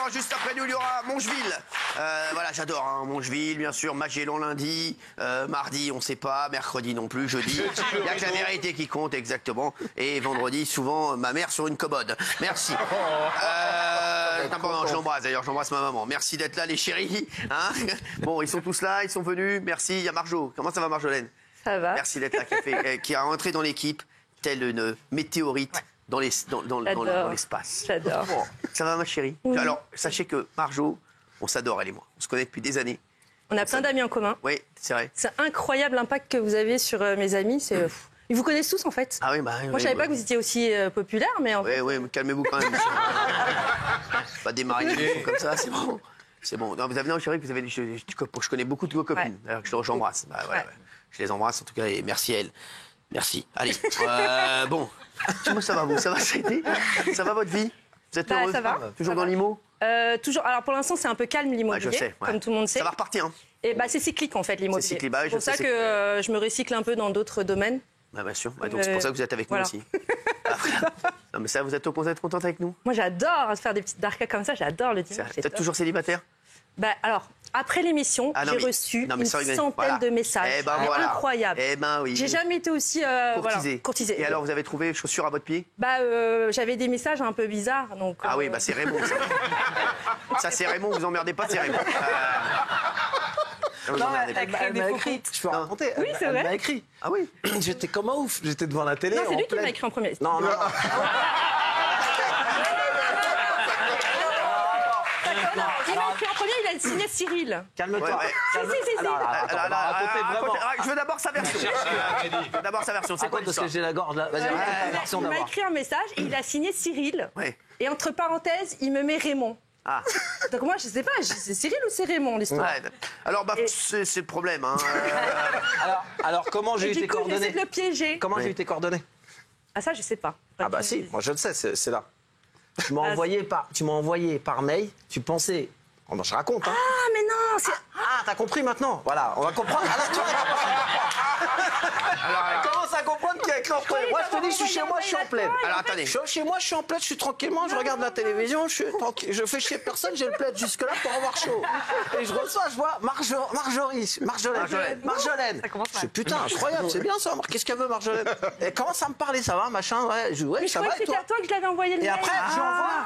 Exactement, juste après nous, il y aura Mongeville. Voilà, j'adore, hein, Mongeville, bien sûr. Magellan lundi, mardi, on ne sait pas, mercredi non plus, jeudi. Il n'y a que la vérité qui compte, exactement. Et vendredi, souvent, ma mère sur une commode. Merci. Je l'embrasse, d'ailleurs, j'embrasse ma maman. Merci d'être là, les chéris. Hein, bon, ils sont tous là, ils sont venus. Merci. Il y a Marjo. Comment ça va, Marjolaine? Ça va. Merci d'être là, qui a rentré dans l'équipe, telle une météorite dans l'espace. J'adore. Bon, ça va, ma chérie? Oui. Alors, sachez que Marjo, on s'adore, elle et moi. On se connaît depuis des années. On a plein d'amis en commun. Oui, c'est vrai. C'est incroyable l'impact que vous avez sur mes amis. Ils vous connaissent tous, en fait. Ah oui, bah... Moi, je savais pas que vous étiez aussi populaire, mais en fait... Oui, calmez-vous quand même. Pas démarrer une émission comme ça, c'est bon. C'est bon. Non, vous avez, non, chérie, vous avez, je connais beaucoup de vos copines. Ouais. Alors que j'embrasse. Bah, ouais. Je les embrasse, en tout cas, et merci à elles. Merci. Allez, bon. Comment ça va, vous? Ça va, ça a été? Ça va, votre vie? Vous êtes heureuse? Ça va. Toujours Ça dans va. l'IMO? Toujours. Alors, pour l'instant, c'est un peu calme, l'immobilier, Ouais, je sais, ouais. comme tout le monde sait. Ça va repartir, hein? Et bah, c'est cyclique, en fait, l'immobilier. C'est cyclique, bah oui, c'est pour ça que je me recycle un peu dans d'autres domaines. Bah, bien sûr. Bah, donc, c'est pour ça que vous êtes avec voilà. nous aussi. Non, mais ça, vous êtes contente avec nous? Moi, j'adore faire des petites darkas comme ça. J'adore le dimanche. Vous êtes toujours célibataire? Bah, alors, après l'émission, Ah, non, j'ai reçu une centaine voilà. de messages. Eh ben, voilà. Incroyable. Eh ben oui. J'ai jamais été aussi courtisée. Et alors, vous avez trouvé chaussures à votre pied? Bah, j'avais des messages un peu bizarres. Donc, Ah oui, bah c'est Raymond. Ça, c'est Raymond, vous emmerdez pas, c'est Raymond. Non, elle m'a écrit. Je peux raconter. Oui, c'est Elle vrai. m'a écrit. Ah oui? J'étais comme un ouf. J'étais devant la télé. Non, c'est en lui qui pleine- m'a écrit en premier. Non. Non, il m'a écrit en premier, il a signé Cyril. Calme-toi. Ouais. Si. Alors, attends, on va raconter vraiment. Je veux d'abord sa version. C'est quoi Raconte parce que l'histoire? j'ai la gorge là. Vas-y, raconte ta version Il m'a d'abord. écrit un message et il a signé Cyril. Ouais. Et entre parenthèses, il me met Raymond. Ah. Donc moi, je sais pas, c'est Cyril ou c'est Raymond l'histoire? Ouais. Alors, bah, c'est le problème. Hein. Alors, comment j'ai Et eu tes du coup, j'essaie coordonnées? de le piéger. Comment j'ai eu tes coordonnées? Ah ça, je sais pas. Ah bah si, moi je le sais, c'est là. Tu m'as envoyé par mail, tu pensais... Oh, bah, je raconte, hein. Ah mais non, c'est... Ah, t'as compris maintenant? Voilà, on va comprendre. Elle commence à comprendre qu'il y a écrit en premier. Moi, je te dis, je suis chez moi, je suis en pleine. Alors, attendez. Je suis chez moi, je suis en plaid, je suis tranquillement, je regarde la télévision, je suis tranquille, je fais chier personne, j'ai le plaid jusque-là pour avoir chaud. Et je reçois, je vois Marjolaine. Je suis putain, incroyable, c'est bien ça, qu'est-ce qu'elle veut, Marjolaine? Elle commence à me parler, ça va, machin, ouais, Mais je ça croyais va que et c'était toi? à toi que je l'avais envoyé le Et mail. après,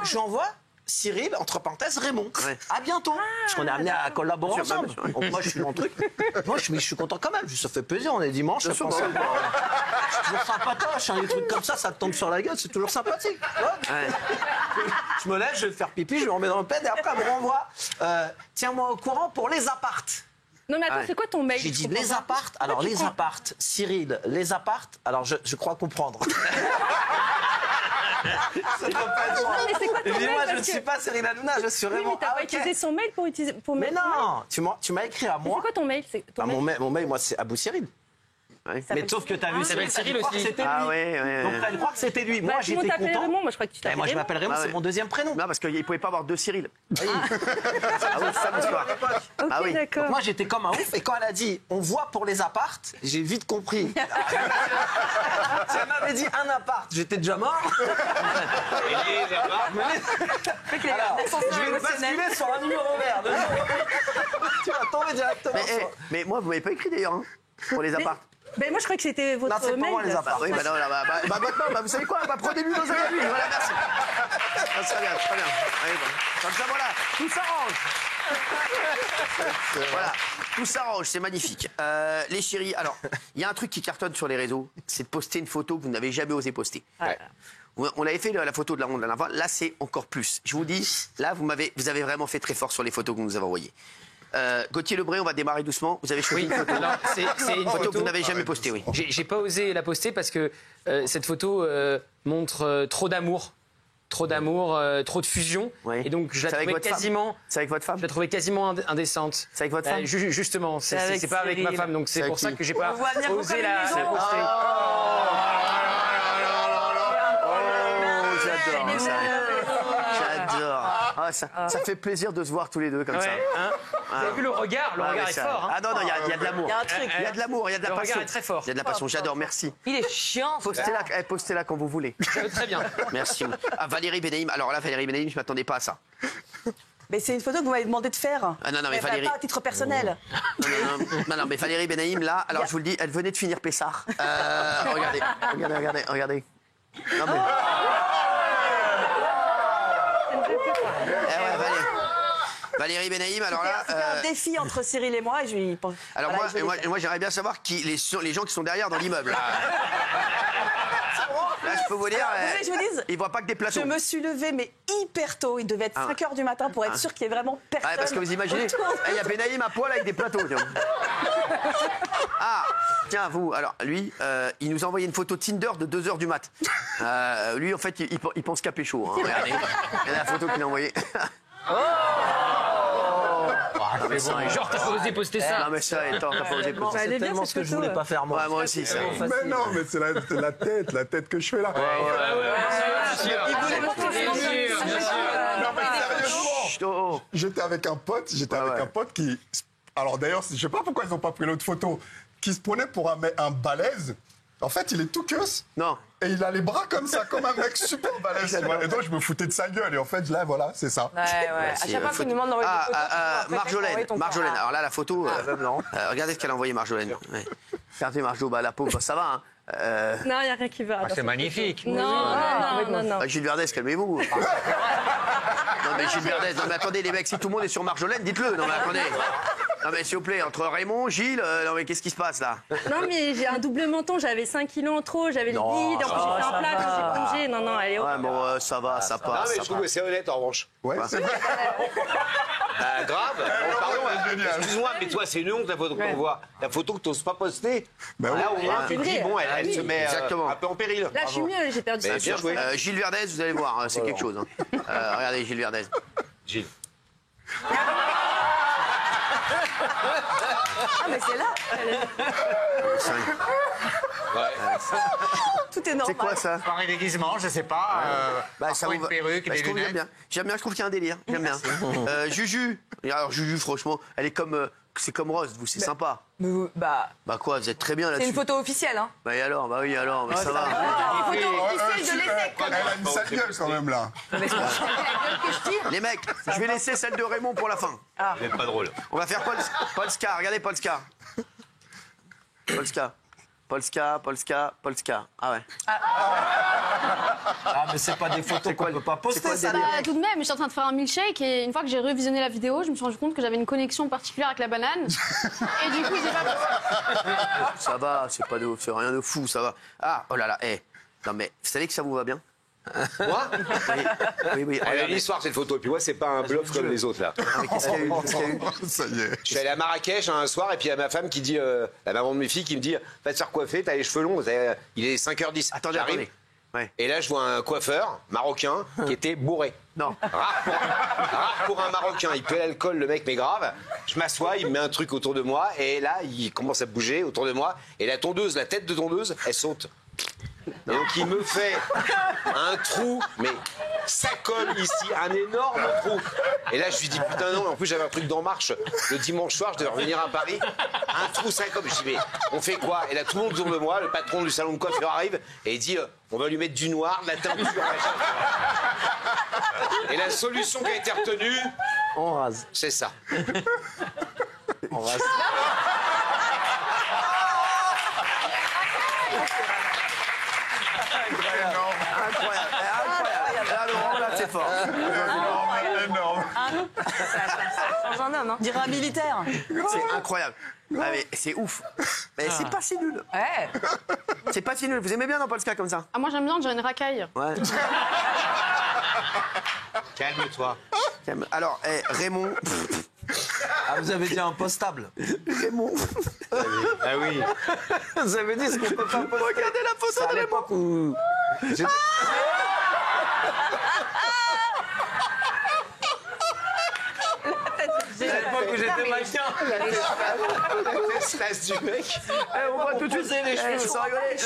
j'envoie Cyril, entre parenthèses, Raymond. Ouais. À bientôt. Parce qu'on est amenés à collaborer Bien sûr, ensemble. bien sûr. Donc, moi, je suis dans le truc. Moi, je suis content quand même. Ça fait plaisir. On est dimanche. Ça pense à moi. C'est toujours sympatoche. Hein, les trucs comme ça te tombe sur la gueule. C'est toujours sympathique. Ouais. Je me lève, je vais faire pipi, je me remets dans le plaid et après, elle me renvoie. Tiens-moi au courant pour les appartes. Non mais attends, c'est quoi ton mail? J'ai Je dit comprends les pas. appartes. Alors, les appartes. Cyril, les appartes. Alors, je crois comprendre. Ça doit pas être moi. Non, mais c'est quoi ton mail? Dis-moi, je ne Parce suis que- pas Cyril Hanouna, je suis Oui, Raymond. mais t'as pas utilisé son mail pour Mais mettre ton mail. non, tu m'as écrit à Mais moi. c'est quoi ton mail? Ton mail Mon mail, moi, c'est Abou Cyril. Ouais. Mais sauf que t'as vu s'appelle Cyril aussi. C'était lui. Ah ouais. Donc elle croit que c'était lui. Bah, Moi, tout le monde j'étais t'appelait content. Raymond, moi je crois que tu Et t'appelles moi, je Raymond. m'appelle Raymond, Ah c'est ouais. mon deuxième prénom. Non, parce qu'il ne pouvait pas avoir deux Cyril. Ah oui, c'est ça l'histoire. Ok, Ah oui. d'accord. Donc moi, j'étais comme un ouf. Et quand elle a dit, on voit pour les appartes, j'ai vite compris. Si elle m'avait dit un appart, j'étais déjà mort. Alors, je vais basculer sur un numéro vert. Tu vas tomber directement sur... Mais moi, vous m'avez pas écrit d'ailleurs, hein, pour les apparts. Ben moi je crois que c'était votre Non, c'est pas mail. moi, les là. apparts. Oui, bah non, là, maintenant, vous savez quoi? Prenez-lui dans un avis. Voilà, merci. Ah, très bien, très bien. Allez, bon. Comme ça, voilà, tout s'arrange. Voilà, tout s'arrange, c'est magnifique. Les chéris, alors, il y a un truc qui cartonne sur les réseaux, c'est de poster une photo que vous n'avez jamais osé poster. Ouais. On avait fait la photo de la ronde la dernière fois, là c'est encore plus. Je vous dis, là vous avez vraiment fait très fort sur les photos que vous nous avez envoyées. Gauthier Lebré, on va démarrer doucement. Vous avez choisi une photo. Alors, c'est une Photo que photo. vous n'avez jamais postée, oui. J'ai pas osé la poster parce que cette photo montre trop d'amour. Trop d'amour, trop de fusion. Oui. Et donc, je la C'est avec trouvais votre femme quasiment. C'est avec votre femme? Je la trouvais quasiment indécente. C'est avec votre femme? Justement, C'est avec c'est pas avec ma Cyril. femme, donc c'est C'est pour avec ça qui? que j'ai pas On voit venir osé beaucoup la à la maison. poster. Oh, j'adore ça. J'adore. Ah, ça fait plaisir de se voir tous les deux comme ça. Ouais, hein. Vous avez vu le regard? Le Ah, regard oui, est ça- fort. Hein. Ah non, non, il y a de l'amour. Il y a un truc. Il y a de l'amour, il y a de la Le passion. regard est très fort. Il y a de la passion, j'adore, merci. Il est chiant. Postez-la quand vous voulez. Très bien. Merci. Ah, Valérie Benaïm. Alors là, Valérie Benaïm, je ne m'attendais pas à ça. Mais c'est une photo que vous m'avez demandé de faire. Ah non, mais Enfin, Valérie. pas à titre personnel. Non, mais Valérie Benaïm, là, alors je vous le dis, elle venait de finir Pessard. Regardez. Non, mais... Eh ouais, Valérie Benaïm, alors là... C'était un défi entre Cyril et moi. Et je lui... Alors voilà, moi j'aimerais bien savoir les gens qui sont derrière dans l'immeuble. Là, je peux vous dire, Vous voulez que je vous dise, ils voient pas que des plateaux. je me suis levée, mais hyper tôt. Il devait être 5h du matin pour être sûr qu'il y ait vraiment personne. Ah, parce que vous imaginez, il y a Benaïm à poil avec des plateaux. Tiens. Ah, tiens, vous, alors lui, il nous a envoyé une photo Tinder de 2h du mat. Lui, en fait, il pense qu'à pécho. Hein. Regardez, il y a la photo qu'il a envoyée. Non, mais bon, genre, t'as pas osé poster ça. Non, mais ça, attends, t'as pas osé poster. Elle est C'est bien, tellement cette ce que je photo, voulais pas faire, moi. Ouais, moi aussi, ça. Mais non, mais c'est la tête que je fais là. Non, mais sérieusement, Chut, oh. j'étais avec un pote qui... Alors d'ailleurs, je sais pas pourquoi ils ont pas pris l'autre photo, qui se prenait pour un balèze. En fait, il est tout queuse. Non. Et il a les bras comme ça, comme un mec super balèze. Tu vois. Et donc, je me foutais de sa gueule. Et en fait, là, voilà, c'est ça. Ouais. À chaque fois qu'il nous demande d'envoyer des photos, Marjolaine. Alors là, la photo. Regardez ce qu'elle a envoyé, Marjolaine. Ouais. Regardez, Marjo, bah, la pauvre, ça va. Hein. Non, il n'y a rien qui va. C'est magnifique. Non. Gilles Verdez, calmez-vous. Non, mais Gilles Verdez, non, mais attendez, les mecs, si tout le monde est sur Marjolaine, dites-le. Non, mais attendez. Non, mais s'il vous plaît, entre Raymond, Gilles, non, mais qu'est-ce qui se passe là? Non, mais j'ai un double menton, j'avais 5 kilos en trop, j'avais le bide, en plus j'ai fait un plat, j'ai bougé. Non, elle est Ouais, bon, ça va, ça Non, passe. mais ça je trouve que c'est honnête en revanche. Ouais, c'est vrai. Grave. Pardon, c'est génial. excuse-moi, mais toi, c'est une honte la photo qu'on voit. La photo que tu n'oses pas poster. Bah Là, oui. au moins, tu te dis, bon, elle se met Exactement. un peu en péril. Là, je suis mieux, j'ai perdu 5 Mais bien kilos. joué. Gilles Verdez, vous allez voir, c'est quelque chose. Hein. Regardez, Gilles Verdez. Gilles. Ah, mais c'est là. Tout est normal. C'est quoi ça? Pareil déguisement, je sais pas. Bah, ça parfois vous une va. perruque, Bah, des je trouve, lunettes. j'aime bien, je trouve qu'il y a un délire. J'aime bien. Juju. Et alors, Juju, franchement, elle est comme. C'est comme Rose, vous, c'est sympa. Bah, Bah quoi, vous êtes très bien c'est là-dessus. une photo officielle, hein. Bah et alors, bah oui, alors, mais ça va. Photo officielle de l'ESSEC. Elle a une sale gueule quand même là. Les mecs, je vais laisser celle de Raymond pour la fin. Vous n'êtes pas drôle. On va faire Polska. Regardez Polska. Polska. Ah ouais. Ah, mais c'est pas des photos qu'on peut pas poster, ça. Bah, tout de même, j'étais en train de faire un milkshake et une fois que j'ai revisionné la vidéo, je me suis rendu compte que j'avais une connexion particulière avec la banane. Et du coup, j'ai pas. Ça va, c'est rien de fou, ça va. Ah, oh là là, non mais, vous savez que ça vous va bien? Moi Oui, Elle a une regardez. histoire cette photo. Et puis moi, c'est pas un bluff comme les autres là. Ah, mais qu'est-ce qu'il y a eu? Ça y est. Je suis allé à Marrakech un soir et puis il y a ma femme qui dit, la maman de mes filles qui me dit, va te faire coiffer, t'as les cheveux longs, il est 5h10. Attendez. Ouais. Et là, je vois un coiffeur marocain qui était bourré. Non. Rare pour un Marocain. Il paie l'alcool, le mec, mais grave. Je m'assois, il me met un truc autour de moi et là, il commence à bouger autour de moi. Et la tête de tondeuse, elle saute. Et donc, il me fait un trou, mais ça colle ici, un énorme trou. Et là, je lui dis, putain, non, en plus, j'avais un truc d'En Marche. Le dimanche soir, je devais revenir à Paris. Un trou, ça colle. Je dis, mais on fait quoi? Et là, tout le monde autour de moi, le patron du salon de coiffure arrive et il dit, on va lui mettre du noir, de la teinture. Machin. Et la solution qui a été retenue, On rase. c'est ça. On rase. Incroyable. Là, Laurent, là, c'est fort. Énorme. Change un homme, hein. Dirait un militaire. C'est incroyable. Ah, mais c'est ouf. Mais c'est pas si nul. Ouais. C'est pas si nul. Vous aimez bien dans Polska comme ça? Ah, moi, j'aime bien, j'ai une racaille. Ouais. Calme-toi. Alors, Raymond. Ah, vous avez dit impostable. Raymond. Ah oui. Vous avez dit ce qu'on peut pas poster. Regardez la photo C'est à de Raymond. l'époque où... C'est à l'époque où j'étais mannequin. Le stress du mec. On voit tout de suite les cheveux. Sans rigoler.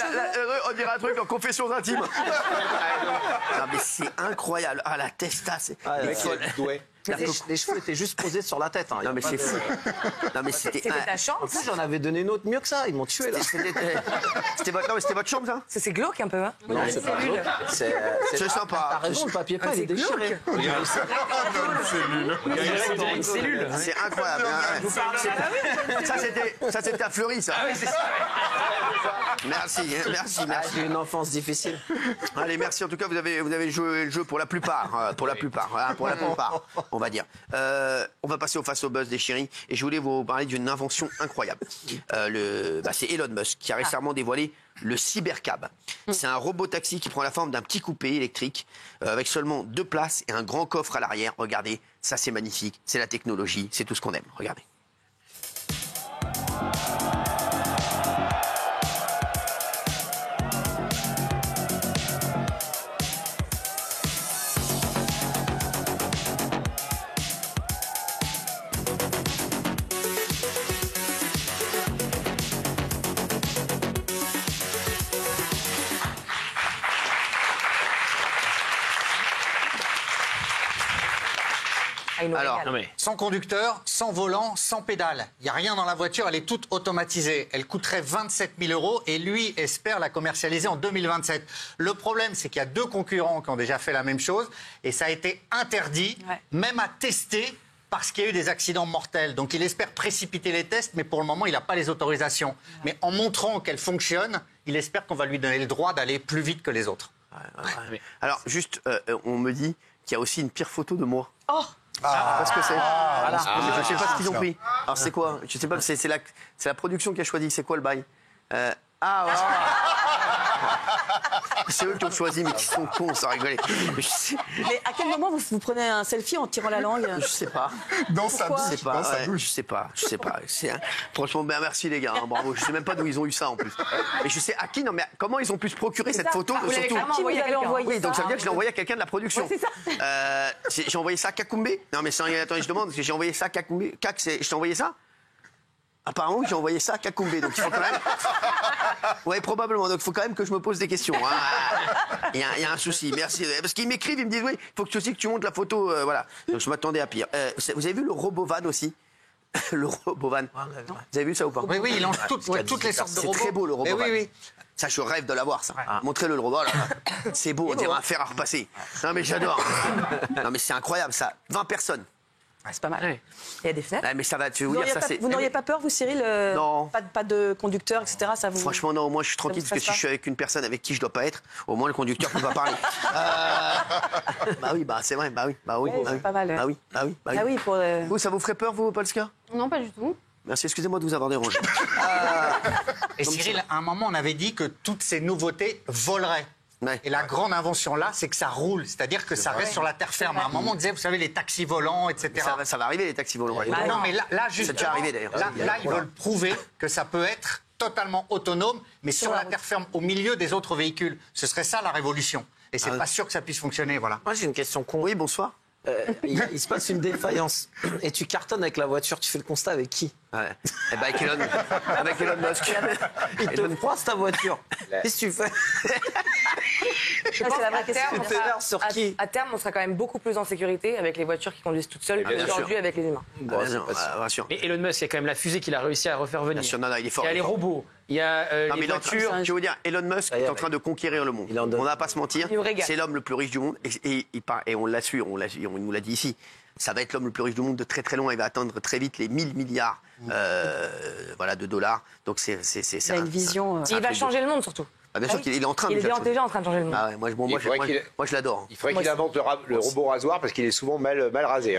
On dirait un truc en confessions intimes. Non, mais c'est incroyable. Ah, la testa, c'est. Le mec, il a du douet. Les cheveux étaient juste posés sur la tête. Hein. Non, mais c'est fou. Non, mais c'était. C'était ta chambre, En plus, j'en avais donné une autre mieux que ça. Ils m'ont tué, là. C'était votre chambre, ça? C'est glauque un peu, hein? Non, c'est pas glauque. C'est T'as sympa. raison, le papier peint, il est déchiré. Une cellule. C'est incroyable. Ça, c'était à Fleury, ça. Merci. J'ai eu une enfance difficile. Allez, merci. En tout cas, vous avez joué le jeu pour la plupart. On va dire. On va passer au face au buzz des chéris. Et je voulais vous parler d'une invention incroyable. C'est Elon Musk qui a récemment dévoilé le Cybercab. C'est un robot taxi qui prend la forme d'un petit coupé électrique avec seulement 2 places et un grand coffre à l'arrière. Regardez, ça c'est magnifique. C'est la technologie, c'est tout ce qu'on aime. Regardez. Alors, Sans conducteur, sans volant, sans pédale. Il n'y a rien dans la voiture, elle est toute automatisée. Elle coûterait 27 000 € et lui espère la commercialiser en 2027. Le problème, c'est qu'il y a 2 concurrents qui ont déjà fait la même chose et ça a été interdit, même à tester, parce qu'il y a eu des accidents mortels. Donc il espère précipiter les tests, mais pour le moment, il n'a pas les autorisations. Mais en montrant qu'elle fonctionne, il espère qu'on va lui donner le droit d'aller plus vite que les autres. Alors, juste, on me dit qu'il y a aussi une pire photo de moi. Oh! Parce que c'est. Je ne sais pas ce qu'ils ont pris. Alors c'est quoi? Je sais pas. C'est la production qui a choisi. C'est quoi le bail? C'est eux qui ont choisi, mais qui sont cons, ça rigolait. Mais à quel moment vous prenez un selfie en tirant la langue? Je sais pas. Dans sa douche. Je sais pas. Franchement, merci les gars, hein, bravo. Je sais même pas d'où ils ont eu ça en plus. Mais je sais à qui, non mais comment ils ont pu se procurer cette photo surtout. Qui vous avez envoyé Oui, donc ça ça veut dire que je l'ai envoyé à quelqu'un de la production. Ouais, c'est ça. J'ai envoyé ça à Kakumbe. Non mais attendez, je demande, parce que j'ai envoyé ça à Kakumbe. Je t'ai envoyé ça? Apparemment, j'ai envoyé ça à Kakumbe, donc il faut quand même... Oui, probablement, donc il faut quand même que je me pose des questions. Hein. Il y a un souci, merci. Parce qu'ils m'écrivent, ils me disent, oui, il faut que tu montres la photo, voilà. Donc je m'attendais à pire. Vous avez vu le Robovan aussi? Le Robovan. Vous avez vu ça ou pas? Oui, il lance toutes les sortes de robots. C'est très beau, le Robovan. Oui. Ça, je rêve de l'avoir, ça. Montrez-le, le robot, là. C'est beau, on dirait un fer à repasser. Non, mais j'adore. Non, mais c'est incroyable, ça. 20 personnes. C'est pas mal. Il y a des fenêtres. Mais ça va, Vous n'auriez pas peur, vous, Cyril? Non. Pas de conducteur, etc. Ça vous... Franchement, non, moi je suis tranquille parce que si je suis avec une personne avec qui je dois pas être, au moins le conducteur peut pas parler. Bah oui, c'est vrai, bah oui. C'est pas mal. Vous, ça vous ferait peur, vous, Polska? Non, pas du tout. Merci, excusez-moi de vous avoir dérangé. Et Cyril, à un moment, on avait dit que toutes ces nouveautés voleraient. Ouais. Et la grande invention là, c'est que ça roule, c'est-à-dire que ça reste sur la terre ferme. À un moment, on disait, vous savez, les taxis volants, etc. Ça va arriver, les taxis volants. Non, mais là C'est juste. déjà arrivé, d'ailleurs. Là, ils veulent prouver que ça peut être totalement autonome, mais sur la terre ferme, au milieu des autres véhicules. Ce serait ça la révolution. Et c'est pas sûr que ça puisse fonctionner, voilà. Moi, j'ai une question con. Oui, bonsoir. Il se passe une défaillance et tu cartonnes avec la voiture, tu fais le constat avec qui? Ouais. Eh ben avec Elon Musk. Il te froisse ta voiture. Qu'est-ce que tu fais? Je pense qu'à terme, sur qui? à terme, on sera quand même beaucoup plus en sécurité avec les voitures qui conduisent toutes seules qu'aujourd'hui avec les humains. Bien sûr. Mais Elon Musk, il y a quand même la fusée qu'il a réussi à refaire venir. Bien sûr, non, il est fort. Il y a les robots, il y a les voitures. Je vais vous dire, Elon Musk est en train de conquérir le monde. On ne va pas se mentir. C'est l'homme le plus riche du monde. Et on l'a su, on nous l'a dit ici. Ça va être l'homme le plus riche du monde de très très loin. Il va atteindre très vite les 1000 milliards de dollars. Donc c'est il a une vision. Il va changer le monde surtout. Bien sûr qu'il est en train de Il est déjà en train de changer le monde. Ah ouais, moi je l'adore. Il faudrait qu'il invente le robot rasoir parce qu'il est souvent mal rasé.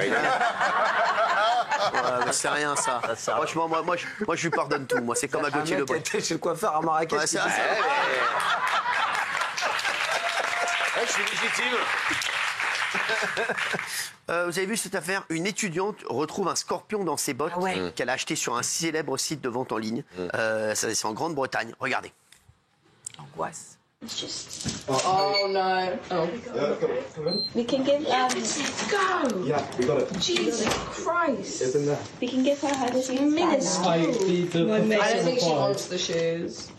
C'est rien ça. Franchement, moi je lui pardonne tout. Moi c'est comme à Gauthier Lebret. Était chez le coiffeur à Marrakech. Ouais, c'est vrai. Je suis légitime. Vous avez vu cette affaire? Une étudiante retrouve un scorpion dans ses bottes qu'elle a acheté sur un célèbre site de vente en ligne. C'est en Grande-Bretagne. Regardez. Angoisse. Oh no. Oh. We can give Let's go. Yeah, we got it. Jesus Christ. It's in there. We can give her this minuscule. I don't think she wants the shoes.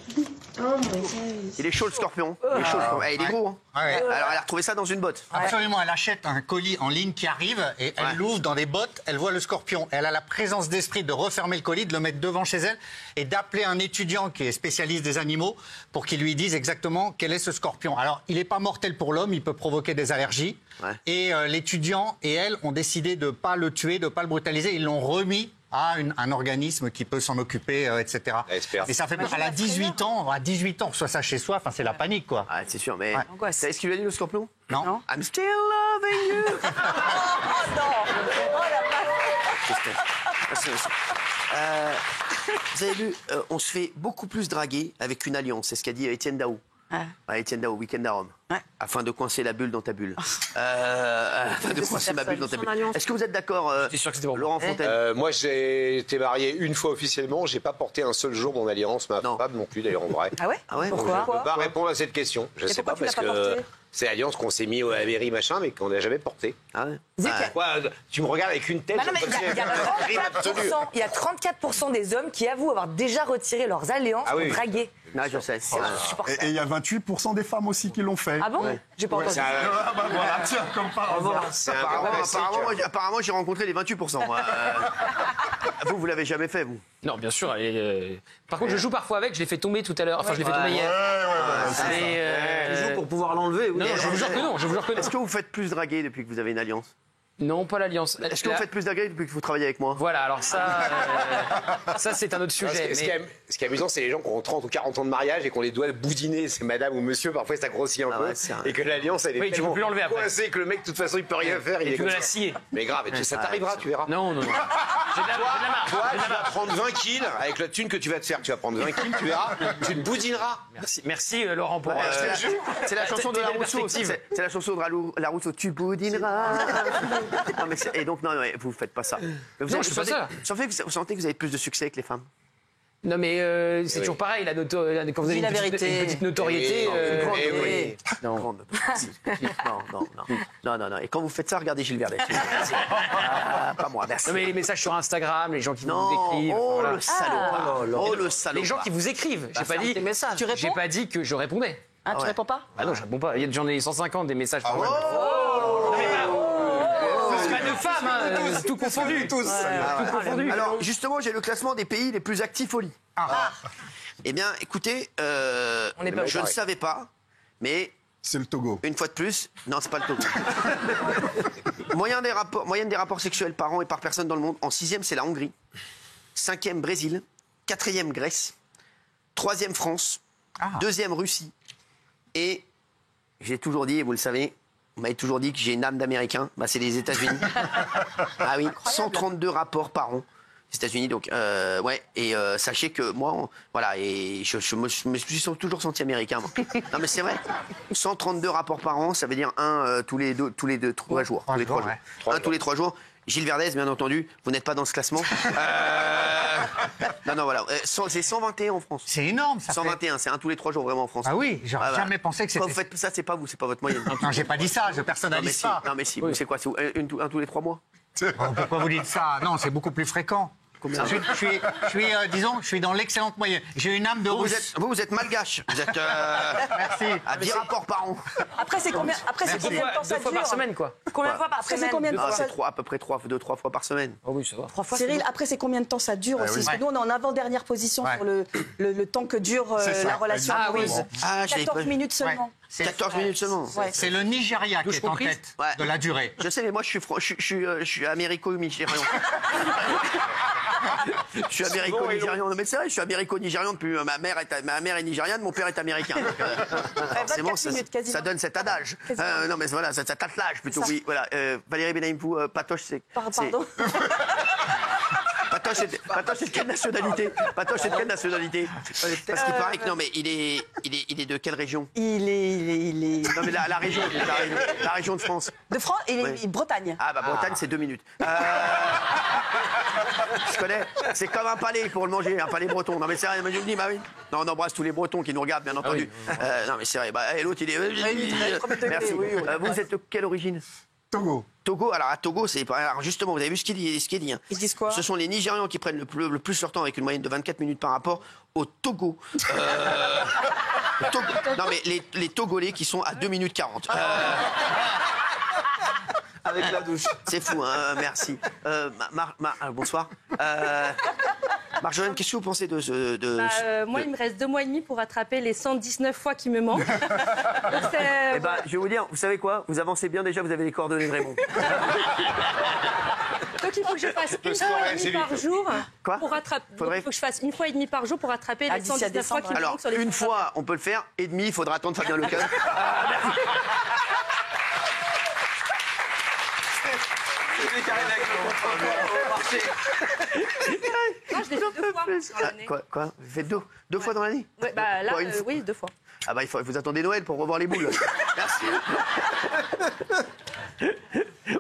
Oh my days. Il est chaud le scorpion. Il est chaud, le scorpion. Eh, il est gros. Hein. Ouais. Alors elle a retrouvé ça dans une botte. Absolument, elle achète un colis en ligne qui arrive et elle l'ouvre dans des bottes, elle voit le scorpion. Elle a la présence d'esprit de refermer le colis, de le mettre devant chez elle et d'appeler un étudiant qui est spécialiste des animaux pour qu'il lui dise exactement quel est ce scorpion. Alors, il n'est pas mortel pour l'homme, il peut provoquer des allergies. Ouais. Et l'étudiant et elle ont décidé de ne pas le tuer, de ne pas le brutaliser. Ils l'ont remis à un organisme qui peut s'en occuper, etc. Et ça fait peur. Elle a 18 ans, on reçoit ça chez soi, enfin, c'est la panique, quoi. Ah, c'est sûr, mais. Ouais. Vous savez ce qu'il lui a dit le scorpion? Non. I'm still loving you. Vous avez vu, on se fait beaucoup plus draguer avec une alliance. C'est ce qu'a dit Étienne Daou. Étienne Daou, Week-end à Rome. Afin de coincer la bulle dans ta bulle. Afin de coincer ma bulle dans ta bulle. Est-ce que vous êtes d'accord, Laurent Fontaine? Moi, j'ai été marié une fois officiellement. J'ai pas porté un seul jour mon alliance. Ma femme non plus, d'ailleurs, en vrai. Ah ouais? Pourquoi? Je peux pas répondre à cette question. Je sais pas, parce que c'est l'alliance qu'on s'est mis à la mairie, machin, mais qu'on n'a jamais portée. Ah ouais? Tu me regardes avec une tête. Bah non, mais il y a 34% des hommes qui avouent avoir déjà retiré leurs alliances pour draguer. Non, je sais. Et il y a 28% des femmes aussi qui l'ont fait. Ah bon? J'ai pas entendu. Voilà, tiens, comme par hasard. Apparemment, j'ai rencontré les 28%. Vous l'avez jamais fait, vous? Non, bien sûr. Par contre, je joue parfois avec. Je l'ai fait tomber tout à l'heure. Enfin, je l'ai fait tomber hier. Tu joues pour pouvoir l'enlever. Non, je vous jure que non. Est-ce que vous faites plus draguer depuis que vous avez une alliance? Non, pas l'alliance. Est-ce que vous faites plus draguer depuis que vous travaillez avec moi? Voilà, alors ça c'est un autre sujet. Ce qui est amusant, c'est les gens qui ont 30 ou 40 ans de mariage et qu'on les doit boudiner, c'est madame ou monsieur, parfois ça grossit un peu, et que l'alliance, elle est tu peux plus l'enlever après. coincée, que le mec, de toute façon, il peut rien faire. Et tu veux la scier. Mais grave, ça t'arrivera, tu verras. Non. J'ai de la marque. Toi, tu vas prendre 20 kills avec la thune que tu vas te faire. Tu vas prendre 20 kills, tu verras, tu te boudineras. Merci Laurent pour... C'est la chanson de la Rousseau. C'est la chanson de la Rousseau. Tu boudineras. Et donc, non, vous faites pas ça. Vous sentez que vous avez plus de succès avec les femmes? Non, mais c'est toujours pareil, quand vous avez une petite notoriété... Non. Et quand vous faites ça, regardez Gilles Verdez. Pas moi, merci. Non, mais les messages sur Instagram, les gens qui vous écrivent... Oh, le salopard. Oh, le salopard. Les gens qui vous écrivent. J'ai pas dit que je répondais. Ah, tu réponds pas? Ah non, je réponds pas. J'en ai 150 des messages par mois. De femmes, tout confondu. Tout confondu. Alors, justement, j'ai le classement des pays les plus actifs au lit. Eh bien, écoutez, je ne savais pas, mais... C'est le Togo. Une fois de plus, non, c'est pas le Togo. Moyenne des rapports sexuels par an et par personne dans le monde, en 6e, c'est la Hongrie. 5e, Brésil. 4e, Grèce. 3e, France. 2e, Russie. Et j'ai toujours dit, et vous le savez, on m'avait toujours dit que j'ai une âme d'Américain. Bah, c'est les États-Unis. Ah oui, 132 rapports par an. Les États-Unis, donc, ouais. Et sachez que moi, voilà, et je me suis toujours senti américain. Moi. Non, mais c'est vrai. 132 rapports par an, ça veut dire un tous les 3 jours. Un tous les 3 jours. Gilles Verdez, bien entendu, vous n'êtes pas dans ce classement. Non, voilà. C'est 121 en France. C'est énorme, ça. 121, c'est un tous les 3 jours vraiment en France. Ah oui, j'aurais jamais pensé que c'était... Quand vous faites ça, c'est pas vous, c'est pas votre moyenne. Non, j'ai pas dit ça, je personnalise pas. Non, mais si, c'est quoi? C'est un tous les 3 mois? Pourquoi vous dites ça? Non, c'est beaucoup plus fréquent. Je suis dans l'excellente moyenne. J'ai une âme de russe. Vous êtes malgache. Vous êtes Merci. À 10 rapports par an. Après, c'est combien de temps ça dure? 2 fois par semaine, quoi. Combien de fois par semaine? Combien de temps ça... à peu près 2-3 fois par semaine. Oh oui, ça va. 3 fois. Cyril, après, c'est combien de temps ça dure aussi? Parce que nous, on est en avant-dernière position sur le temps que dure la relation amoureuse. 14 minutes seulement. 14 minutes seulement. C'est le Nigeria qui est en tête de la durée. Je sais, mais moi, je suis américo-nigérian. Je suis américo-nigérian. Non, mais c'est vrai, je suis américo-nigérian depuis. Ma mère est nigériane, mon père est américain. Forcément, ça donne cet adage. Non, mais voilà, cet attelage plutôt. Oui, voilà. Valérie Benaïmpou, Patoche, c'est. Pardon. Patoche, c'est de quelle nationalité? Parce qu'il paraît que non, mais il est de quelle région? Il est. Non, mais la région de France. De France, il est Bretagne. Ah bah Bretagne, c'est 2 minutes. Je connais. C'est comme un palais pour le manger, un palais breton. Non mais c'est vrai, je me dis, bah oui. Non, on embrasse tous les Bretons qui nous regardent, bien entendu. Non mais c'est vrai. Bah, et l'autre, il est. Merci. Vous êtes de quelle origine? Togo. Togo, alors à Togo, c'est pas. Alors justement, vous avez vu ce qu'il dit, hein. Ils disent quoi? Ce sont les Nigérians qui prennent le plus leur temps avec une moyenne de 24 minutes par rapport au Togo. Non mais les Togolais qui sont à 2 minutes 40. Avec la douche. C'est fou, hein, merci. Bonsoir. Marjolaine, qu'est-ce que vous pensez de moi, il me reste 2 mois et demi pour rattraper les 119 fois qui me manquent. Eh ben, je vais vous dire, vous savez quoi? Vous avancez bien déjà, vous avez les coordonnées de Raymond. Donc il faut que je fasse une fois et demie par jour. Quoi? Pour rattraper. Il faut que je fasse une fois et demie par jour pour rattraper les 119 fois qui me Alors, manquent sur les une comptes. fois, on peut le faire, et demi, il faudra attendre Fabien Lecun. Non, je l'ai fait 2 fois dans l'année. Quoi? Vous faites deux fois dans l'année? Ouais, bah là, Quoi, une fois oui, 2 fois. Ah bah, vous attendez Noël pour revoir les boules. Merci.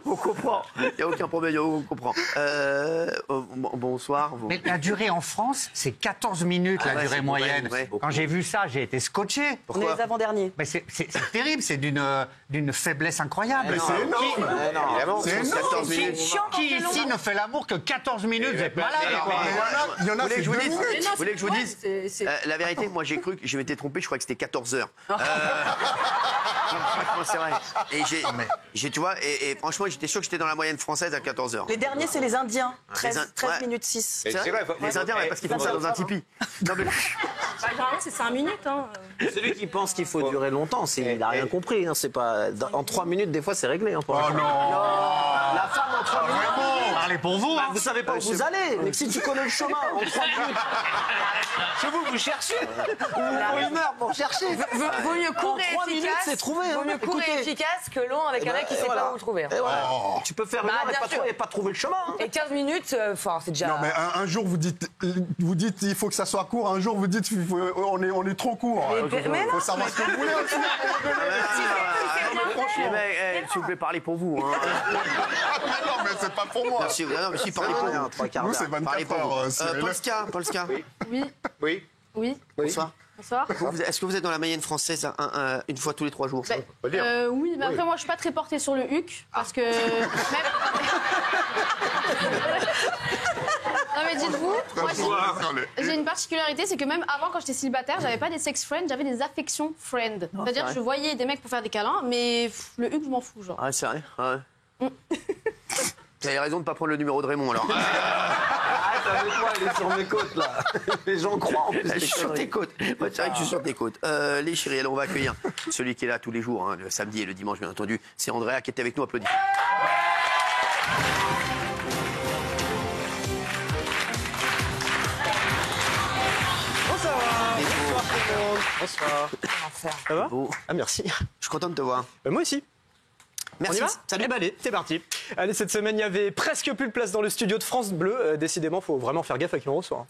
On comprend. Il n'y a aucun problème, on comprend. Bonsoir. Mais la durée en France, c'est 14 minutes, la durée moyenne. Quand j'ai vu ça, j'ai été scotché. On est les avant-derniers. Mais c'est terrible, c'est d'une faiblesse incroyable. C'est énorme. Évidemment, C'est énorme. 14 minutes. Qui ici ne fait l'amour que 14 minutes? Vous êtes malade, quoi. Il y en a, c'est 2 minutes. Vous voulez que je vous dise la vérité, moi j'ai cru que je m'étais trompé, je crois que c'était 14 heures. Franchement, c'est vrai. Et tu vois, et franchement, j'étais sûr que j'étais dans la moyenne française à 14 heures. Les derniers, c'est les Indiens. 13 ouais. minutes 6. C'est vrai, Les Indiens, ouais, parce qu'ils font ça dans un tipi. Non, mais... Généralement, c'est 5 minutes. Hein. Celui qui pense qu'il faut durer longtemps, il n'a rien compris. Hein, c'est pas... En 3 minutes, des fois, c'est réglé. Hein, Oh non. La femme en 3 minutes. Parlez pour vous. Vous savez pas où vous allez. Mais si tu connais le chemin en 3 minutes. Chez vous cherchez. Ou 1 heure pour chercher. Vaut mieux court et 3 minutes, c'est efficace. trouvé. Vaut mieux court et efficace que long avec un mec qui sait pas où trouver. Et voilà. Tu peux faire 1 Bah, heure bien sûr. et pas trouver le chemin. Hein. Et 15 minutes, c'est déjà. Non, mais un jour, vous dites il faut que ça soit court. Un jour, vous dites on est trop court. Mais Il faut savoir ce que vous voulez aussi. Les mecs, s'il vous plaît, parlez pour vous. Hein. Non, mais c'est pas pour moi. Merci. Non, mais si, parlez pour vous. Nous, c'est Parlez 24 pour heures. vous. Polska. Oui. Oui. Bonsoir. Bonsoir. Est-ce que vous êtes dans la moyenne française une fois tous les 3 jours? Oui, mais après, moi, je suis pas très portée sur le HUC, parce que... Non, mais dites-vous, moi, j'ai une particularité, c'est que même avant, quand j'étais célibataire, j'avais pas des sex friends, j'avais des affection friends. C'est-à-dire que je voyais des mecs pour faire des câlins, mais le HUC, je m'en fous, genre. Ah, c'est vrai? Ouais. Vous avez raison de ne pas prendre le numéro de Raymond, alors. T'as vu quoi, elle est sur mes côtes, là. Les gens croient en plus. Je suis sur tes côtes. Ouais, c'est vrai que je suis sur tes côtes. Les chéris, alors on va accueillir celui qui est là tous les jours, hein, le samedi et le dimanche, bien entendu. C'est Andrea qui était avec nous. Applaudis. Bonsoir. Bonsoir tout le monde. Bonsoir. Ça va? Ah, merci. Je suis content de te voir. Moi aussi. Merci. On y va? Salut. Eh ben, allez, c'est parti. Allez, cette semaine, il y avait presque plus de place dans le studio de France Bleu. Décidément, faut vraiment faire gaffe à qui on reçoit.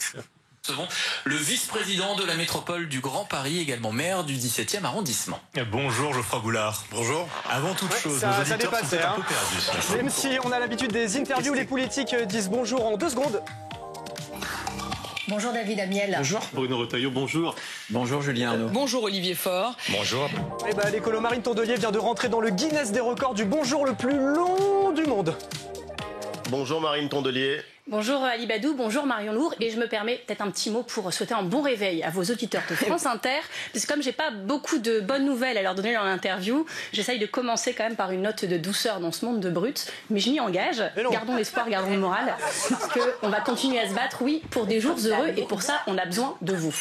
Le vice-président de la métropole du Grand Paris, également maire du 17e arrondissement. Bonjour Geoffroy Boulard. Bonjour. Avant toute chose, ça, nos ça auditeurs dépasse, sont peut-être hein. un peu perdus. Même si on a l'habitude des interviews, les politiques disent bonjour en 2 secondes. Bonjour David Amiel. Bonjour Bruno Retailleau, bonjour. Bonjour Julien Arnaud. Bonjour Olivier Faure. Bonjour. Eh ben, l'écolo Marine Tondelier vient de rentrer dans le Guinness des records du bonjour le plus long du monde. Bonjour Marine Tondelier. Bonjour Ali Badou, bonjour Marion Lourd, et je me permets peut-être un petit mot pour souhaiter un bon réveil à vos auditeurs de France Inter, parce que comme j'ai pas beaucoup de bonnes nouvelles à leur donner dans l'interview, j'essaye de commencer quand même par une note de douceur dans ce monde de brut, mais je m'y engage, gardons l'espoir, gardons le moral, parce qu'on va continuer à se battre, oui, pour des jours heureux, et pour ça, on a besoin de vous.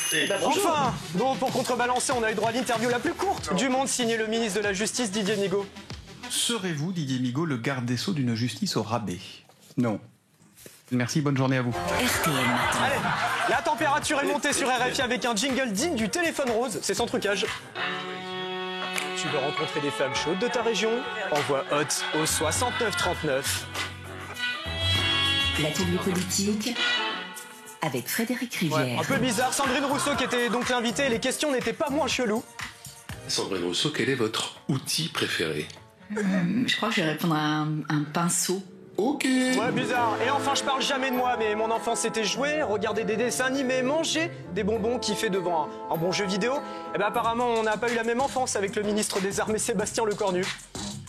Enfin, donc pour contrebalancer, on a eu droit à l'interview la plus courte du monde, signée le ministre de la Justice, Didier Migaud. Serez-vous, Didier Migaud, le garde des Sceaux d'une justice au rabais? Non. Merci, bonne journée à vous. Allez, la température est montée sur RFI avec un jingle digne du téléphone rose, c'est sans trucage. Tu veux rencontrer des femmes chaudes de ta région? Envoie hot au 69 39. L'atelier politique avec Frédéric Rivière. Un peu bizarre, Sandrine Rousseau qui était donc l'invitée, les questions n'étaient pas moins cheloues. Sandrine Rousseau, quel est votre outil préféré? Je crois que je vais répondre à un pinceau. Ok. Ouais, bizarre. Et enfin, je parle jamais de moi, mais mon enfance c'était jouer, regarder des dessins animés, manger des bonbons, kiffer devant un bon jeu vidéo. Et ben apparemment, on n'a pas eu la même enfance avec le ministre des Armées Sébastien Lecornu.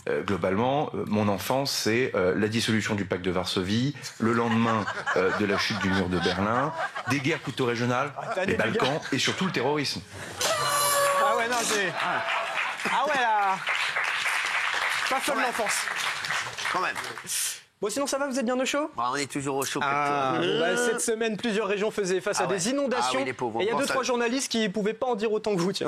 Globalement, mon enfance, c'est la dissolution du pacte de Varsovie, le lendemain de la chute du mur de Berlin, des guerres plutôt régionales, les Balkans et surtout le terrorisme. Ah ouais, non, c'est... Ah ouais, là... Pas folle l'enfance. Quand même. Bon, sinon ça va, vous êtes bien au chaud? On est toujours au chaud. Cette semaine, plusieurs régions faisaient face à des inondations. oui, les pauvres, et il y a 2-3 journalistes qui ne pouvaient pas en dire autant que vous, tiens.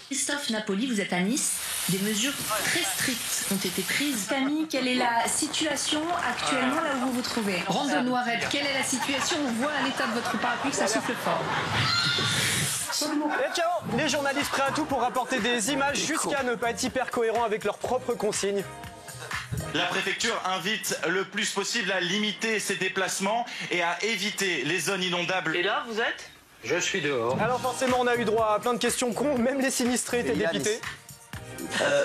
Christophe Napoli, vous êtes à Nice. Des mesures très strictes ont été prises. Camille, quelle est la situation actuellement là où vous vous trouvez? Rande Noiret, quelle est la situation? On voit à l'état de votre parapluie que ça souffle fort. Et tiens, les journalistes prêts à tout pour rapporter des images jusqu'à ne pas être hyper cohérents avec leurs propres consignes. La préfecture invite le plus possible à limiter ses déplacements et à éviter les zones inondables. Et là, vous êtes? Je suis dehors. Alors forcément, on a eu droit à plein de questions cons, même les sinistrés étaient dépités.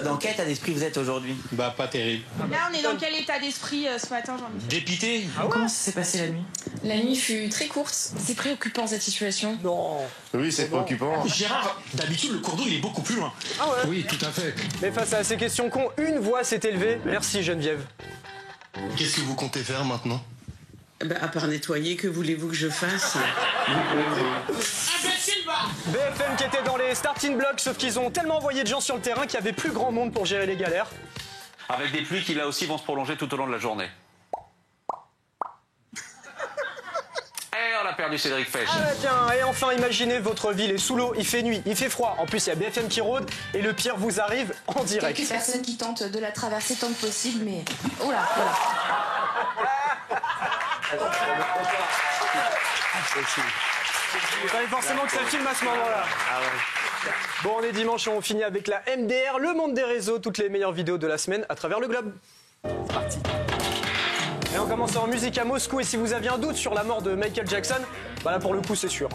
Dans quel état d'esprit vous êtes aujourd'hui? Bah, pas terrible. Là, on est dans quel état d'esprit ce matin, Jean-Michel? Dépité. Comment ça s'est passé la nuit? La nuit fut très courte. C'est préoccupant cette situation. Non. Oui, c'est préoccupant. Gérard, d'habitude, le cours d'eau, il est beaucoup plus loin. Ah ouais? Oui, tout à fait. Mais face à ces questions cons, une voix s'est élevée. Merci Geneviève. Qu'est-ce que vous comptez faire maintenant? À part nettoyer, que voulez-vous que je fasse? BFM qui était dans les starting blocks, sauf qu'ils ont tellement envoyé de gens sur le terrain qu'il n'y avait plus grand monde pour gérer les galères. Avec des pluies qui là aussi vont se prolonger tout au long de la journée. Et on a perdu Cédric Fesch. Ah tiens, et enfin imaginez votre ville est sous l'eau, il fait nuit, il fait froid. En plus il y a BFM qui rôde et le pire vous arrive en direct. Quelques personnes qui tentent de la traverser tant que possible, mais... Oula, Il fallait forcément que ça filme à ce moment-là. Bon, on est dimanche et on finit avec la MDR, le monde des réseaux, toutes les meilleures vidéos de la semaine à travers le globe. C'est parti. Et on commence en musique à Moscou. Et si vous aviez un doute sur la mort de Michael Jackson, bah là pour le coup c'est sûr.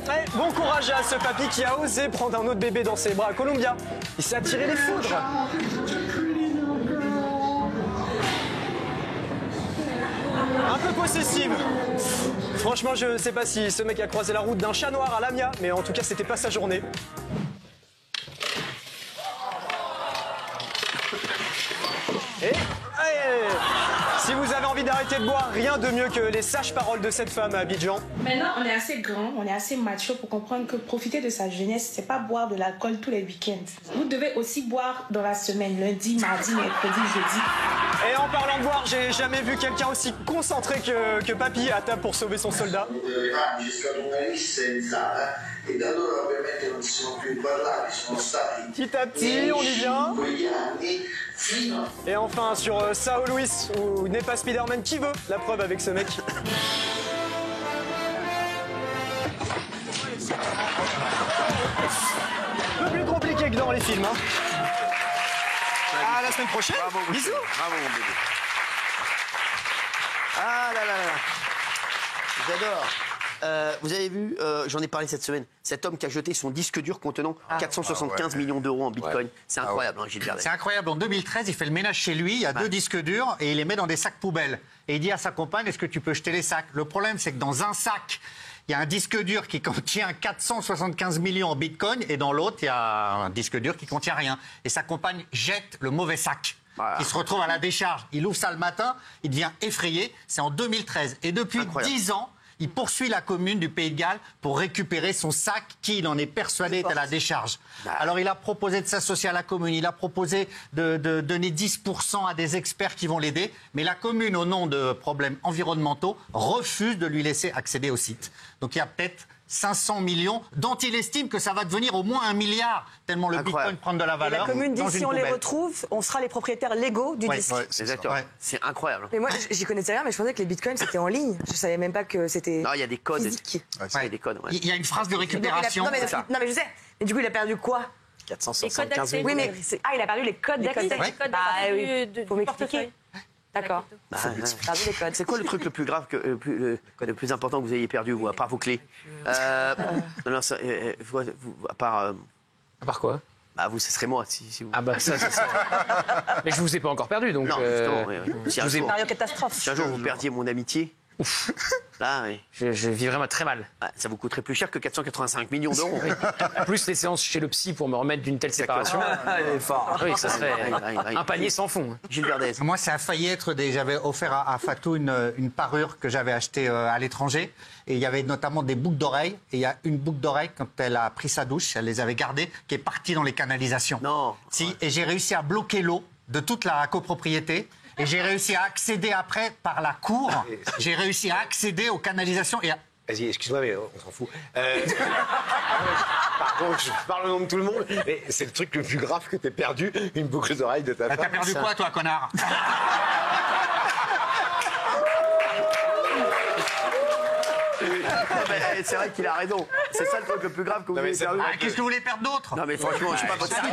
Allez, bon courage à ce papy qui a osé prendre un autre bébé dans ses bras à Columbia. Il s'est attiré les foudres. Un peu possessive. Franchement, je sais pas si ce mec a croisé la route d'un chat noir à Lamia, mais en tout cas, c'était pas sa journée. Et allez, si vous avez envie d'arrêter de boire, rien de mieux que les sages paroles de cette femme à Abidjan. Maintenant, on est assez grand, on est assez macho pour comprendre que profiter de sa jeunesse, c'est pas boire de l'alcool tous les week-ends. Vous devez aussi boire dans la semaine, lundi, mardi, mercredi, jeudi. Et en parlant de boire, j'ai jamais vu quelqu'un aussi concentré que Papy à table pour sauver son soldat. Petit à petit, on y vient. Et enfin, sur Sao Luis, ou n'est pas Spider-Man qui veut la preuve avec ce mec. Un peu plus compliqué que dans les films. À la semaine prochaine. Bravo, bisous. Bravo, mon bébé. Ah là là là. J'adore. Vous avez vu, j'en ai parlé cette semaine, cet homme qui a jeté son disque dur contenant 475 millions d'euros en bitcoin. C'est incroyable, Gilles Verdet. C'est incroyable. En 2013, il fait le ménage chez lui, il y a 2 disques durs et il les met dans des sacs poubelles. Et il dit à sa compagne, est-ce que tu peux jeter les sacs? Le problème, c'est que dans un sac, il y a un disque dur qui contient 475 millions en bitcoin et dans l'autre, il y a un disque dur qui contient rien. Et sa compagne jette le mauvais sac. Il se retrouve à la décharge. Il ouvre ça le matin, il devient effrayé. C'est en 2013. Et depuis 10 ans, il poursuit la commune du Pays de Galles pour récupérer son sac qui, il en est persuadé, est à la décharge. Alors il a proposé de s'associer à la commune, il a proposé de donner 10% à des experts qui vont l'aider, mais la commune, au nom de problèmes environnementaux, refuse de lui laisser accéder au site. Donc il y a peut-être 500 millions dont il estime que ça va devenir au moins 1 milliard, tellement le bitcoin prend de la valeur. Et la commune dit dans si une on les poubelle. retrouve, on sera les propriétaires légaux du disque. Exactement. C'est incroyable. Mais moi, j'y connaissais rien, mais je pensais que les bitcoins c'était en ligne. Je savais même pas que c'était. Non, il y a des codes. Physique. Il y a des codes. Il y a une phrase de récupération. Non, mais je sais. Et du coup, il a perdu quoi? 475 000. Oui, mais il a perdu les codes d'accès. Faut m'expliquer. D'accord. Perdu les codes. C'est quoi le truc le plus grave, le plus important que vous ayez perdu, vous, à part vos clés? Non, ça, à part. À part quoi? Bah, vous, ce serait moi, si vous. Ah, bah, ça. Mais je vous ai pas encore perdu, donc. Non, justement, Mario Catastrophe. Si un jour vous perdiez mon amitié, Ouf. Là, oui. Je vivrais très mal. Ouais, ça vous coûterait plus cher que 485 millions d'euros. Plus les séances chez le psy pour me remettre d'une telle séparation. Il est fort. Oui, ça serait un panier sans fond. Gilles Verdez. Moi, ça a failli être J'avais offert à Fatou une parure que j'avais achetée à l'étranger. Et il y avait notamment des boucles d'oreilles. Et il y a une boucle d'oreille, quand elle a pris sa douche, elle les avait gardées, qui est partie dans les canalisations. Non. Si, et j'ai réussi à bloquer l'eau de toute la copropriété. Et j'ai réussi à accéder après, par la cour, j'ai réussi à accéder aux canalisations et à... Vas-y, excuse-moi, mais on s'en fout. Pardon, je parle au nom de tout le monde, mais c'est le truc le plus grave que t'aies perdu, une boucle d'oreille de ta femme. T'as perdu quoi, toi, connard? C'est vrai qu'il a raison. C'est ça le truc le plus grave que vous avez perdu. Qu'est-ce que vous voulez perdre d'autre? Non mais franchement, je sais pas votre style.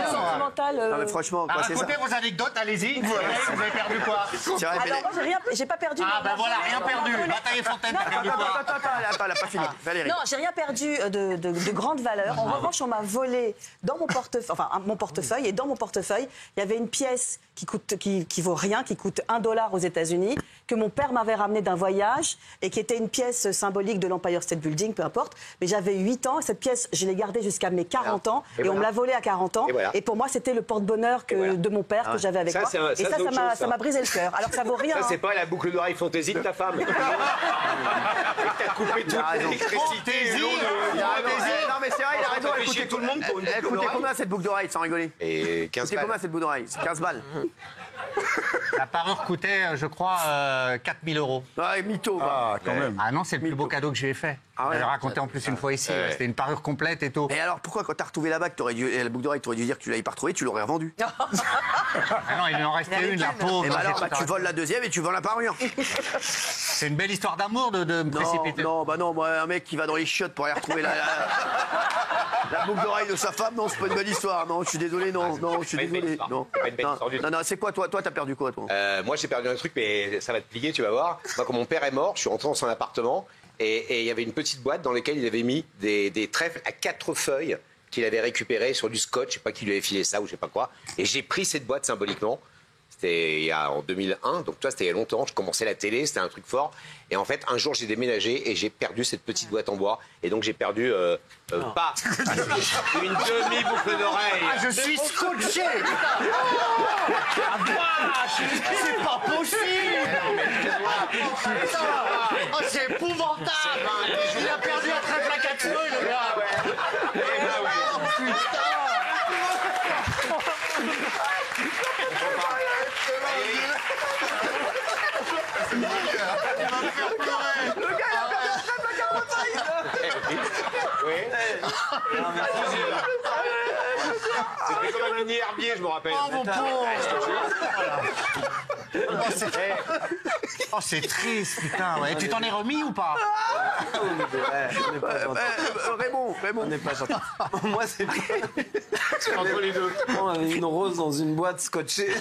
Non mais franchement, quoi, c'est ça. Racontez vos anecdotes, allez-y. Vous avez perdu quoi? Alors moi, j'ai pas perdu. Ah ben voilà, rien perdu. Bataille et Fontaine, t'as perdu quoi? Attends, elle a pas fini. Valérie. Non, j'ai rien perdu de grande valeur. En revanche, on m'a volé dans mon portefeuille, enfin mon portefeuille, et dans mon portefeuille, il y avait une pièce qui vaut rien, qui coûte $1 aux États-Unis, que mon père m'avait ramené d'un voyage et qui était une pièce symbolique de l'Empire State Building, peu importe. Mais j'avais 8 ans, cette pièce, je l'ai gardée jusqu'à mes 40 ans, et on me l'a volée à 40 ans. Et pour moi, c'était le porte-bonheur de mon père que j'avais avec moi. Et ça m'a brisé le cœur. Alors que ça vaut rien. Ça, c'est pas la boucle d'oreille fantaisie de ta femme. T'as coupé toute l'électricité. Non mais c'est vrai, il a raison. Elle coûtait tout le monde pour une Elle coûtait combien cette boucle d'oreille, sans rigoler? Et 15 balles. Combien cette boucle d'oreille? 15 balles. La parure coûtait, je crois, 4 000 euros. Ah, mytho. Ah, quand même. Ah non, c'est le plus beau cadeau que j'ai fait. Ah ouais. J'ai raconté en plus une fois ici. C'était une parure complète et tout. Et alors pourquoi quand t'as retrouvé la bague, la boucle d'oreille, t'aurais dû dire que tu l'avais pas retrouvée, tu l'aurais revendue? Ah non, il en restait une, la pauvre. Et bah alors, tu voles la deuxième et tu vends la parure. C'est une belle histoire d'amour de me précipiter. Non, moi, un mec qui va dans les chiottes pour aller retrouver la boucle d'oreille de sa femme, non, c'est pas une belle histoire. Non, je suis désolé, non, je suis désolé. Non, c'est quoi, toi, t'as perdu quoi, toi? Moi, j'ai perdu un truc, mais ça va te plier, tu vas voir. Moi, quand mon père est mort, je suis rentré dans son appartement et il y avait une petite boîte dans laquelle il avait mis des trèfles à 4 feuilles qu'il avait récupérées sur du scotch, je sais pas qui lui avait filé ça ou je sais pas quoi. Et j'ai pris cette boîte symboliquement. C'était en 2001, donc toi, c'était il y a longtemps. Je commençais la télé, c'était un truc fort. Et en fait, un jour, j'ai déménagé et j'ai perdu cette petite boîte en bois. Et donc, j'ai perdu pas une demi-boucle d'oreille. Ah, je suis scotché. C'est pas possible. Oh, c'est épouvantable. Il a perdu un trèfle à 4 feuilles, le gars. Oh, putain. Le gars, il a perdu un trèfle à 45. C'était comme un mini herbier, je me rappelle. Oh, mon pauvre. Oh, c'est triste, putain. Ouais. Tu t'en es remis ou pas? Raymond. On n'est pas gentil. Moi, c'est entre les deux. On avait une rose dans une boîte scotchée.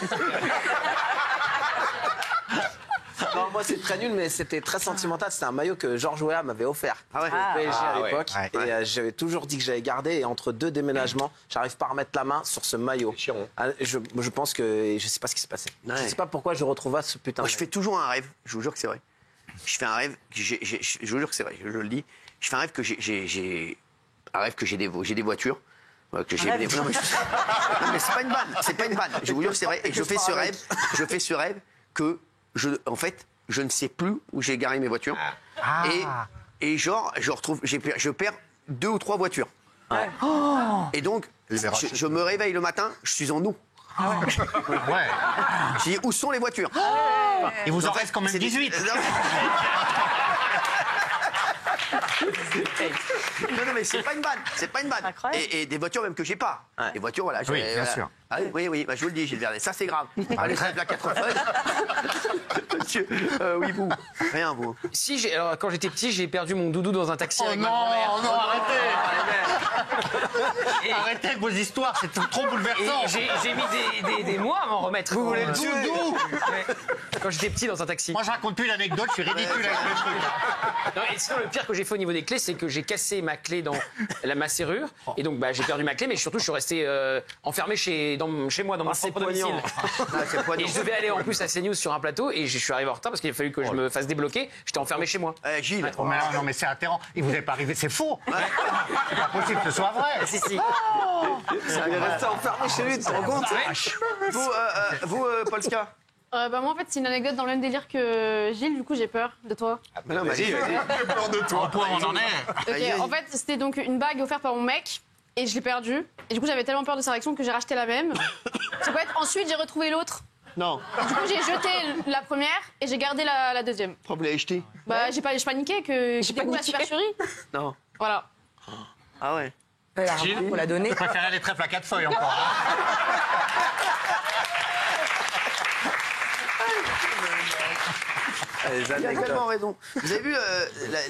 Non, moi c'est très nul, mais c'était très sentimental. C'était un maillot que Georges Weah m'avait offert. Ah ouais. Au PSG à ouais. l'époque. Et j'avais toujours dit que j'avais gardé. Et entre 2 déménagements, j'arrive pas à remettre la main sur ce maillot. Je pense que je sais pas ce qui s'est passé. Ouais. Je sais pas pourquoi je retrouve ce putain. Moi, je fais toujours un rêve. Je vous jure que c'est vrai. Je fais un rêve. Je vous jure que c'est vrai. Je le dis. Je fais un rêve que j'ai des voitures. Que j'ai des... Non mais c'est pas une vanne. C'est pas une vanne. Je vous jure que c'est vrai. Et je fais ce rêve que en fait, je ne sais plus où j'ai garé mes voitures. Et genre, je perds 2 ou 3 voitures. Ouais. Et donc, je me réveille le matin, je suis en eau. Ouais. Je dis, où sont les voitures? Il vous en reste quand même 18. Non, mais c'est pas une vanne. C'est pas une vanne. Et des voitures même que j'ai pas. Des voitures, voilà. Oui, bien sûr. Ah, oui, bah, je vous le dis, Gilles Verdez. Ça, c'est grave. Allez, trèfle à 4 feuilles. Monsieur, oui, vous. Rien, vous. Si, alors quand j'étais petit, j'ai perdu mon doudou dans un taxi avec ma grand-mère. Non, arrêtez. Arrêtez avec vos histoires, c'est trop bouleversant. J'ai mis des mois à m'en remettre. Vous voulez le doudou? Quand j'étais petit dans un taxi. Moi, je raconte plus l'anecdote, je suis ridicule avec le truc. Non, et sinon, le pire que j'ai fait au niveau des clés, c'est que j'ai cassé ma clé dans ma serrure. Et donc, j'ai perdu ma clé, mais surtout, je suis resté enfermé chez moi, dans mon propre domicile. Et je devais aller en plus à CNews sur un plateau, et je suis arrivé arrivé en retard parce qu'il a fallu que je me fasse débloquer. J'étais enfermé chez moi. Gilles. Oh, mais non, mais c'est atterrant. Il vous est pas arrivé, c'est faux. C'est pas possible que ce soit vrai. Si, si. Il est resté enfermé chez lui, tu te rends compte? Vous, Polska. Moi, en fait, c'est une anecdote dans le même délire que Gilles. Du coup, j'ai peur de toi. Mais non, vas-y. J'ai peur de toi. Au point où on en est. Ok, en fait, c'était donc une bague offerte par mon mec. Et je l'ai perdue. Et du coup, j'avais tellement peur de sa réaction que j'ai racheté la même. Ensuite, j'ai retrouvé l'autre. Non. Du coup, j'ai jeté la première et j'ai gardé la deuxième. Pourquoi vous l'avez jeté? Bah, je paniquais que j'ai découvert la supercherie. Non. Voilà. Ah ouais. Gilles, Faut la donner. je préférais les trèfles à 4 feuilles encore. Il a également raison. Vous avez vu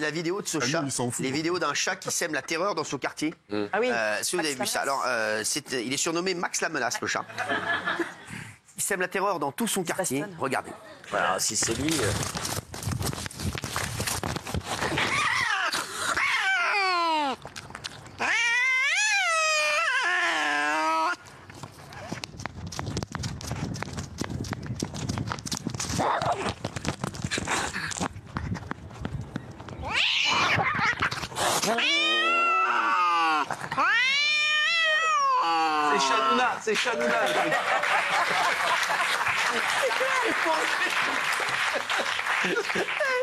la vidéo de ce chat? Les vidéos d'un chat qui sème la terreur dans son quartier. Ah oui. Si vous avez vu ça. Alors, il est surnommé Max la menace, le chat. Il sème la terreur dans tout son quartier. Regardez. Voilà, si c'est lui. C'est Chanouna.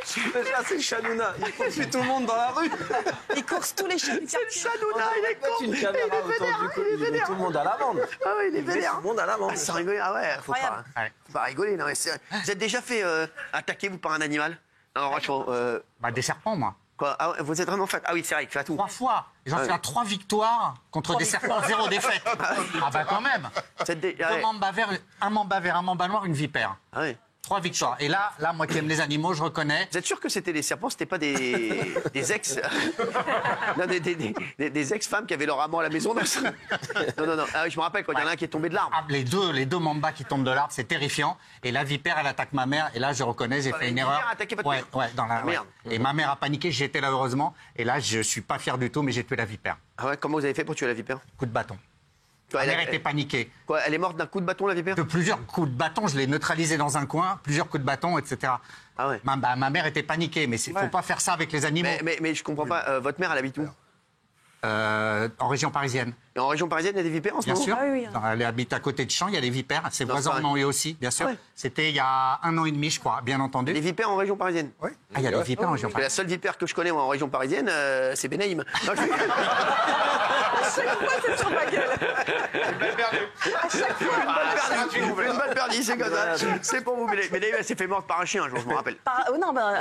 Déjà, c'est Chanouna. Il poursuit tout le monde dans la rue. Il course tous les chats. C'est Chanouna, il est con. Une caméra autour du cou. Il met tout le monde à l'amende. Ah oui, il est vénère. Tout le monde à l'amende. Ah, sans rigoler. Ah ouais, faut pas rigoler. Non, mais vous êtes déjà fait attaquer, vous, par un animal? Non, franchement. Des serpents, moi. Quoi? Ah, vous êtes vraiment fait? Ah oui, c'est vrai, il fait à tout. 3 fois. J'en fais à 3 victoires contre des serpents, 0 défaite. Ah bah quand même. Un mamba vert, un mamba noir, une vipère. Ah oui. 3 victoires. Et là, moi qui aime les animaux, je reconnais. Vous êtes sûr que c'était des serpents, c'était pas des ex... non, des ex-femmes qui avaient leur amant à la maison? Non. Ah oui, je me rappelle quand il y en a un qui est tombé de l'arbre. Ah, les deux mambas qui tombent de l'arbre, c'est terrifiant. Et la vipère, elle attaque ma mère. Et là, je reconnais, j'ai fait une erreur. A attaqué votre mère. Dans la merde. Et ma mère a paniqué, j'y étais là heureusement. Et là, je suis pas fier du tout, mais j'ai tué la vipère. Ah ouais, comment vous avez fait pour tuer la vipère? Coup de bâton. Ma mère était paniquée. Quoi, elle est morte d'un coup de bâton, la vipère? De plusieurs coups de bâton, je l'ai neutralisée dans un coin, plusieurs coups de bâton, etc. Ah ouais. Ma mère était paniquée, mais il ne faut pas faire ça avec les animaux. Mais je comprends pas, votre mère, elle habite où? En région parisienne. Et en région parisienne, il y a des vipères en ce moment? moment? Bien sûr. Elle habite à côté de Champs, il y a des vipères. Ses voisins en ont eu aussi, bien sûr. Ouais. C'était il y a 1 an et demi, je crois, bien entendu. Des vipères en région parisienne? Oui. Ah, il y a des vipères en région parisienne. La seule vipère que je connais, moi, en région parisienne, c'est Benaïm. Non, C'est sur ma gueule. Une balle perdue, c'est comme ça. C'est pour vous. Benaïm, elle s'est fait morte par un chien, je me rappelle.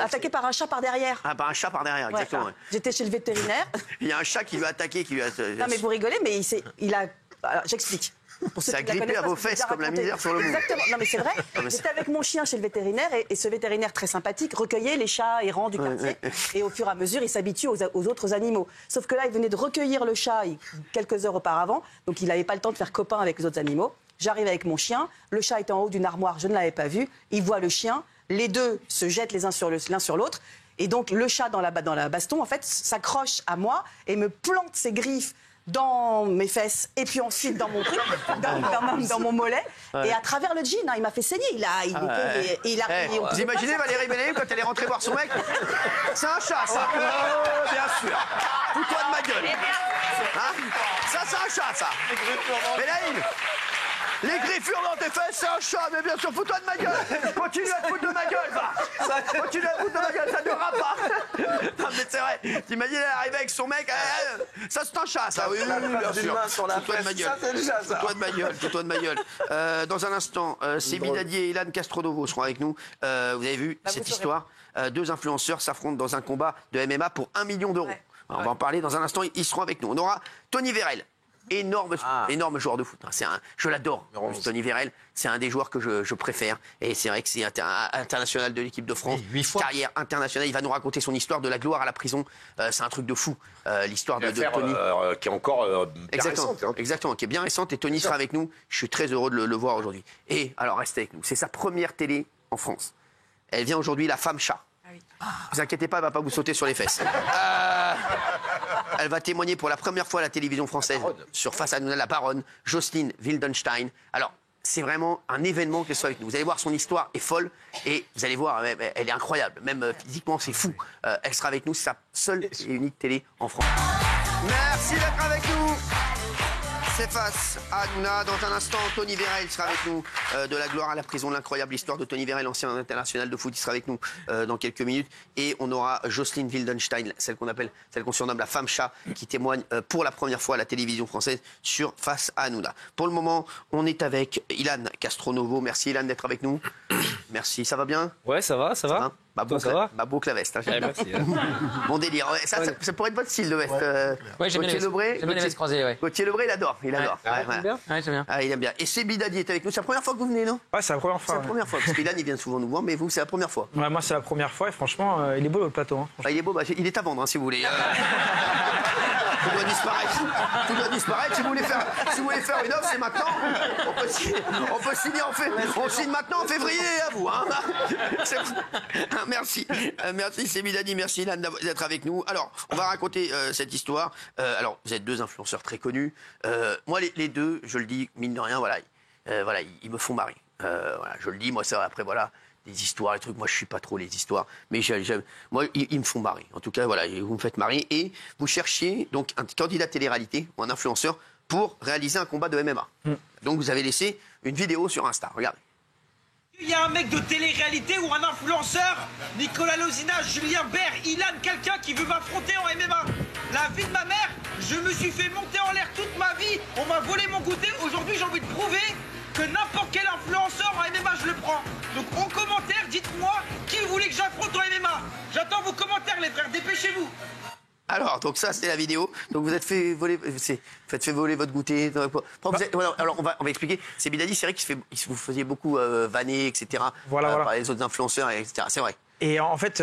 Attaqué par un chat par derrière. Ah, par un chat par derrière, exactement. Ouais. J'étais chez le vétérinaire. Il y a un chat qui lui a attaqué, qui lui a... Non, mais vous rigolez, mais il a... Alors, j'explique. Ça a grippé à vos fesses comme la misère sur le mou. Exactement. Non, mais c'est vrai. J'étais avec mon chien chez le vétérinaire et ce vétérinaire très sympathique recueillait les chats errants du quartier. Et au fur et à mesure, il s'habitue aux autres animaux. Sauf que là, il venait de recueillir le chat quelques heures auparavant. Donc, il n'avait pas le temps de faire copain avec les autres animaux. J'arrive avec mon chien. Le chat était en haut d'une armoire. Je ne l'avais pas vu. Il voit le chien. Les deux se jettent l'un sur l'autre. Et donc, le chat, dans la baston, en fait, s'accroche à moi et me plante ses griffes dans mes fesses et puis ensuite dans mon truc, dans mon mollet. Ouais. Et à travers le jean, il m'a fait saigner. Vous imaginez Valérie Benaïm quand elle est rentrée voir son mec? C'est un chat, ça. Bien sûr. Fous-toi de ma gueule. Hein? Ça, c'est un chat, ça. Benaïm, les griffures dans tes fesses, c'est un chat, mais bien sûr, fous-toi de ma gueule. Continue à te foutre de ma gueule, va. Continue à te foutre de ma gueule, ça ne durera pas. Non, mais c'est vrai. T'imagines, elle arrive avec son mec, ça, c'est un chat, ça. Oui, bien sûr. Fous-toi de ma gueule. Fous-toi de ma gueule. Dans un instant, Sébi Dadier et Ilan Castronovo seront avec nous. Vous avez vu cette histoire? 2 influenceurs s'affrontent dans un combat de MMA pour 1 million d'euros. On va en parler dans un instant, ils seront avec nous. On aura Tony Vérel. Énorme joueur de foot. Je l'adore, Tony Vérel. C'est un des joueurs que je préfère. Et c'est vrai que c'est international de l'équipe de France. 8 fois. Carrière internationale. Il va nous raconter son histoire de la gloire à la prison. C'est un truc de fou. L'histoire de Tony. Qui est encore bien récente. Exactement, qui est bien récente. Et Tony sera avec nous. Je suis très heureux de le voir aujourd'hui. Et alors, restez avec nous. C'est sa première télé en France. Elle vient aujourd'hui, la femme chat. Vous inquiétez pas, elle va pas vous sauter sur les fesses. Elle va témoigner pour la première fois à la télévision française sur Face à nous, la baronne Jocelyne Wildenstein. Alors, c'est vraiment un événement qu'elle soit avec nous. Vous allez voir, son histoire est folle et vous allez voir, elle est incroyable. Même physiquement, c'est fou. Elle sera avec nous, c'est sa seule et unique télé en France. Merci d'être avec nous. C'est Face à Hanouna. Dans un instant, Tony Vérel sera avec nous. De la gloire à la prison, l'incroyable histoire de Tony Vérel, ancien international de foot, il sera avec nous dans quelques minutes. Et on aura Jocelyne Wildenstein, celle qu'on surnomme la femme chat, qui témoigne pour la première fois à la télévision française sur Face à Hanouna. Pour le moment, on est avec Ilan Castronovo. Merci Ilan d'être avec nous. Merci, ça va bien? Ouais, ça va. Ma boucle à veste. Hein, merci. Bon délire. Ouais, ça pourrait être votre style de veste. Ouais, j'aime bien les vestes croisées. Ouais. Gauthier Lebré, il adore. Ouais, j'aime bien. Ouais, j'aime bien. Ah, il aime bien. Et Sebi Dadi est avec nous. C'est la première fois que vous venez, non? Ouais, c'est la première fois. C'est la première fois. Parce qu'Ilan, il vient souvent nous voir, mais vous, c'est la première fois. Ouais, moi, c'est la première fois et franchement, il est beau le plateau. Hein, il est beau, il est à vendre, hein, si vous voulez. Tout doit disparaître. Tout doit disparaître. Si vous voulez faire une offre, c'est maintenant. On peut signer on signe maintenant en février, à vous. Hein. Merci. Merci, Sebi Dadi. Merci, Ilan, d'être avec nous. Alors, on va raconter cette histoire. Alors, vous êtes deux influenceurs très connus. Moi, les deux, je le dis, mine de rien, voilà, ils me font marrer. Voilà, je le dis, moi, ça, après, voilà. Des histoires, les trucs, moi je suis pas trop les histoires, mais moi ils me font marrer. En tout cas, voilà, vous me faites marrer et vous cherchiez donc un candidat télé-réalité ou un influenceur pour réaliser un combat de MMA. Donc vous avez laissé une vidéo sur Insta, regardez. Il y a un mec de télé-réalité ou un influenceur, Nicolas Lozina, Julien Bert, Ilan, quelqu'un qui veut m'affronter en MMA. La vie de ma mère, je me suis fait monter en l'air toute ma vie, on m'a volé mon goûter, aujourd'hui j'ai envie de prouver que n'importe quel influenceur en MMA, je le prends. Donc en commentaire, dites-moi qui vous voulez que j'affronte en MMA. J'attends vos commentaires, les frères, dépêchez-vous. Alors, donc ça, c'était la vidéo. Donc vous êtes fait voler votre goûter. Alors, on va expliquer. Sebi Dadi, c'est vrai qu'il vous faisiez beaucoup vanner, etc. Par les autres influenceurs, etc. C'est vrai. Et en fait,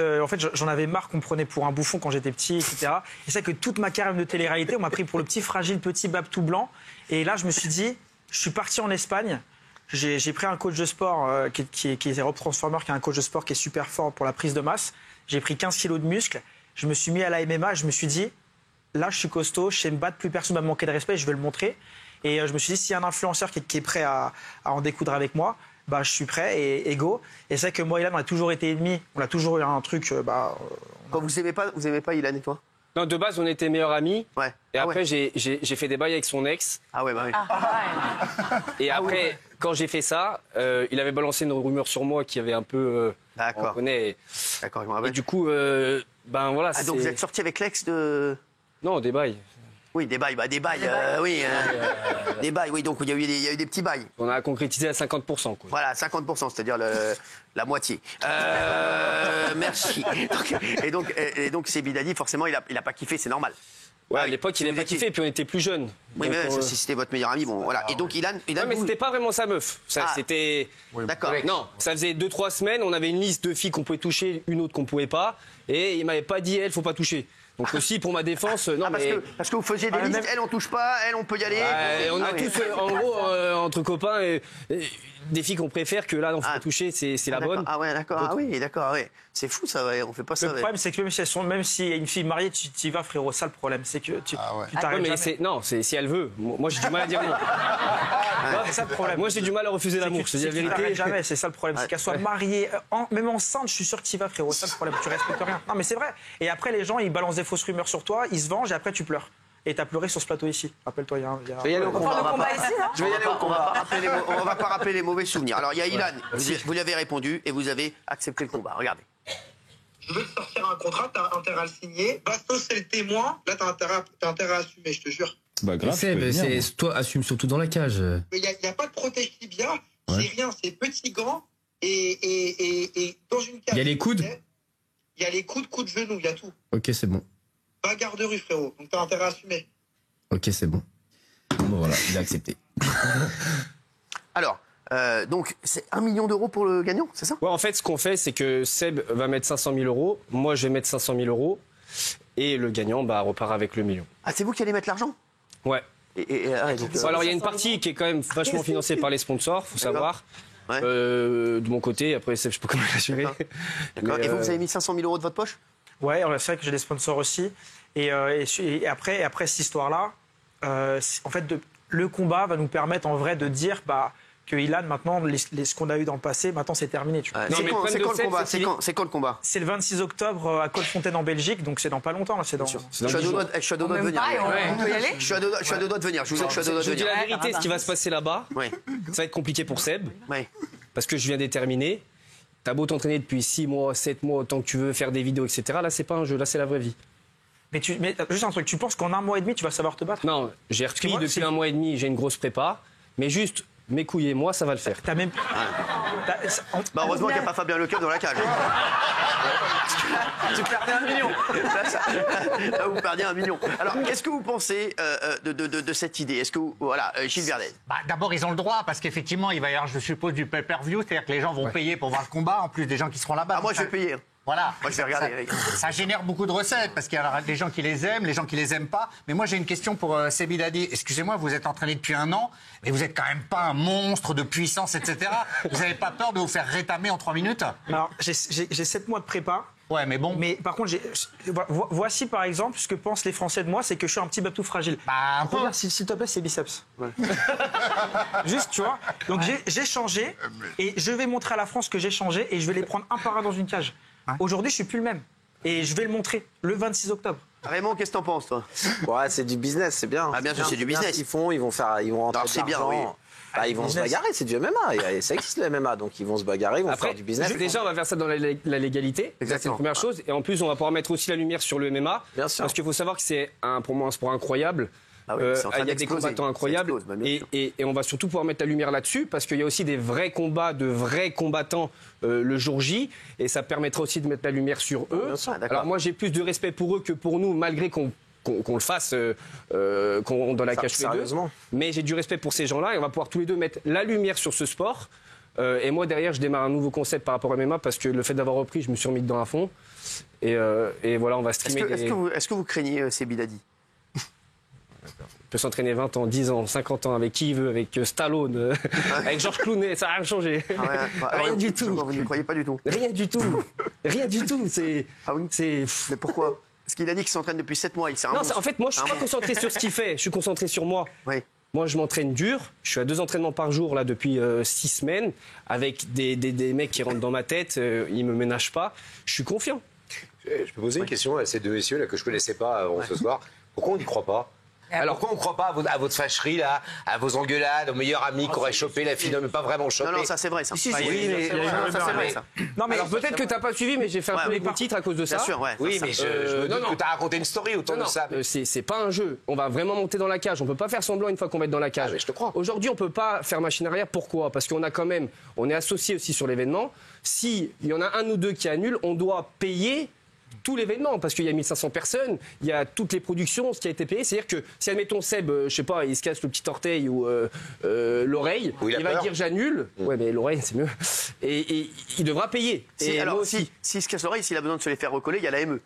j'en avais marre qu'on me prenait pour un bouffon quand j'étais petit, etc. Et c'est que toute ma carrière de télé-réalité, on m'a pris pour le petit fragile, petit bab tout blanc. Et là, je me suis dit, je suis parti en Espagne. J'ai pris un coach de sport qui est Rob Transformer, qui est un coach de sport qui est super fort pour la prise de masse. J'ai pris 15 kilos de muscles. Je me suis mis à la MMA. Je me suis dit, là, je suis costaud, je sais me battre, plus personne ne va me manquer de respect, je vais le montrer. Et je me suis dit, s'il y a un influenceur qui est prêt à en découdre avec moi, bah, je suis prêt et go. Et c'est vrai que moi et Ilan, on a toujours été ennemis. On a toujours eu un truc. Vous aimez pas Ilan et toi? Non, de base, on était meilleurs amis. Ouais. Et après, j'ai fait des bails avec son ex. Ah ouais, bah oui. Et après, quand j'ai fait ça, il avait balancé une rumeur sur moi qui avait un peu. D'accord. On connaît. D'accord, je me rappelle. Et du coup, ben voilà. Ah, donc vous êtes sorti avec l'ex de. Non, des bails. Oui, des bails, oui. Des bails, oui, donc il y a eu des petits bails. On a concrétisé à 50%. Quoi. Voilà, 50%, c'est-à-dire la moitié. Merci. Et donc Sebi Dadi, forcément, il a pas kiffé, c'est normal. Ouais, à l'époque, il n'avait pas kiffé, et puis on était plus jeunes. Oui, mais si c'était votre meilleur ami, bon, voilà. Et donc Ilan mais c'était pas vraiment sa meuf. C'était. D'accord. Non, ça faisait 2-3 semaines, on avait une liste de filles qu'on pouvait toucher, une autre qu'on pouvait pas, et il m'avait pas dit, elle, faut pas toucher. Donc aussi pour ma défense, non parce que vous faisiez des listes, elle on touche pas, elle on peut y aller. On a tous, en gros, entre copains, des filles qu'on préfère que là, on faut pas toucher, c'est la bonne. Ah ouais, d'accord. Ah oui, d'accord. Ouais. C'est fou ça, ouais. On fait pas ça. Le problème, c'est que même si il y a une fille mariée, tu y vas, frérot. Ça, le problème, c'est que tu t'arrêtes jamais. Non, c'est si elle veut. Moi, j'ai du mal à dire non. C'est ça le problème. Moi, j'ai du mal à refuser l'amour. Je te dis la vérité. Jamais, c'est ça le problème. C'est qu'elle soit mariée, même enceinte, je suis sûr que tu y vas, frérot. C'est ça le problème. Tu respectes rien. Non, mais c'est vrai. Et après, les gens, ils balancent des fausses rumeurs sur toi, ils se vengent et après, tu pleures. Et t'as pleuré sur ce plateau ici. Rappelle-toi, il y a. Je vais y aller au combat. Je vais y aller au combat. On va pas rappeler les mauvais souvenirs. Alors, il y a Ilan. Vous lui avez répondu et vous avez accepté le combat. Regardez. Je veux te sortir un contrat, t'as intérêt à le signer. Bastos, c'est le témoin. Là, t'as intérêt à assumer, je te jure. Bah grave. Toi, assume surtout dans la cage. Il n'y a pas de protège-tibia. C'est rien, c'est petit gant. Et dans une cage. Il y a les coudes. Il y a les coudes genoux, il y a tout. Ok, c'est bon. Bagarre de rue, frérot. Donc t'as intérêt à assumer. Ok, c'est bon. Bon, voilà, il a accepté. Alors, donc, c'est 1 million d'euros pour le gagnant, c'est ça? Ouais, en fait, ce qu'on fait, c'est que Seb va mettre 500 000 euros, moi je vais mettre 500 000 euros, et le gagnant repart avec le million. Ah, c'est vous qui allez mettre l'argent? Ouais. Donc, alors, il y a une partie qui est quand même vachement financée par les sponsors, faut savoir. Ouais. De mon côté, après, je sais pas comment la gérer. D'accord. Et vous avez mis 500 000 euros de votre poche? Ouais, c'est vrai que j'ai des sponsors aussi. Et après cette histoire-là, en fait, le combat va nous permettre en vrai de dire, que Ilan, maintenant, ce qu'on a eu dans le passé, maintenant c'est terminé. Tu vois. C'est quand le combat C'est quand le combat? C'est le 26 octobre à Colfontaine en Belgique, donc c'est dans pas longtemps. Là, c'est dans... Je suis à deux doigts de venir. On peut y aller? Je suis à deux doigts de venir. Je vous dis que je suis à deux doigts de Je vous dis venir. la vérité, ce qui va se passer là-bas, ça va être compliqué pour Seb. Parce que je viens déterminer. T'as beau t'entraîner depuis 6 mois, 7 mois, autant que tu veux, faire des vidéos, etc. Là, c'est pas un jeu, là, c'est la vraie vie. Mais juste un truc, tu penses qu'en 1 mois et demi, tu vas savoir te battre? Non, j'ai repris depuis 1 mois et demi, j'ai une grosse prépa. Mais juste, mes couilles et moi, ça va le faire. T'as même... heureusement qu'il n'y a pas Fabien Leclerc dans la cage. Tu perdais 1 million. Là, vous perdiez 1 million. Alors, qu'est-ce que vous pensez de cette idée? Est-ce que voilà, Gilles Verdet? D'abord, ils ont le droit, parce qu'effectivement, il va y avoir, je suppose, du pay-per-view, c'est-à-dire que les gens vont payer pour voir le combat, en plus des gens qui seront là-bas. Ah, moi, je vais payer. Voilà. Moi, je vais regarder. Ça génère beaucoup de recettes, parce qu'il y a des gens qui les aiment, les gens qui les aiment pas. Mais moi, j'ai une question pour Sebi Dadi. Excusez-moi, vous êtes entraîné depuis 1 an, mais vous êtes quand même pas un monstre de puissance, etc. Vous n'avez pas peur de vous faire rétamer en 3 minutes? Alors, j'ai 7 mois de prépa. Ouais, mais bon. Mais par contre, voici par exemple ce que pensent les Français de moi, c'est que je suis un petit babtou fragile. Un peu. Regarde, s'il te plaît, c'est biceps. Ouais. Juste, tu vois. Donc j'ai changé et je vais montrer à la France que j'ai changé et je vais les prendre un par un dans une cage. Aujourd'hui, je suis plus le même. Et je vais le montrer le 26 octobre. Raymond, qu'est-ce que t'en penses, toi? Ouais, c'est du business, c'est bien. Ah, bien sûr, c'est du business. Ils vont rentrer c'est bien, oui. Ils vont se bagarrer, c'est du MMA. Ça existe le MMA, donc ils vont se bagarrer, ils vont faire du business. Déjà, on va faire ça dans la légalité. C'est la première chose. Et en plus, on va pouvoir mettre aussi la lumière sur le MMA. Bien sûr. Parce qu'il faut savoir que c'est pour moi un sport incroyable. Il y a des combattants incroyables et on va surtout pouvoir mettre la lumière là-dessus parce qu'il y a aussi des vrais combats de vrais combattants le jour J et ça permettra aussi de mettre la lumière sur eux. Alors moi j'ai plus de respect pour eux que pour nous malgré qu'on le fasse dans la cage tous les deux. Mais j'ai du respect pour ces gens-là et on va pouvoir tous les deux mettre la lumière sur ce sport. Et moi derrière je démarre un nouveau concept par rapport à MMA parce que le fait d'avoir repris je me suis remis dedans à fond et voilà on va streamer. Est-ce que vous craignez Sebi Dadi? Il peut s'entraîner 20 ans, 10 ans, 50 ans avec qui il veut, avec Stallone, avec Georges Clooney, ça n'a rien changé. Rien du tout. Vous ne croyez pas du tout? Rien du tout. Rien du tout. Mais pourquoi? Parce qu'il a dit qu'il s'entraîne depuis 7 mois. Non, en fait, moi, je suis pas concentré sur ce qu'il fait. Je suis concentré sur moi. Oui. Moi, je m'entraîne dur. Je suis à 2 entraînements par jour là depuis 6 semaines, avec des mecs qui rentrent dans ma tête. Ils me ménagent pas. Je suis confiant. Je peux poser une question à ces deux messieurs là que je connaissais pas avant ce soir. Pourquoi on n'y croit pas? Alors pourquoi on ne croit pas à votre fâcherie, là, à vos engueulades, aux meilleurs amis qui auraient chopé la fille, mais pas vraiment chopé? Non, ça c'est vrai, ça. Oui, mais ça c'est vrai, ça. Non, mais alors peut-être que tu n'as pas suivi, mais j'ai fait un peu les titres à cause de ça. Bien sûr, ouais. Oui, mais je me doute que tu as raconté une story autour de ça. C'est pas un jeu. On va vraiment monter dans la cage. On peut pas faire semblant une fois qu'on va être dans la cage. Je te crois. Aujourd'hui, on peut pas faire machine arrière. Pourquoi? Parce qu'on a quand même, on est associé aussi sur l'événement. S'il y en a un ou deux qui annulent, on doit payer tout l'événement, parce qu'il y a 1500 personnes, il y a toutes les productions, ce qui a été payé. C'est-à-dire que si, admettons, Seb, je sais pas, il se casse le petit orteil ou l'oreille, il va dire j'annule. Ouais, mais l'oreille, c'est mieux. Et il devra payer. Et alors, s'il se casse l'oreille, s'il a besoin de se les faire recoller, il y a la ME.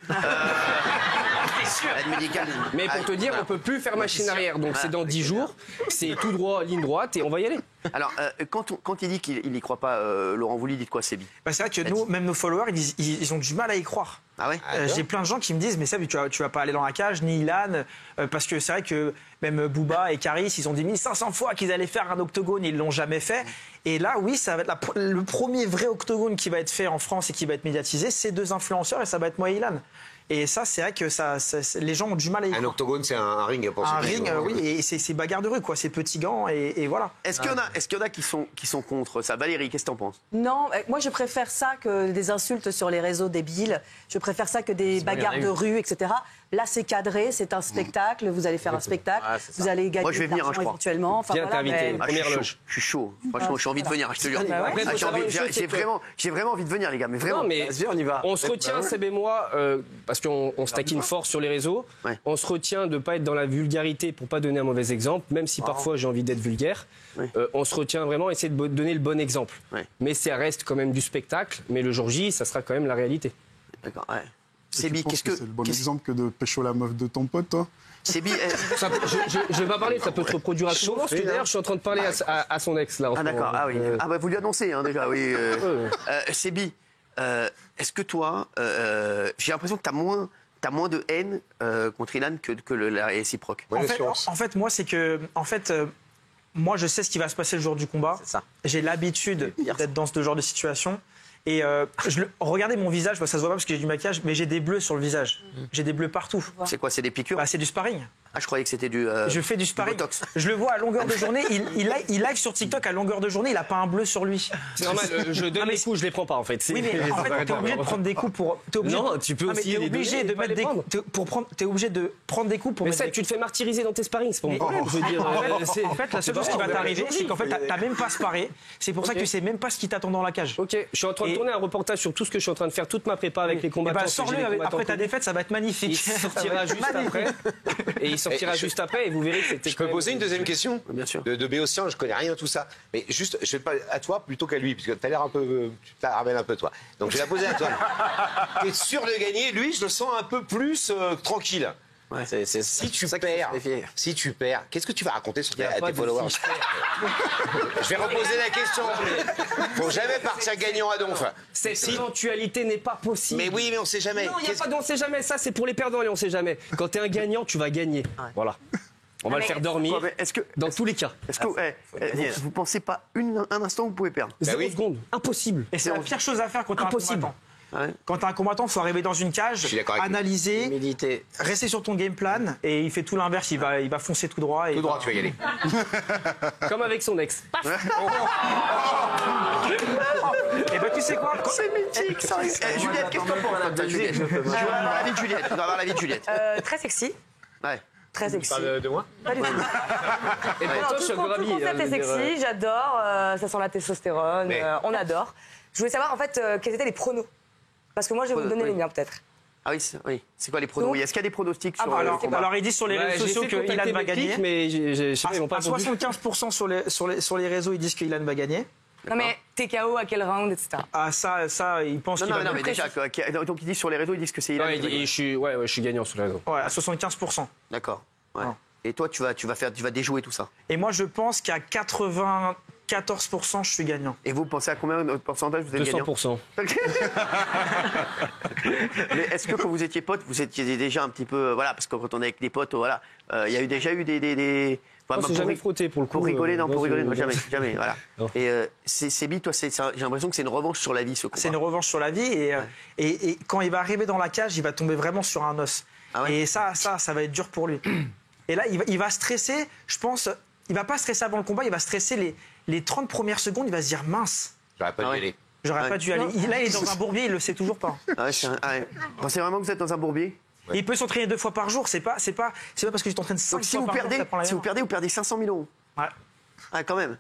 L'aide médicale. Mais pour te dire, on peut plus faire machine arrière. Donc c'est dans 10 jours, c'est tout droit, ligne droite, et on va y aller. Alors, quand il dit qu'il n'y croit pas, Laurent, vous lui dites quoi, Sebi? C'est vrai que nous, même nos followers, ils ont du mal à y croire. Ah ouais? J'ai plein de gens qui me disent, mais Seb, tu vas pas aller dans la cage, ni Ilan, parce que c'est vrai que même Booba et Caris, ils ont dit 1500 fois qu'ils allaient faire un octogone, ils l'ont jamais fait. Et là, oui, ça va être le premier vrai octogone qui va être fait en France et qui va être médiatisé, c'est 2 influenceurs et ça va être moi et Ilan. Et ça, c'est vrai que les gens ont du mal à y croire. Un octogone, c'est un ring pour un ring, oui, et c'est bagarre de rue, quoi. C'est petits gants et voilà. Est-ce qu'il y en a qui sont contre ça? Valérie, qu'est-ce que t'en penses? Non, moi je préfère ça que des insultes sur les réseaux débiles. Je préfère ça que des bagarres de rue, etc. Là, c'est cadré, c'est un spectacle. Vous allez faire un spectacle, vous allez gagner moi, je vais venir, de l'argent éventuellement. Enfin, viens t'inviter, première loge. Je suis chaud. Franchement, j'ai envie de venir, je te jure. J'ai vraiment envie de venir, les gars. Mais vraiment. Non, mais on y va. On se retient, Seb et moi, parce qu'on se taquine fort sur les réseaux. On se retient de ne pas être dans la vulgarité pour pas donner un mauvais exemple, même si parfois j'ai envie d'être vulgaire. On se retient vraiment, essayer de donner le bon exemple. Mais ça reste quand même du spectacle. Mais le jour J, ça sera quand même la réalité. D'accord, Sébi, qu'est-ce que c'est le bon exemple que de pécho la meuf de ton pote, toi? Sébi, je vais pas parler, ça peut se reproduire à tout moment. D'ailleurs, je suis en train de parler à son ex là. Ah d'accord, ah oui. Ah bah vous lui annoncez déjà, oui. Sébi, est-ce que toi, j'ai l'impression que t'as moins de haine contre Ilan que la réciproque. En fait, moi, c'est que, moi, je sais ce qui va se passer le jour du combat. J'ai l'habitude d'être dans ce genre de situation. Et regardez mon visage, ça se voit pas parce que j'ai du maquillage, mais j'ai des bleus sur le visage. J'ai des bleus partout. C'est quoi, c'est des piqûres? C'est du sparring. Ah, je croyais que c'était du. Je fais du sparring. Je le vois à longueur de journée. Il live sur TikTok à longueur de journée. Il a pas un bleu sur lui. C'est normal. Je donne les coups, je les prends pas en fait. Oui, mais en fait, t'es obligé de prendre des coups pour. Non, tu peux aussi. T'es obligé de mettre des coups pour prendre. T'es obligé de prendre des coups pour. Mais ça, tu te fais martyriser dans tes sparring, c'est pas mon problème. Je veux dire. En fait, la seule chose qui va t'arriver, c'est qu'en fait, t'as même pas sparé. C'est pour ça que tu sais même pas ce qui t'attend dans la cage. Ok. Je suis en train de tourner un reportage sur tout ce que je suis en train de faire, toute ma prépa avec les combattants. Sors-le après ta défaite, ça va être magnifique. Il sortira juste après. Et il sortira juste après. Et vous verrez que c'était. Je peux poser une deuxième question? Bien sûr. De Béotian, je connais rien de tout ça. Mais juste, je vais pas à toi plutôt qu'à lui, puisque tu as l'air un peu. Tu te la ramènes un peu, toi. Donc je vais la poser à toi. Tu es sûr de gagner? Lui, je le sens un peu plus tranquille. Ouais. Si tu perds, qu'est-ce que tu vas raconter sur tes followers? Je vais reposer la question. Faut jamais partir gagnant à donf. Cette éventualité n'est pas possible. Mais oui, mais on sait jamais. Non, il n'y a pas d'on sait jamais. Ça, c'est pour les perdants et on sait jamais. Quand t'es un gagnant, tu vas gagner. Voilà. On va le faire dormir. Dans tous les cas. Est-ce que vous pensez pas un instant que vous pouvez perdre? 0 secondes. Impossible. Et c'est la pire chose à faire quand t'es un combattant. Quand t'es un combattant, il faut arriver dans une cage, analyser, méditer, rester sur ton game plan, et il fait tout l'inverse, il va foncer tout droit. Tout droit, tu vas y aller. Comme avec son ex. Et ben tu sais quoi? C'est mythique ça. Juliette, qu'est-ce que t'en penses? Juliette, tu vas avoir la vie de Juliette. Tu vas avoir la vie de Juliette. Très sexy. Ouais. Très sexy. Tu parles de moi? Pas du tout. Et pour toi, je suis Tout le concept est sexy, j'adore. Ça sent la testostérone, on adore. Je voulais savoir en fait quels étaient les pronos. Parce que moi, je vais vous donner les miens peut-être. Ah oui, c'est quoi les pronos? Est-ce qu'il y a des pronostics sur alors ils disent sur les réseaux sociaux que Ilan va gagner. Mais je sais pas, ils m'ont pas répondu. 75% sur les réseaux, ils disent que Ilan va gagner. Non mais TKO à quel round, etc. Ah ça, ils pensent qu'il va gagner. Non mais déjà, donc ils disent sur les réseaux, ils disent que c'est Ilan. Je suis gagnant sur les réseaux. Ouais, à 75%. D'accord. Ouais. Et toi, tu vas déjouer tout ça. Et moi, je pense qu'à 94%, je suis gagnant. Et vous pensez à combien de pourcentage vous êtes gagnant? 200%. Mais est-ce que quand vous étiez potes, vous étiez déjà un petit peu... Voilà, parce que quand on est avec des potes, voilà, il y a déjà eu des... On s'est jamais frotté pour le coup. Pour rigoler, non, jamais, voilà. Et Sébi, toi, j'ai l'impression que c'est une revanche sur la vie, ce combat. C'est une revanche sur la vie, et quand il va arriver dans la cage, il va tomber vraiment sur un os. Ah ouais. Et ça va être dur pour lui. Et là, il va stresser, je pense, il va pas stresser avant le combat, il va stresser les 30 premières secondes, il va se dire mince. J'aurais pas dû aller. J'aurais pas dû aller. Là, il est dans un bourbier, il le sait toujours pas. Vous pensez vraiment que vous êtes dans un bourbier? Ouais. Il peut s'entraîner 2 fois par jour, c'est pas parce que tu t'entraînes 5 fois par jour. Si vous perdez, vous perdez 500 000 €. Ouais. Ah, quand même.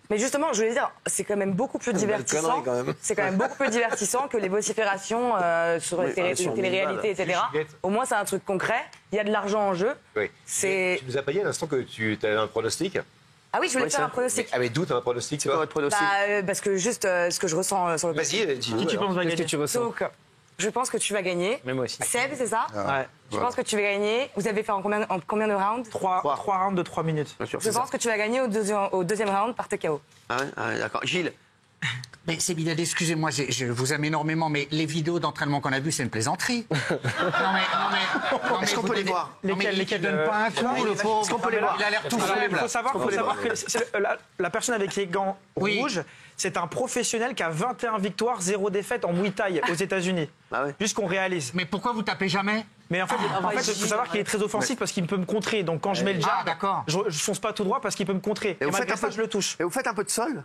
Mais justement, je voulais dire, c'est quand même beaucoup plus divertissant. C'est quand même beaucoup plus divertissant que les vociférations sur les téléréalités, etc. Au moins, c'est un truc concret. Il y a de l'argent en jeu. Oui. Tu nous as pas dit à l'instant que tu avais un pronostic? Ah oui, je voulais faire un pronostic. Mais d'où t'as un pronostic? C'est quoi votre pronostic? Parce que juste ce que je ressens sur le Vas-y, dis-nous. Qui tu penses va gagner? Qu'est-ce que tu ressens? Donc, je pense que tu vas gagner. Mais moi aussi. Seb, c'est ça? Ouais. Je pense que tu vas gagner. Vous avez fait en combien de rounds? 3 rounds de 3 minutes. Je pense que tu vas gagner au deuxième round par TKO. Ah ouais, d'accord. Gilles? Mais c'est Bilal, excusez-moi, je vous aime énormément, mais les vidéos d'entraînement qu'on a vues, c'est une plaisanterie. non, Est-ce qu'on peut les voir? Lesquelles donne pas un coup, le pauvre. Est-ce qu'on peut les voir? Il a l'air tout faible. Il faut savoir que la personne avec les gants rouges, c'est un professionnel qui a 21 victoires, 0 défaite en Muay Thai aux États-Unis. Ah ouais. Juste qu'on réalise. Mais pourquoi vous tapez jamais? Mais en fait, il faut savoir qu'il est très offensif parce qu'il peut me contrer. Donc quand je mets le jab, je fonce pas tout droit parce qu'il peut me contrer. Et malgré ça, je le touche. Et vous faites un peu de sol?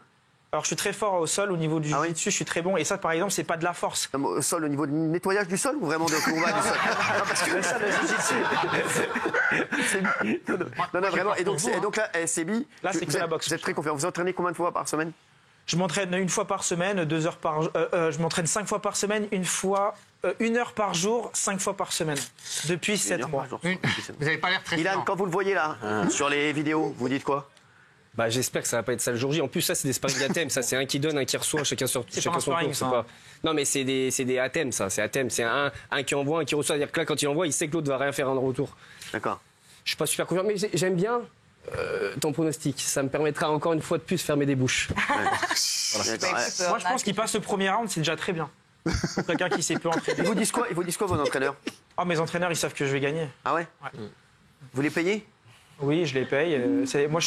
Alors je suis très fort au sol, au niveau du jiu-jitsu, je suis très bon. Et ça, par exemple, c'est pas de la force. Au sol, au niveau du nettoyage du sol ou vraiment de combat du sol? Parce que ça, le jiu-jitsu. Non, vraiment. Et donc là, Sébi, là, c'est que la boxe. Vous êtes très confiant. Vous entraînez combien de fois par semaine? Je m'entraîne 1 fois par semaine, 2 heures par jour. Je m'entraîne 5 fois par semaine, 1 heure par jour, 5 fois par semaine. Depuis 7 mois. Vous avez pas l'air très Ilan, quand vous le voyez là, sur les vidéos, vous dites quoi? Bah, j'espère que ça va pas être ça le jour J. En plus, ça, c'est des sparring à thème. Ça, c'est un qui donne, un qui reçoit, chacun son tour. Non, mais c'est des à thème, ça. C'est à thème. C'est un qui envoie, un qui reçoit. C'est-à-dire que là, quand il envoie, il sait que l'autre va rien faire en retour. D'accord. Je suis pas super confiant, mais j'aime bien ton pronostic. Ça me permettra encore une fois de plus fermer des bouches. Moi, je pense qu'il passe le premier round, c'est déjà très bien. Pour quelqu'un qui sait peu entraîner. Ils vous disent quoi, vos entraîneurs? Mes entraîneurs, ils savent que je vais gagner. Ah ouais? Vous les payez? Oui, je les paye. Moi,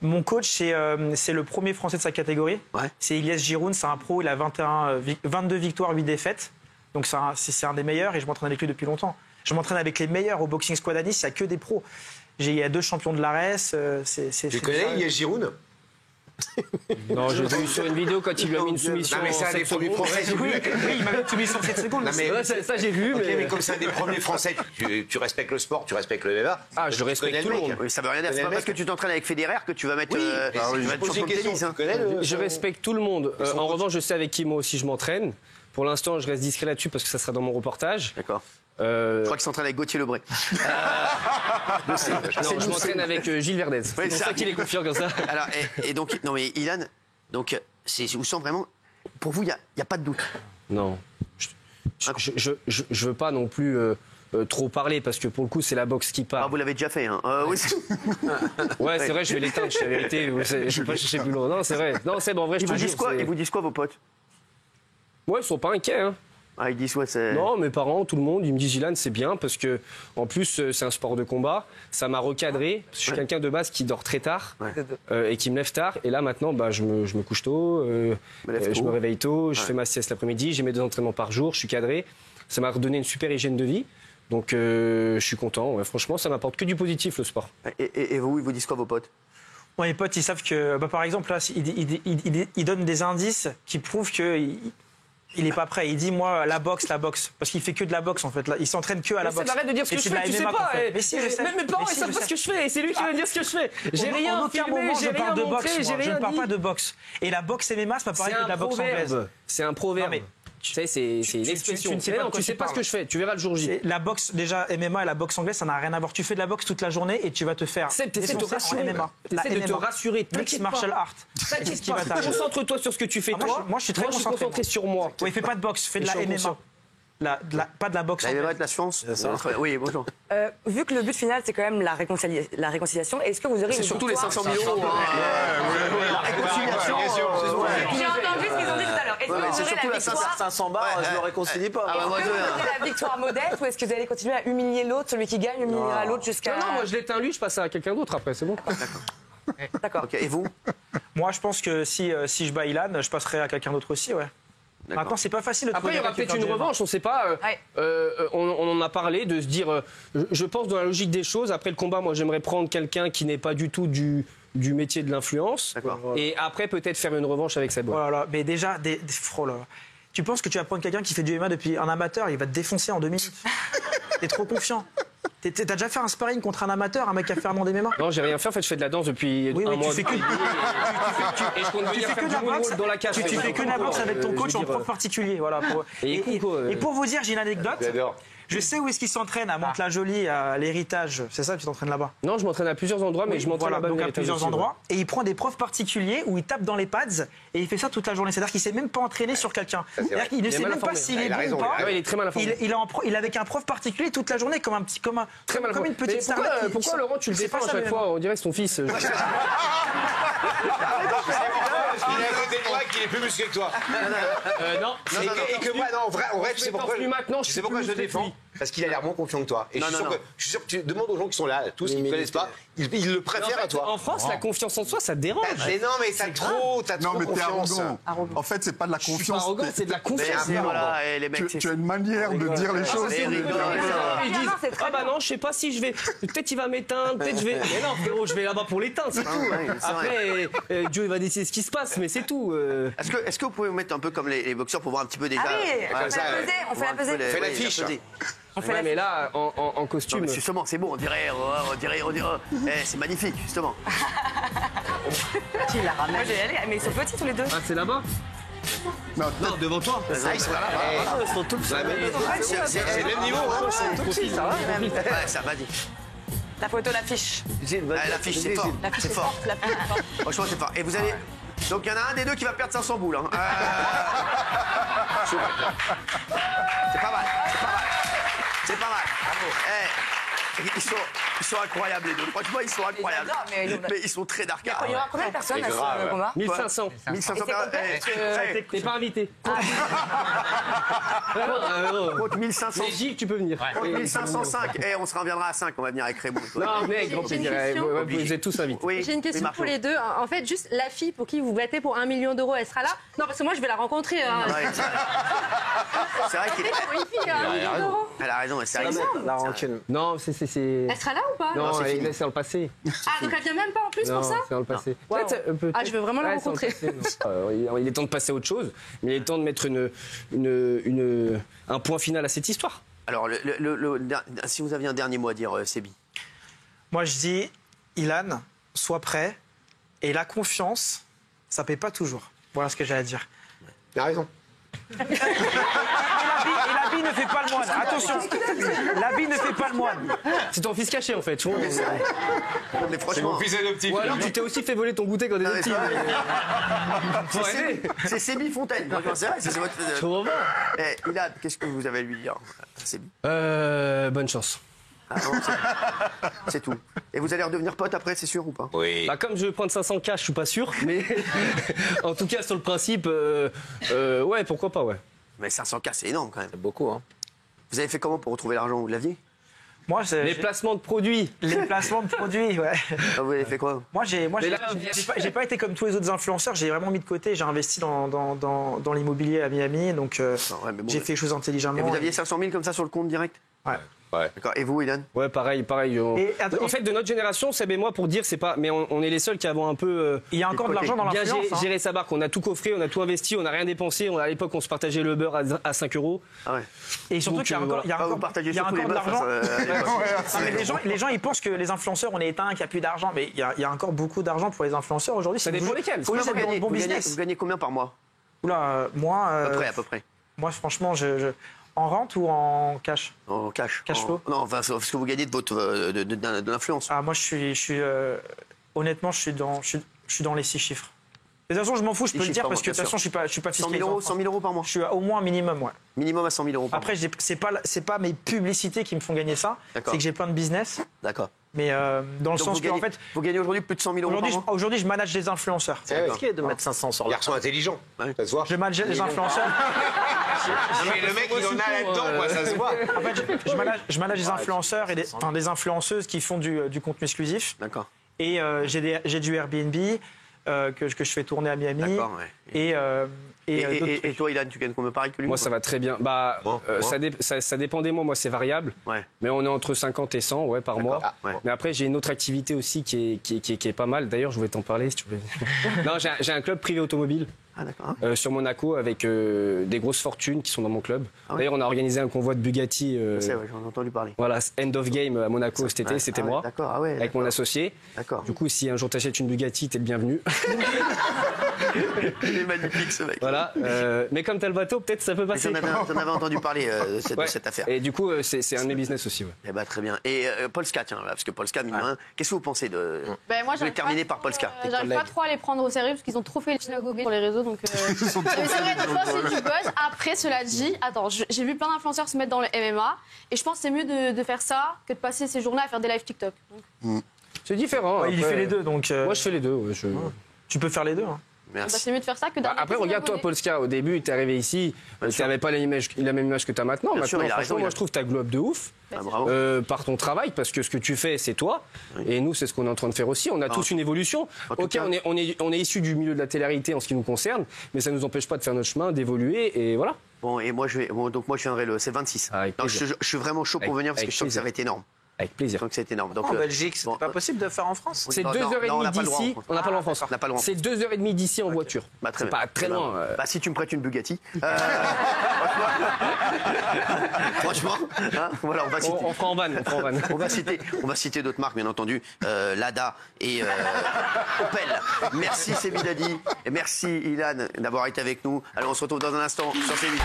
mon coach, c'est le premier Français de sa catégorie. C'est Ilyes Giroun, c'est un pro. Il a 22 victoires, 8 défaites. Donc c'est un des meilleurs et je m'entraîne avec lui depuis longtemps. Je m'entraîne avec les meilleurs au Boxing Squad à Nice. Il n'y a que des pros. Il y a 2 champions de l'ARES. Tu connais Ilyes Giroun? Non, j'ai vu sur une vidéo quand il lui a mis une soumission. Non, mais c'est un des premiers Français. Oui, il m'a mis une soumission en 7 secondes. Non, mais ça j'ai vu. Okay, mais comme c'est un des premiers Français, tu respectes le sport, tu respectes le MMA. Ah, je respecte tout le monde. Oui, ça veut rien dire. C'est pas parce que tu t'entraînes avec Federer que tu vas mettre. Je respecte tout le monde. En revanche, je sais avec qui moi aussi je m'entraîne. Pour l'instant, je reste discret là-dessus parce que ça sera dans mon reportage. D'accord. Je crois qu'il s'entraîne avec Gauthier Lebray. Non, je m'entraîne avec Gilles Verdez. C'est pour ça qu'il est confiant comme ça. Alors, et donc, non mais Ilan, donc, vous sens vraiment, pour vous, il n'y a pas de doute. Non. Je veux pas non plus trop parler parce que pour le coup, c'est la boxe qui parle. Ah, vous l'avez déjà fait, hein. Oui. Ouais, c'est vrai, je vais l'éteindre, c'est la vérité. Je vais pas chercher plus loin. Non, c'est vrai. Non, c'est bon, en vrai, je te jure. Ils vous disent quoi, vos potes? Ouais, ils sont pas inquiets, hein. Ah, ils disent ouais, c'est... Non, mes parents, tout le monde, ils me disent Ilan, c'est bien parce que en plus c'est un sport de combat. Ça m'a recadré. Je suis quelqu'un de base qui dort très tard et qui me lève tard. Et là maintenant, je me couche tôt, je me réveille tôt, je fais ma sieste l'après-midi, j'ai mes 2 entraînements par jour, je suis cadré. Ça m'a redonné une super hygiène de vie. Donc je suis content. Ouais, franchement, ça m'apporte que du positif le sport. Et vous, ils vous disent quoi, vos potes? Moi, mes potes, ils savent que, par exemple, là, ils donnent des indices qui prouvent que. Il est pas prêt. Il dit moi la boxe parce qu'il fait que de la boxe en fait. Là, il s'entraîne que à la boxe. Arrête de dire ce que je fais. Tu sais pas. Mais si, je sais. Même mes parents ils savent pas ce que je fais. Et c'est lui qui va me dire ce que je fais. J'ai rien filmé, j'ai rien montré, j'ai rien dit. Je ne parle pas de boxe. Et la boxe MMA, c'est pas pareil que de la boxe anglaise. C'est un proverbe. Tu sais, c'est une expression. Tu sais pas ce que je fais. Tu verras le jour J. La boxe, déjà, MMA et la boxe anglaise, ça n'a rien à voir. Tu fais de la boxe toute la journée et tu vas te faire. T'essaies de te rassurer. Mixed martial art. Concentre-toi sur ce que tu fais, toi. Moi, je suis très concentré sur moi. Oui, fais pas de boxe, fais de la MMA. Pas de la boxe. La MMA de la science. Oui, bonjour. Vu que le but final, c'est quand même la réconciliation, est-ce que vous aurez. C'est surtout les 500 000 euros. La réconciliation. J'ai entendu ce qu'ils ont dit tout à l'heure. Est-ce que vous c'est aurez surtout la la victoire 500 bars, je le réconcilie pas. Est-ce que vous aurez la victoire modeste ou est-ce que vous allez continuer à humilier l'autre, celui qui gagne humiliera l'autre jusqu'à. Non, moi je l'éteins lui, je passe à quelqu'un d'autre après, c'est bon. D'accord. Et vous? Moi, je pense que si je bats Ilan, je passerai à quelqu'un d'autre aussi, ouais. Maintenant, c'est pas facile de Après, il y aura peut-être une revanche, on sait pas. On en a parlé, de se dire. Je pense dans la logique des choses. Après le combat, moi, j'aimerais prendre quelqu'un qui n'est pas du tout du métier de l'influence. Et après, peut-être faire une revanche avec sa boîte. Voilà, mais déjà, tu penses que tu vas prendre quelqu'un qui fait du MMA depuis un amateur, il va te défoncer en 2 minutes. T'es trop confiant. T'as déjà fait un sparring contre un amateur, un mec qui a fait un monde MMA? Non, j'ai rien fait. En fait, je fais de la danse depuis un mois. Tu fais que dans la cage. Tu fais que la boxe avec ton coach en prof particulier. Voilà. Et pour vous dire, j'ai une anecdote. Je sais où est-ce qu'il s'entraîne, à Mantes-la-Jolie, à l'Héritage. C'est ça, tu t'entraînes là-bas? Non, je m'entraîne à plusieurs endroits, mais je m'entraîne là-bas. Donc à plusieurs endroits. Et il prend des profs particuliers où il tape dans les pads et il fait ça toute la journée. C'est-à-dire qu'il ne s'est même pas entraîné sur quelqu'un. Il ne sait même pas s'il est bon ou pas. Il est très mal informé. Il est avec un prof particulier toute la journée, comme une petite star. Pourquoi, Laurent, tu le défends à chaque fois? On dirait que son fils. Il est à côté de moi qui est plus musclé que toi. Non. Et que moi, non, en vrai, tu sais pourquoi je le défends? Parce qu'il a l'air moins confiant que toi. Et je suis sûr que tu demandes aux gens qui sont là, tous qui ne connaissent pas, ils le préfèrent à toi. En France, la confiance en soi, ça te dérange. Mais non, mais t'as trop confiance. En fait, c'est pas de la confiance. Je suis pas arrogant, c'est de la confiance. Tu as une manière de dire les choses. Ils disent ah bah non, je sais pas si je vais. Peut-être il va m'éteindre, peut-être je vais. Mais non, frérot, je vais là-bas pour l'éteindre, c'est tout. Après, Dieu il va décider ce qui se passe, mais c'est tout. Est-ce que vous pouvez vous mettre un peu comme les boxeurs pour voir un petit peu déjà. Ah oui, on fait la pesée. Fais l'affiche. Ouais, mais là, en costume. Non, justement, c'est bon, on dirait. C'est magnifique, justement. Tu la ramènes. Moi, j'ai allé, mais ils sont petits tous les deux. Ah, c'est là-bas? Non, devant toi. Ils sont là. Ils sont tous petits. C'est le même niveau. Ils sont tous petits, ça va. Ouais, ça va dire. La photo, l'affiche. L'affiche, c'est fort. C'est fort. Franchement, c'est fort. Et vous allez. Donc, il y en a un des deux qui va perdre 500 boules. C'est pas mal. C'est pas mal. Ils sont incroyables les deux. Franchement, ils sont incroyables. Mais ils sont très dark. Il y aura combien de personnes à ce combat? 1500. 1500 T'es pas invité. Contre 1500. Mais Gilles, tu peux venir. Contre 1505. On se reviendra à 5. On va venir avec Raymond. Non, mais avec grand plaisir. Vous êtes tous invités. J'ai une question pour les deux. En fait, juste la fille pour qui vous battez pour 1 million d'euros, elle sera là? Non, parce que moi, je vais la rencontrer. C'est vrai qu'il est. Elle a raison, c'est vrai. La rancune. Non, c'est. Elle sera là ou pas? Non, c'est dans le passé. Ah, donc elle vient même pas en plus pour ça? C'est dans le passé. Ah, je veux vraiment la rencontrer. Il est temps de passer à autre chose, mais il est temps de mettre un point final à cette histoire. Alors, si vous aviez un dernier mot à dire, Sébi. Moi, je dis, Ilan, sois prêt. Et la confiance, ça paie pas toujours. Voilà ce que j'ai à dire. Il a raison. Et l'habit ne fait pas le moine. Attention, l'habit ne fait pas le moine. C'est ton fils caché en fait. Mais franchement, mon fils adoptif. Ou alors tu t'es aussi fait voler ton goûter quand t'étais petit. C'est Sébi Fontaine. C'est vrai, c'est votre. Ilan, qu'est-ce que vous avez à lui dire, Sébi? Bonne chance. Ah non, c'est tout. Et vous allez redevenir pote après, c'est sûr ou pas? Oui. Bah, comme je vais prendre 500 cash, je suis pas sûr, mais en tout cas sur le principe, ouais, pourquoi pas, ouais. Mais 500K, c'est énorme quand même. C'est beaucoup, hein. Vous avez fait comment pour retrouver l'argent? Vous l'aviez? Moi, les placements de produits. Les placements de produits, ouais. Ah, vous avez fait quoi? Moi, j'ai pas été comme tous les autres influenceurs. J'ai vraiment mis de côté. J'ai investi dans l'immobilier à Miami, donc j'ai fait les choses intelligemment. Et vous aviez 500 000 comme ça sur le compte direct? Ouais. Ouais. D'accord. Et vous, Ilan? Ouais, pareil. En fait, de notre génération, Seb et moi, pour dire, c'est pas. Mais on est les seuls qui avons un peu. Il y a encore de l'argent dans l'influence. Bien géré sa barque. On a tout coffré, on a tout investi, on n'a rien dépensé. À l'époque, on se partageait le beurre à 5 euros. Ah ouais. Et surtout qu'il y a encore de l'argent. Les gens, ils pensent que les influenceurs, on est éteints, qu'il n'y a plus d'argent. Mais il y a encore beaucoup d'argent pour les influenceurs aujourd'hui. Ça dépend lesquels. Vous gagnez combien par mois? Oula, moi. À peu près. Moi, franchement, en rente ou en cash? En cash. Cash flow? Non, enfin, ce que vous gagnez de l'influence. Ah, moi, honnêtement, je suis dans les 6 chiffres. De toute façon, je m'en fous, je peux le dire, parce que de toute façon, je suis pas fiscalisé. 100 000 euros par mois? Je suis au moins un minimum, ouais. Minimum à 100 000 euros par mois. Après, c'est pas mes publicités qui me font gagner ça. C'est que j'ai plein de business. D'accord. Mais dans le sens que, en fait. Vous gagnez aujourd'hui plus de 100 000 euros par mois? Aujourd'hui, je manage des influenceurs. C'est risqué de mettre 500 sur le. Garçon intelligent, ça se voit. Je manage des influenceurs. Mais le mec, il en a là-dedans, quoi, ça se voit. En fait, je manage des influenceurs et des influenceuses qui font du contenu exclusif. D'accord. Et j'ai du Airbnb que je fais tourner à Miami. D'accord, ouais. Et toi, Ilan, tu gagnes combien pareil que lui? Moi, ça va très bien. Bah, ça dépend des mois. Moi, c'est variable. Ouais. Mais on est entre 50 et 100 par mois. Ah, ouais. Mais après, j'ai une autre activité aussi qui est pas mal. D'ailleurs, je voulais t'en parler si tu veux. Non, j'ai un club privé automobile. Ah, d'accord. Sur Monaco avec des grosses fortunes qui sont dans mon club. Ah, ouais. D'ailleurs, on a organisé un convoi de Bugatti. C'est vrai, j'en ai entendu parler. Voilà, end of game à Monaco cet été, c'était moi. D'accord, avec mon associé. D'accord. Du coup, si un jour t'achètes une Bugatti, t'es le bienvenu. Il est magnifique ce mec. Voilà. Mais comme t'as le bateau, peut-être ça peut passer. J'en avais entendu parler de cette affaire. Et du coup, c'est un de mes business aussi. Ouais. Eh ben, très bien. Et Polska, tiens, parce que Polska, qu'est-ce que vous pensez de. Moi, je vais terminer par Polska. J'arrive pas trop à les prendre au sérieux parce qu'ils ont trop fait le synagogue sur les réseaux. Donc, mais c'est vrai, des fois, c'est du buzz. Après, cela dit, attends, j'ai vu plein d'influenceurs se mettre dans le MMA. Et je pense que c'est mieux de faire ça que de passer ces journées à faire des live TikTok. C'est différent. Ouais, il fait les deux. Donc, moi, je fais les deux. Ouais, Tu peux faire les deux. Hein. C'est mieux de faire ça que d'arrêter. Après, regarde-toi, Polska, au début, t'es arrivé ici, tu n'avais pas la même image que tu as maintenant. Maintenant, franchement, moi, je trouve que tu as globe de ouf. Par ton travail, parce que ce que tu fais, c'est toi. Et nous, c'est ce qu'on est en train de faire aussi. On a tous une évolution. Ok, on est issus du milieu de la télé-réalité en ce qui nous concerne, mais ça ne nous empêche pas de faire notre chemin, d'évoluer, et voilà. Bon, et moi, je viendrai c'est 26. Non, je suis vraiment chaud pour venir parce que je sens que ça va être énorme. Avec plaisir. Donc c'est énorme. Donc, en Belgique, c'est pas possible de faire en France. C'est 2h30 d'ici. On n'a pas le droit en France. C'est 2h30 d'ici en voiture. C'est pas très loin. Si tu me prêtes une Bugatti. Franchement, voilà, on va citer. On fera en van. On va citer d'autres marques, bien entendu. Lada et Opel. Merci Sébi Dadi et merci Ilan d'avoir été avec nous. Alors on se retrouve dans un instant sur C8.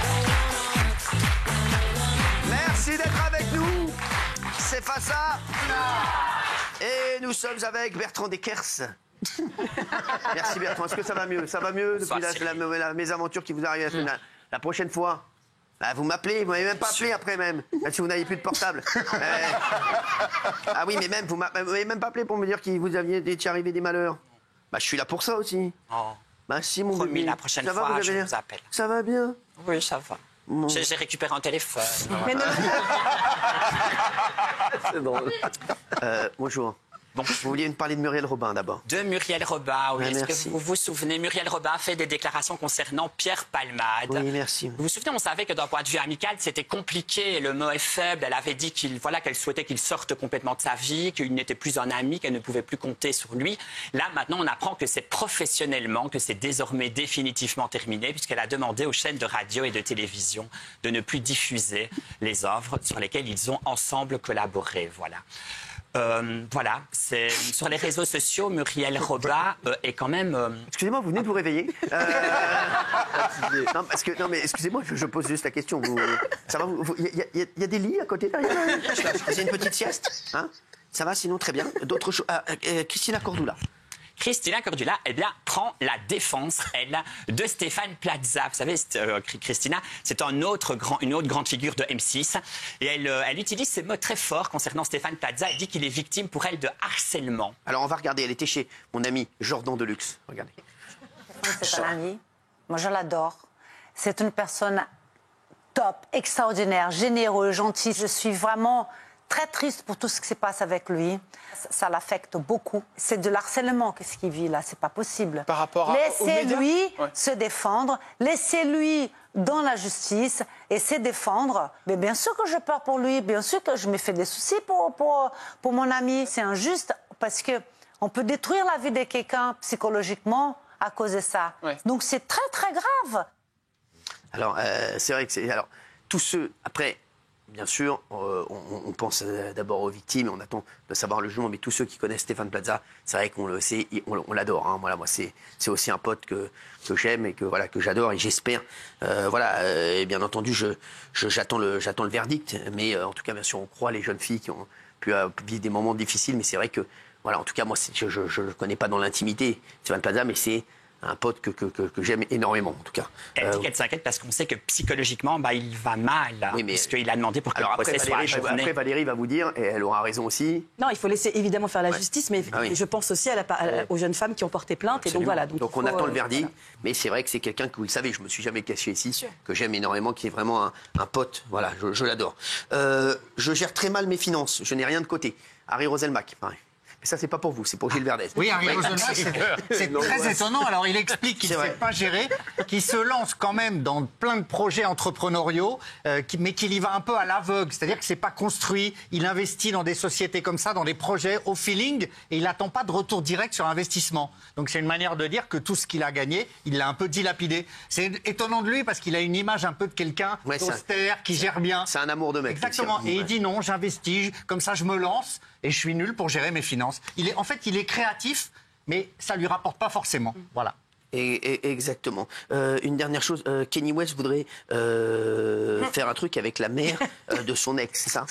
Merci d'être avec nous. C'est Fassa. Et nous sommes avec Bertrand Deckers. Merci Bertrand. Est-ce que ça va mieux? Ça va mieux depuis la mésaventure qui vous arrive la prochaine fois? Ah, vous m'appelez, vous m'avez même pas appelé après même, si vous n'aviez plus de portable. Ah oui, mais même, vous m'avez même pas appelé pour me dire qu'il vous étiez arrivé des malheurs. Bah, je suis là pour ça aussi. Oh. Bah si, mon Promis, bébé. la prochaine Ça va, fois, vous je avez vous appelle. Ça va bien? Oui, ça va. Bon. J'ai récupéré un téléphone. Mais non. C'est drôle. Bonjour. Bon, vous vouliez me parler de Muriel Robin d'abord. De Muriel Robin, oui. Ah, Est-ce merci. que vous vous souvenez, Muriel Robin a fait des déclarations concernant Pierre Palmade. Oui, merci. Vous vous souvenez, on savait que d'un point de vue amical, c'était compliqué. Le mot est faible. Elle avait dit qu'elle souhaitait qu'il sorte complètement de sa vie, qu'il n'était plus un ami, qu'elle ne pouvait plus compter sur lui. Là, maintenant, on apprend que c'est professionnellement, que c'est désormais définitivement terminé, puisqu'elle a demandé aux chaînes de radio et de télévision de ne plus diffuser les œuvres sur lesquelles ils ont ensemble collaboré. Voilà. Voilà, c'est sur les réseaux sociaux, Muriel Robin est quand même. Excusez-moi, vous venez de vous réveiller. Non, mais excusez-moi, je pose juste la question. Ça va, il y a des lits à côté derrière. C'est une petite sieste, hein? Ça va, sinon très bien. D'autres choses. Christina Cordula. Christina Cordula, eh bien, prend la défense, elle, de Stéphane Plaza. Vous savez, Christina, c'est une autre grande figure de M6. Et elle utilise ces mots très forts concernant Stéphane Plaza. Elle dit qu'il est victime, pour elle, de harcèlement. Alors, on va regarder. Elle était chez mon ami Jordan Deluxe. Regardez. C'est un ami. Moi, je l'adore. C'est une personne top, extraordinaire, généreux, gentil. Je suis vraiment très triste pour tout ce qui se passe avec lui. Ça l'affecte beaucoup. C'est de l'harcèlement, qu'est-ce qu'il vit là, c'est pas possible. Par rapport à Laissez-lui se défendre, laissez-lui dans la justice et se défendre. Mais bien sûr que je peur pour lui, bien sûr que je me fais des soucis pour mon ami. C'est injuste parce que on peut détruire la vie de quelqu'un psychologiquement à cause de ça. Ouais. Donc c'est très très grave. Alors c'est vrai que c'est tous ceux après. Bien sûr, on pense d'abord aux victimes, on attend de savoir le jugement, mais tous ceux qui connaissent Stéphane Plaza, c'est vrai qu'on le sait, on l'adore. Hein. Voilà, moi, c'est aussi un pote que j'aime et que j'adore et j'espère. Et bien entendu, j'attends le verdict, mais en tout cas, bien sûr, on croit les jeunes filles qui ont pu vivre des moments difficiles, mais c'est vrai que, voilà, en tout cas, moi, je ne le connais pas dans l'intimité, Stéphane Plaza, mais c'est un pote que j'aime énormément, en tout cas. Elle dit qu'elle s'inquiète parce qu'on sait que psychologiquement, il va mal, puisqu'il a demandé pour que le procès soit ajourné. Après, Valérie va vous dire, et elle aura raison aussi. Non, il faut laisser évidemment faire la justice, mais je pense aussi aux jeunes femmes qui ont porté plainte. Absolument. Et donc on attend le verdict, mais c'est vrai que c'est quelqu'un que vous le savez, je me suis jamais caché ici, que j'aime énormément, qui est vraiment un pote. Voilà, je l'adore. Je gère très mal mes finances, je n'ai rien de côté. Harry Roselmack, pareil. Mais ça, c'est pas pour vous, c'est pour Gilles Verdez. Oui, Harry Roselmack, c'est très étonnant. Alors, il explique qu'il ne sait pas gérer, qu'il se lance quand même dans plein de projets entrepreneuriaux, mais qu'il y va un peu à l'aveugle. C'est-à-dire que c'est pas construit. Il investit dans des sociétés comme ça, dans des projets au feeling, et il n'attend pas de retour direct sur investissement. Donc, c'est une manière de dire que tout ce qu'il a gagné, il l'a un peu dilapidé. C'est étonnant de lui parce qu'il a une image un peu de quelqu'un d'austère, qui gère bien. C'est un amour de mec. Exactement. Et il dit non, j'investis, comme ça je me lance. Et je suis nul pour gérer mes finances. Il est créatif, mais ça lui rapporte pas forcément. Voilà. Exactement. Une dernière chose, Kanye West voudrait faire un truc avec la mère de son ex, c'est ça?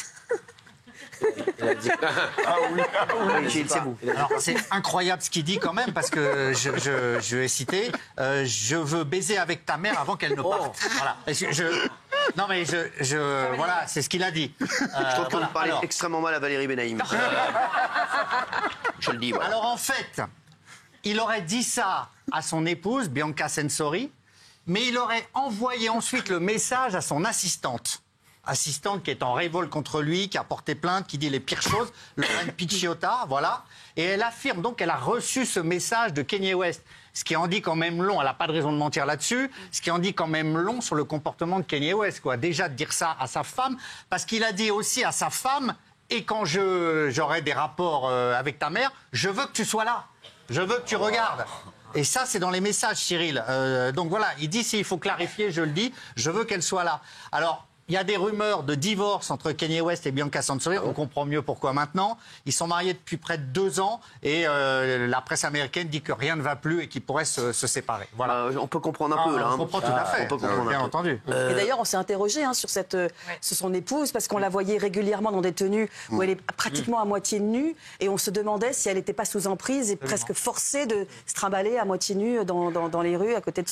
Ah oui, Gilles, c'est vous. Alors, c'est incroyable ce qu'il dit quand même, parce que je vais citer je veux baiser avec ta mère avant qu'elle ne parte. Voilà. Non, mais voilà, c'est ce qu'il a dit. Je trouve que vous parlez extrêmement mal à Valérie Benaïm. Je le dis, voilà. Alors, en fait, il aurait dit ça à son épouse, Bianca Censori, mais il aurait envoyé ensuite le message à son assistante qui est en révolte contre lui, qui a porté plainte, qui dit les pires choses, Lorraine Picciotta, voilà. Et elle affirme donc qu'elle a reçu ce message de Kanye West. Ce qui en dit quand même long, elle n'a pas de raison de mentir là-dessus, ce qui en dit quand même long sur le comportement de Kanye West, quoi. Déjà de dire ça à sa femme, parce qu'il a dit aussi à sa femme, et quand j'aurai des rapports avec ta mère, je veux que tu sois là, je veux que tu regardes. Et ça, c'est dans les messages, Cyril. Donc voilà, il dit, s'il faut clarifier, je le dis, je veux qu'elle soit là. Alors, il y a des rumeurs de divorce entre Kanye West et Bianca Censori. On comprend mieux pourquoi maintenant. Ils sont mariés depuis près de 2 ans et la presse américaine dit que rien ne va plus et qu'ils pourraient se séparer. Voilà. On peut comprendre un peu là. On comprend tout à fait. On peut comprendre bien un peu. entendu. Et d'ailleurs, on s'est interrogé sur son épouse parce qu'on la voyait régulièrement dans des tenues où elle est pratiquement à moitié nue et on se demandait si elle n'était pas sous emprise et presque forcée de se trimballer à moitié nue dans les rues à côté de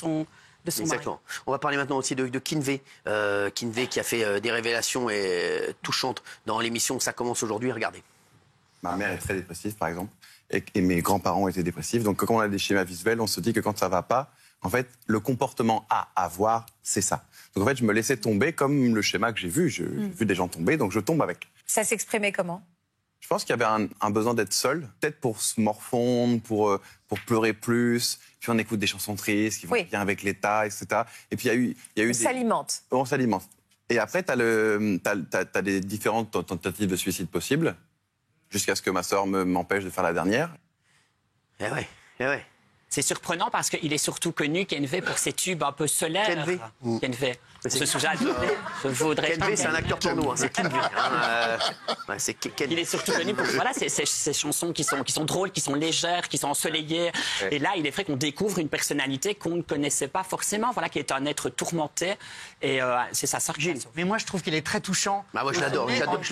de son Exactement. On va parler maintenant aussi de Kinvey. Kinvey qui a fait des révélations touchantes dans l'émission Ça commence aujourd'hui. Regardez. Ma mère est très dépressive, par exemple, et mes grands-parents étaient dépressifs. Donc, quand on a des schémas visuels, on se dit que quand ça va pas, en fait, le comportement à avoir, c'est ça. Donc, en fait, je me laissais tomber comme le schéma que j'ai vu. J'ai vu des gens tomber, donc je tombe avec. Ça s'exprimait comment? Je pense qu'il y avait un besoin d'être seul, peut-être pour se morfondre, pour pleurer plus. Puis on écoute des chansons tristes qui vont bien avec l'état, etc. Et puis il y a eu On s'alimente. On s'alimente. Et après, t'as des différentes tentatives de suicide possibles, jusqu'à ce que ma sœur m'empêche de faire la dernière. Eh ouais. C'est surprenant parce qu'il est surtout connu, Kinvey, pour ses tubes un peu solaires. Kinvey. On se souvient. Je voudrais. Kinvey, c'est un acteur porno, c'est Kinvey. Il est surtout connu pour ces chansons qui sont drôles, qui sont légères, qui sont ensoleillées. Et là, il est vrai qu'on découvre une personnalité qu'on ne connaissait pas forcément, qui est un être tourmenté. Et c'est sa sœur. Mais moi, je trouve qu'il est très touchant. Bah, moi, je l'adore.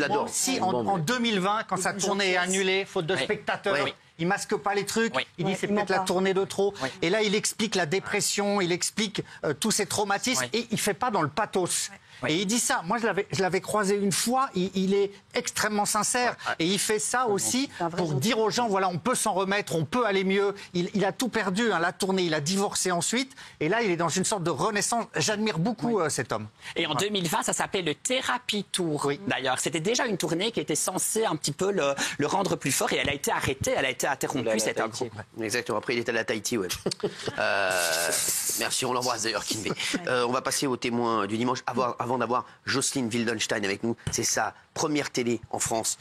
Moi aussi, en 2020, quand sa tournée est annulée, faute de spectateurs. Il masque pas les trucs, il dit c'est peut-être la tournée de trop. Et là, il explique la dépression, il explique tous ces traumatismes et il fait pas dans le pathos. Et il dit ça. Moi, je l'avais croisé une fois. Il est extrêmement sincère et il fait ça aussi pour dire aux gens voilà, on peut s'en remettre, on peut aller mieux. Il a tout perdu, la tournée, il a divorcé ensuite. Et là, il est dans une sorte de renaissance. J'admire beaucoup cet homme. Et en 2020, ça s'appelait le Therapy Tour. D'ailleurs, c'était déjà une tournée qui était censée un petit peu le rendre plus fort et elle a été arrêtée, elle a été interrompue. C'était un groupe. Exactement. Après, il est allé à Tahiti, merci, on l'embrasse d'ailleurs, Kinvey. On va passer au témoin du dimanche avant d'avoir Jocelyne Wildenstein avec nous. C'est sa première télé en France,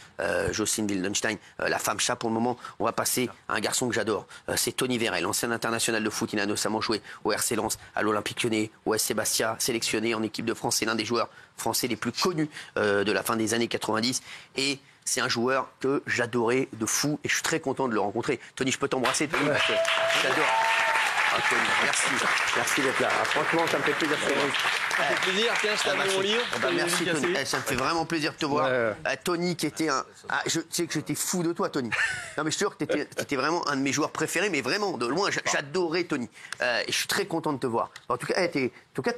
Jocelyne Wildenstein, la femme chat pour le moment. On va passer à un garçon que j'adore. C'est Tony Vérel, ancien international de foot. Il a notamment joué au RC Lens, à l'Olympique Lyonnais, au SC Bastia, sélectionné en équipe de France. C'est l'un des joueurs français les plus connus de la fin des années 90. Et c'est un joueur que j'adorais de fou et je suis très content de le rencontrer. Tony, je peux t'embrasser, Tony, parce que j'adore. Tony, merci d'être là. Franchement, ça me fait plaisir. Ça me fait plaisir, tiens, je t'ai amené mon livre. Merci Tony, ça me fait vraiment plaisir de te voir. Tony qui était je sais que j'étais fou de toi, Tony. Non mais je suis sûr que t'étais vraiment un de mes joueurs préférés, mais vraiment de loin, j'adorais Tony. Et je suis très content de te voir. En tout cas, t'es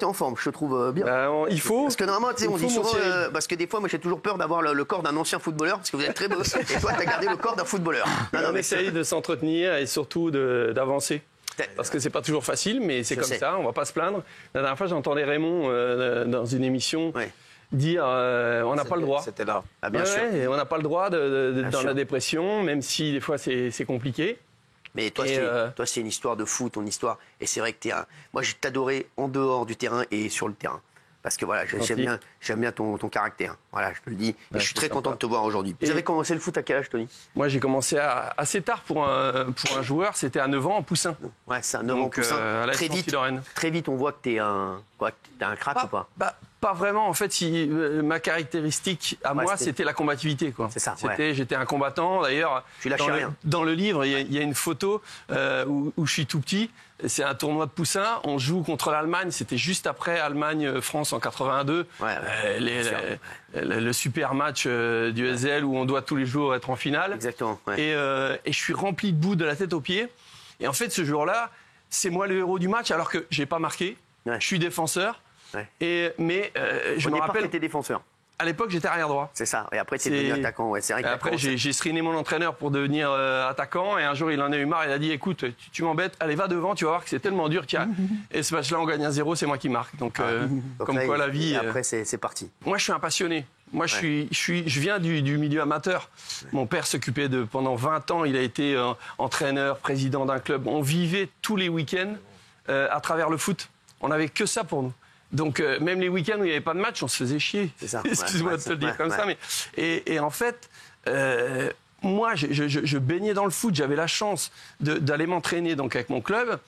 en forme, je te trouve bien. Il faut. Parce que normalement, on dit souvent, parce que des fois, moi j'ai toujours peur d'avoir le corps d'un ancien footballeur, parce que vous êtes très beau. Et toi, t'as gardé le corps d'un footballeur. On essaye de s'entretenir et surtout d'avancer. Parce que c'est pas toujours facile, mais c'est comme ça, on va pas se plaindre. La dernière fois, j'entendais Raymond dans une émission dire on n'a pas le droit. C'était là. Ah, bien sûr. On n'a pas le droit dans la dépression, même si des fois c'est compliqué. Mais toi, c'est une histoire de fou, ton histoire. Et c'est vrai que moi, j'ai t'adoré en dehors du terrain et sur le terrain. Parce que voilà, j'aime bien ton caractère. Voilà, je te le dis. Et je suis très content de te voir aujourd'hui. Vous avez commencé le foot à quel âge, Tony? Moi, j'ai commencé assez tard pour un joueur. C'était à 9 ans en poussin. Ouais, c'est à 9 ans en poussin. À la très vite, on voit que t'es un crack ou pas? Pas vraiment. En fait, ma caractéristique à moi, c'était la combativité. C'est ça. J'étais un combattant. D'ailleurs, dans le livre, il y a une photo où je suis tout petit. C'est un tournoi de poussins. On joue contre l'Allemagne. C'était juste après Allemagne-France en 82. Le super match du SL où on doit tous les jours être en finale. Exactement. Et je suis rempli de boue de la tête aux pieds. Et en fait, ce jour-là, c'est moi le héros du match alors que j'ai pas marqué. Je suis défenseur. Mais je me rappelle. T'étais défenseur. À l'époque, j'étais arrière droit. C'est ça. Et après, tu es devenu attaquant. C'est vrai que après, j'ai screené mon entraîneur pour devenir attaquant. Et un jour, il en a eu marre. Il a dit écoute, tu m'embêtes. Allez, va devant. Tu vas voir que c'est tellement dur qu'il y a. Et ce match-là, on gagne 1-0. C'est moi qui marque. Donc comme là, quoi, la vie. Et après, c'est parti. Moi, je suis un passionné. Moi, je viens du milieu amateur. Mon père s'occupait pendant 20 ans. Il a été entraîneur, président d'un club. On vivait tous les week-ends à travers le foot. On n'avait que ça pour nous. Donc même les week-ends où il n'y avait pas de match, on se faisait chier. C'est ça. Excuse-moi de te le dire comme ça. Mais... Et en fait, moi, je baignais dans le foot. J'avais la chance d'aller m'entraîner donc avec mon club.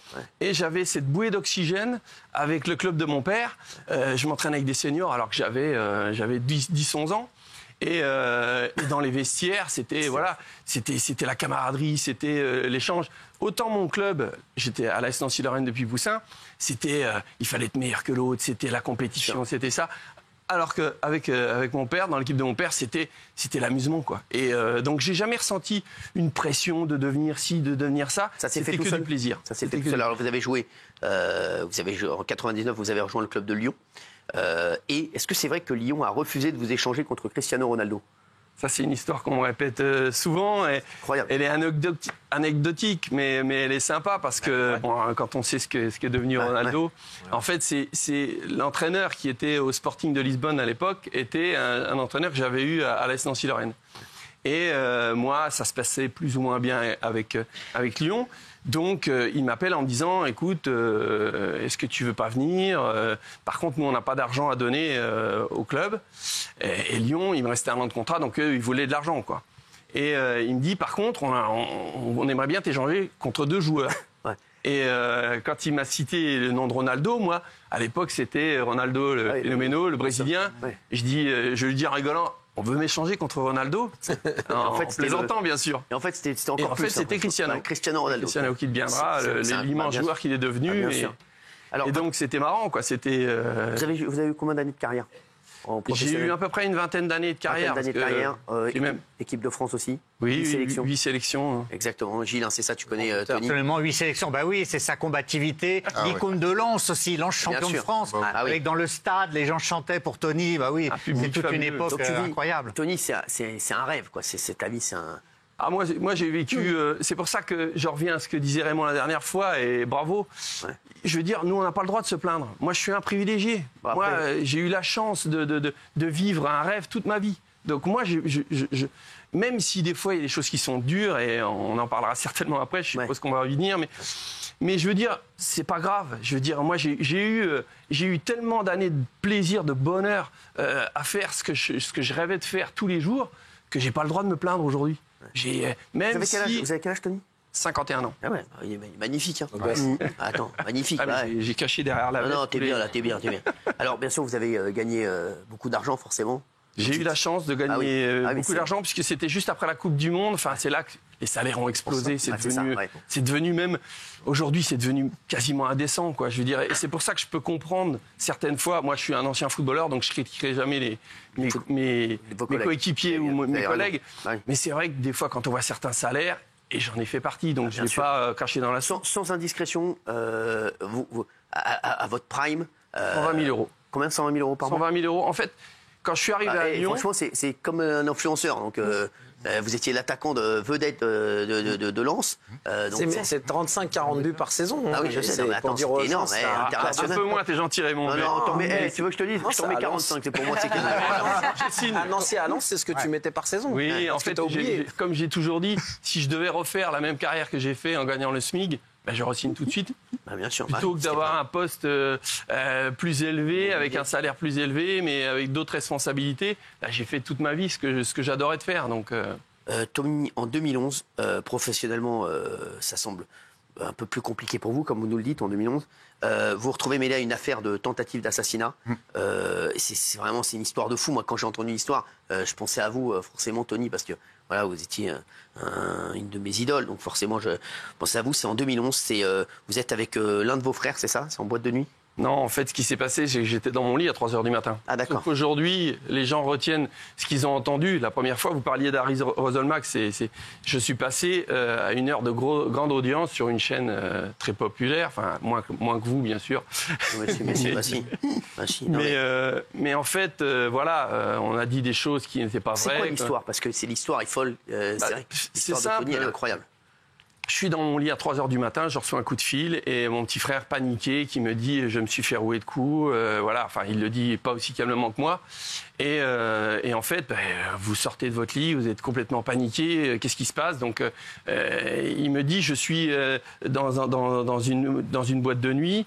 Et j'avais cette bouée d'oxygène avec le club de mon père. Je m'entraînais avec des seniors alors que j'avais 10-11 ans. Et dans les vestiaires, c'était la camaraderie, c'était l'échange. Autant mon club, j'étais à l'AS Nancy-Lorraine depuis Poussin, il fallait être meilleur que l'autre, c'était la compétition, c'était ça. Alors qu'avec avec mon père, dans l'équipe de mon père, c'était l'amusement, quoi. Et donc, j'ai jamais ressenti une pression de devenir ci, de devenir ça. Ça s'est fait tout que seul. du plaisir. Ça s'est fait tout seul. Alors, vous avez joué en 99, vous avez rejoint le club de Lyon. Et est-ce que c'est vrai que Lyon a refusé de vous échanger contre Cristiano Ronaldo? Ça, c'est une histoire qu'on me répète souvent. Et elle est anecdotique, mais elle est sympa parce que bon, quand on sait ce qu'est devenu Ronaldo, en fait, c'est l'entraîneur qui était au Sporting de Lisbonne à l'époque était un entraîneur que j'avais eu à l'AS Nancy-Lorraine. Et moi, ça se passait plus ou moins bien avec Lyon. Donc, il m'appelle en me disant, écoute, est-ce que tu veux pas venir? Par contre, nous, on n'a pas d'argent à donner au club. Et Lyon, il me restait 1 an de contrat, donc eux, ils voulaient de l'argent, quoi. Et il me dit, par contre, on aimerait bien t'échanger contre 2 joueurs. Et quand il m'a cité le nom de Ronaldo, moi, à l'époque, c'était Ronaldo, le phénoménal, le Brésilien. Je lui dis en rigolant, on veut m'échanger contre Ronaldo? En fait, plaisantant, bien sûr. Et en fait, c'était encore plus. C'était Cristiano. Cristiano Ronaldo. Cristiano qui deviendra, l'immense joueur qu'il est devenu. Et donc, c'était marrant, quoi. Vous avez eu combien d'années de carrière? J'ai eu à peu près une vingtaine d'années de carrière. Équipe de France aussi. Oui, 8 sélections. 8 sélections. Exactement. Gilles, c'est ça, tu connais Tony? Absolument, 8 sélections. Bah oui, c'est sa combativité. L'icône de Lens aussi, Lens champion de France. Avec dans le stade, les gens chantaient pour Tony. Bah oui, c'est toute une époque incroyable. Tony, c'est un rêve, quoi. Ta vie, c'est un... Ah, moi j'ai vécu. C'est pour ça que je reviens à ce que disait Raymond la dernière fois, et bravo. Je veux dire, nous, on n'a pas le droit de se plaindre. Moi, je suis un privilégié. Moi, j'ai eu la chance de vivre un rêve toute ma vie. Donc, moi, même si des fois, il y a des choses qui sont dures, et on en parlera certainement après, je suppose qu'on va y venir, mais je veux dire, c'est pas grave. Je veux dire, moi, j'ai eu tellement d'années de plaisir, de bonheur à faire ce que je rêvais de faire tous les jours, que j'ai pas le droit de me plaindre aujourd'hui. Vous avez quel âge, Tony? 51 ans. Ah ouais, il est magnifique. Hein. Attends, magnifique. J'ai caché derrière la veste. Non, t'es bien là, t'es bien. Alors, bien sûr, vous avez gagné beaucoup d'argent, forcément. J'ai eu la chance de gagner beaucoup d'argent, puisque c'était juste après la Coupe du Monde. Enfin, c'est là que les salaires ont explosé. C'est devenu même... Aujourd'hui, c'est devenu quasiment indécent, quoi. Je veux dire, et c'est pour ça que je peux comprendre certaines fois. Moi, je suis un ancien footballeur, donc je critiquerai jamais mes coéquipiers ou mes collègues. Mais c'est vrai que des fois, quand on voit certains salaires, et j'en ai fait partie, donc je ne vais pas cracher dans la soupe. Sans indiscrétion, à votre prime... 120 000 euros. Combien? 120 000 euros par mois? 120 000 euros. En fait, quand je suis arrivé à Lyon... Franchement, c'est comme un influenceur. Donc, vous étiez l'attaquant de vedette de Lens. C'est 35-40 buts par saison. Ah oui, je sais. Attends, c'est énorme. Un peu moins, t'es gentil, Raymond. Non, tu veux que je te dise? Je t'en mets 45. C'est pour moi, c'est que... À Nancy, c'est ce que tu mettais par saison. Oui, en fait, comme j'ai toujours dit, si je devais refaire la même carrière que j'ai fait en gagnant le SMIC, je re-signe tout de suite. Bien sûr. Plutôt que d'avoir un poste plus élevé, avec un salaire plus élevé, mais avec d'autres responsabilités, j'ai fait toute ma vie ce que j'adorais de faire. Donc, Tony, en 2011, professionnellement, ça semble un peu plus compliqué pour vous, comme vous nous le dites, en 2011. Vous retrouvez mêlé à une affaire de tentative d'assassinat. C'est vraiment une histoire de fou. Moi, quand j'ai entendu l'histoire, je pensais à vous, forcément, Tony, parce que voilà, vous étiez une de mes idoles. Donc forcément, je pensais à vous. C'est en 2011. Vous êtes avec l'un de vos frères, c'est ça? C'est en boîte de nuit? Non, en fait, ce qui s'est passé, c'est que j'étais dans mon lit à 3h du matin. Ah, d'accord. Donc aujourd'hui, les gens retiennent ce qu'ils ont entendu. La première fois, vous parliez d'Harry Roselmack, je suis passé à une heure de grande audience sur une chaîne très populaire, enfin, moins que vous, bien sûr. Mais en fait, voilà, on a dit des choses qui n'étaient pas vraies. C'est quoi l'histoire? Parce que l'histoire est folle. C'est simple. Elle est incroyable. Je suis dans mon lit à 3h du matin, je reçois un coup de fil et mon petit frère paniqué qui me dit je me suis fait rouer de coups. Voilà, enfin il le dit pas aussi calmement que moi. Et en fait, vous sortez de votre lit, vous êtes complètement paniqué. Qu'est-ce qui se passe? Donc il me dit je suis dans une boîte de nuit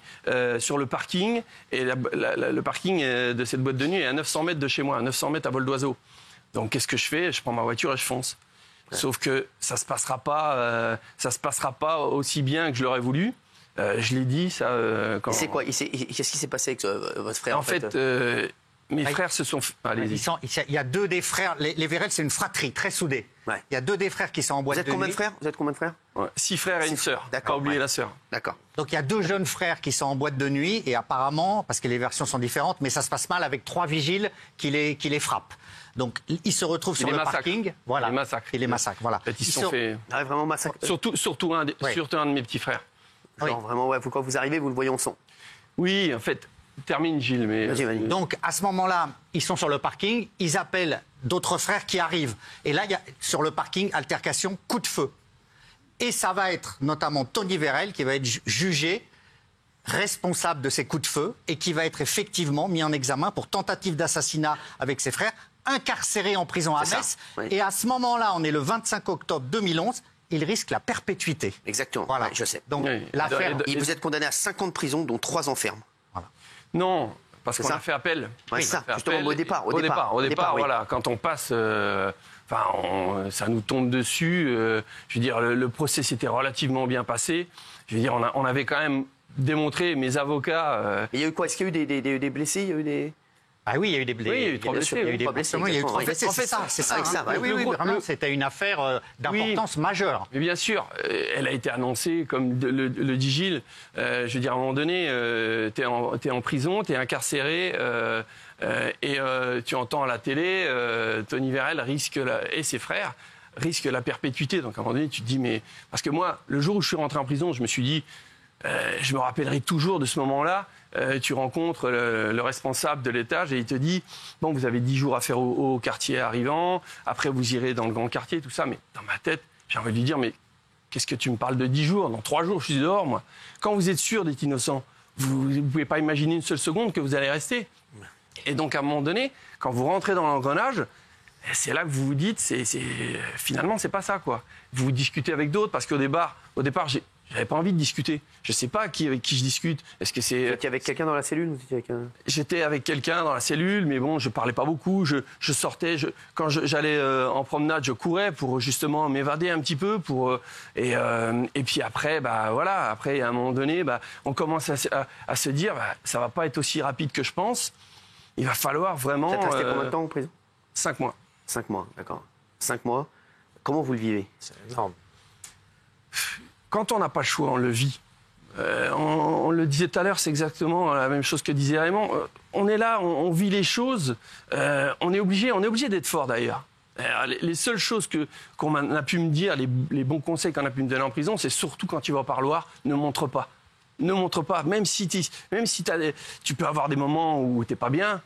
sur le parking et le parking de cette boîte de nuit est à 900 mètres de chez moi, à 900 mètres à vol d'oiseau. Donc qu'est-ce que je fais? Je prends ma voiture et je fonce. Sauf que ça se passera pas aussi bien que je l'aurais voulu. Je l'ai dit ça. C'est quoi? Qu'est-ce qui s'est passé avec votre frère? En fait, Mes frères se sont... Allez-y. Il y a 2 des frères. Les Vérel, c'est une fratrie très soudée. Ouais. Il y a 2 des frères qui sont en boîte de nuit. Vous êtes combien de frères 6 frères et une sœur. Pas oublier la sœur. D'accord. Donc il y a 2 jeunes frères qui sont en boîte de nuit et apparemment, parce que les versions sont différentes, mais ça se passe mal avec 3 vigiles qui les frappent. Donc ils se retrouvent sur le parking. Voilà. Et les massacrent. Voilà. Ils sont fait... vraiment massacrés. Surtout un de mes petits frères. Genre, vraiment, quand vous arrivez, vous le voyez en son. Oui, en fait... Termine, Gilles. Mais... Donc, à ce moment-là, ils sont sur le parking, ils appellent d'autres frères qui arrivent. Et là, il y a, sur le parking, altercation, coup de feu. Et ça va être notamment Tony Vérel qui va être jugé responsable de ces coups de feu et qui va être effectivement mis en examen pour tentative d'assassinat avec ses frères, incarcéré en prison à Metz. Oui. Et à ce moment-là, on est le 25 octobre 2011, il risque la perpétuité. Exactement, voilà. Je sais. Donc, l'affaire... Et vous êtes condamné à 5 ans de prison, dont 3 ans ferme. Non, parce qu'on a fait appel. Oui, ça, justement, au départ. Au départ, voilà. Quand on passe, ça nous tombe dessus. Je veux dire, le procès s'était relativement bien passé. Je veux dire, on avait quand même démontré, mes avocats... Il y a eu quoi? Est-ce qu'il y a eu des blessés? Il y a eu des... Ah oui, il y a eu des blessés. Oui, il y a eu 3 blessés. Il y a eu 3 blessés. Il y a eu 3 blessés. C'est ça. Oui, vraiment, c'était une affaire d'importance majeure. Mais bien sûr, elle a été annoncée, comme le dit Gilles. Je veux dire, à un moment donné, t'es en prison, t'es incarcéré, et tu entends à la télé, Tony Vérel et ses frères risquent la perpétuité. Donc à un moment donné, tu te dis, mais... Parce que moi, le jour où je suis rentré en prison, je me suis dit, je me rappellerai toujours de ce moment-là. Tu rencontres le responsable de l'étage et il te dit bon, vous avez 10 jours à faire au quartier arrivant, après vous irez dans le grand quartier, tout ça. Mais dans ma tête, j'ai envie de lui dire mais qu'est-ce que tu me parles de 10 jours? Dans 3 jours, je suis dehors, moi. Quand vous êtes sûr d'être innocent, vous ne pouvez pas imaginer une seule seconde que vous allez rester. Et donc, à un moment donné, quand vous rentrez dans l'engrenage, c'est là que vous vous dites finalement, c'est pas ça, quoi. Vous discutez avec d'autres parce qu'au départ, j'avais pas envie de discuter. Je sais pas avec qui je discute. Est-ce que c'est... Vous étiez avec quelqu'un dans la cellule ou J'étais avec quelqu'un dans la cellule, mais bon, je parlais pas beaucoup. Je sortais. Quand j'allais en promenade, je courais pour justement m'évader un petit peu. Et puis après, voilà. Après, à un moment donné, on commence à se dire, ça va pas être aussi rapide que je pense. Il va falloir vraiment... Vous êtes resté combien de temps en prison? 5 mois. 5 mois, d'accord. 5 mois. Comment vous le vivez? C'est énorme. Quand on n'a pas le choix, on le vit. On le disait tout à l'heure, c'est exactement la même chose que disait Raymond. On est là, on vit les choses. On est obligé d'être fort d'ailleurs. Les seules choses qu'on a pu me dire, les bons conseils qu'on a pu me donner en prison, c'est surtout quand tu vas au parloir, ne montre pas. Ne montre pas, même si tu peux avoir des moments où t'es pas bien,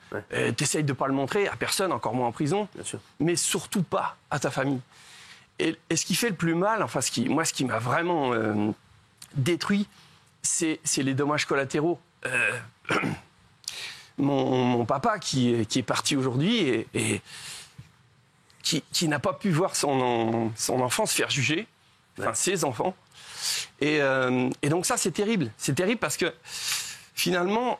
t'essayes de pas le montrer à personne, encore moins en prison, bien sûr. Mais surtout pas à ta famille. Et ce qui fait le plus mal, enfin ce qui m'a vraiment détruit, c'est les dommages collatéraux. Mon papa qui est parti aujourd'hui et qui n'a pas pu voir son enfant se faire juger, enfin ses enfants. Et donc ça, c'est terrible. C'est terrible parce que finalement,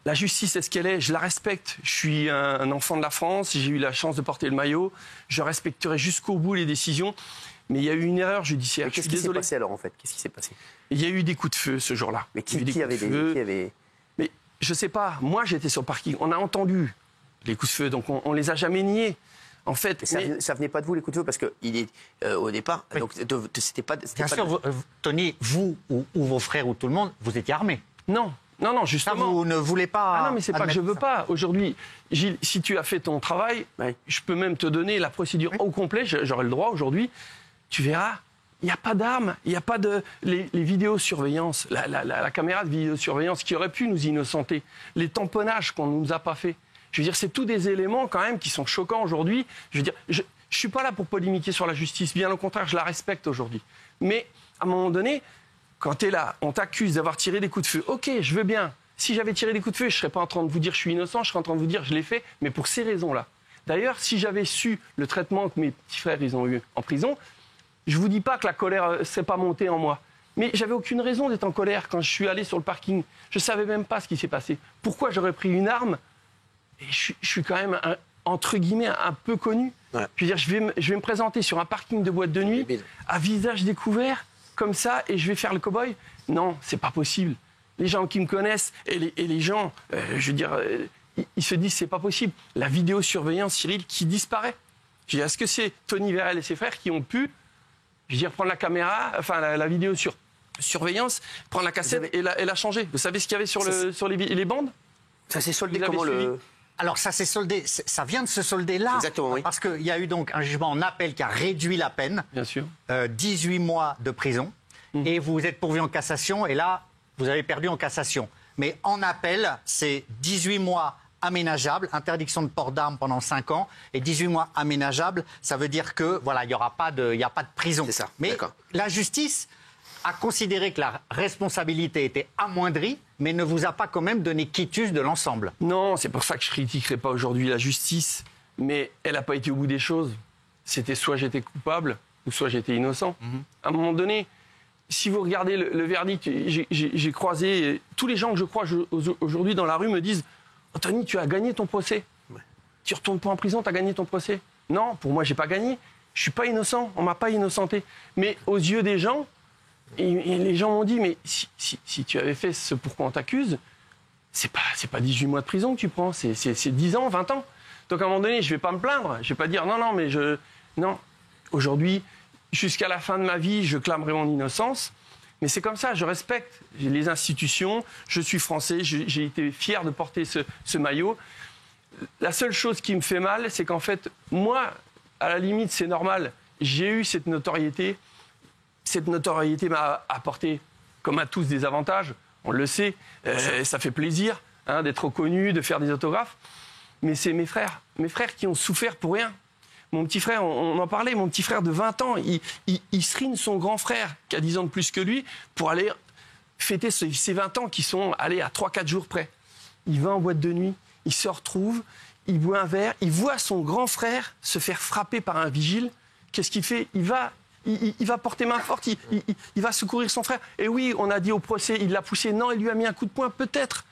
la justice est ce qu'elle est. Je la respecte. Je suis un enfant de la France. J'ai eu la chance de porter le maillot. Je respecterai jusqu'au bout les décisions. Mais il y a eu une erreur judiciaire. Qu'est-ce qui s'est passé alors en fait? Qu'est-ce qui s'est passé? Il y a eu des coups de feu ce jour-là. Mais qui avait... Mais je sais pas. Moi, j'étais sur le parking. On a entendu les coups de feu, donc on les a jamais niés. En fait, ça venait pas de vous les coups de feu parce que au départ, donc c'était pas. Bien sûr, Tony, vous ou vos frères ou tout le monde, vous étiez armés. Non, justement. Ça, vous ne voulez pas. Ah non, mais c'est pas que je veux pas. Aujourd'hui, Gilles, si tu as fait ton travail, je peux même te donner la procédure au complet. J'aurai le droit aujourd'hui. Tu verras. Il n'y a pas d'armes, il n'y a pas de... Les vidéosurveillances, la caméra de vidéosurveillance qui aurait pu nous innocenter, les tamponnages qu'on ne nous a pas fait. Je veux dire, c'est tous des éléments quand même qui sont choquants aujourd'hui. Je veux dire, je ne suis pas là pour polémiquer sur la justice, bien au contraire, je la respecte aujourd'hui. Mais à un moment donné, quand tu es là, on t'accuse d'avoir tiré des coups de feu. Ok, je veux bien. Si j'avais tiré des coups de feu, je ne serais pas en train de vous dire je suis innocent, je serais en train de vous dire je l'ai fait, mais pour ces raisons-là. D'ailleurs, si j'avais su le traitement que mes petits frères ils ont eu en prison, je ne vous dis pas que la colère ne s'est pas montée en moi. Mais j'avais aucune raison d'être en colère quand je suis allé sur le parking. Je ne savais même pas ce qui s'est passé. Pourquoi j'aurais pris une arme? Et je suis quand même, entre guillemets, un peu connu. Ouais. Je veux dire, je vais me présenter sur un parking de boîte de nuit, à visage découvert, comme ça, et je vais faire le cow-boy? Non, c'est pas possible. Les gens qui me connaissent, et les gens, je veux dire, ils se disent c'est pas possible. La vidéosurveillance, Cyril, qui disparaît. Je dis, est-ce que c'est Tony Vérel et ses frères qui ont pu, je veux dire, prendre la caméra, enfin la vidéosurveillance, prendre la cassette et la changer? Vous savez ce qu'il y avait sur les bandes? Ça s'est soldé comment le... Alors ça s'est soldé, ça vient de se solder là. Exactement, oui. Parce qu'il y a eu donc un jugement en appel qui a réduit la peine. Bien sûr. 18 mois de prison. Et vous êtes pourvu en cassation, et là, vous avez perdu en cassation. Mais en appel, c'est 18 mois aménageables, interdiction de port d'armes pendant 5 ans, et 18 mois aménageables, ça veut dire que voilà, il n'y a pas de prison. C'est ça. Mais la justice a considéré que la responsabilité était amoindrie, mais ne vous a pas quand même donné quitus de l'ensemble. Non, c'est pour ça que je ne critiquerai pas aujourd'hui la justice, mais elle n'a pas été au bout des choses. C'était soit j'étais coupable, ou soit j'étais innocent. À un moment donné, si vous regardez le verdict, j'ai croisé... Tous les gens que je croise aujourd'hui dans la rue me disent « Tony, tu as gagné ton procès. Tu ne retournes pas en prison, tu as gagné ton procès. » Non, pour moi, je n'ai pas gagné. Je ne suis pas innocent, on ne m'a pas innocenté. Mais aux yeux des gens... Et les gens m'ont dit, mais si tu avais fait ce pourquoi on t'accuse, c'est pas 18 mois de prison que tu prends, c'est 10 ans, 20 ans. Donc à un moment donné, je vais pas me plaindre, je vais pas dire non, mais non. Aujourd'hui, jusqu'à la fin de ma vie, je clamerai mon innocence. Mais c'est comme ça, je respecte les institutions, je suis français, j'ai été fier de porter ce maillot. La seule chose qui me fait mal, c'est qu'en fait, moi, à la limite, c'est normal, j'ai eu cette notoriété. Cette notoriété m'a apporté, comme à tous, des avantages. On le sait, ça fait plaisir d'être reconnu, de faire des autographes. Mais c'est mes frères qui ont souffert pour rien. Mon petit frère, on en parlait, mon petit frère de 20 ans, il srine son grand frère, qui a 10 ans de plus que lui, pour aller fêter ses 20 ans qui sont allés à 3-4 jours près. Il va en boîte de nuit, il se retrouve, il boit un verre, il voit son grand frère se faire frapper par un vigile. Qu'est-ce qu'il fait ? Il va porter main forte, il va secourir son frère. Et oui, on a dit au procès, il l'a poussé. Non, il lui a mis un coup de poing, peut-être.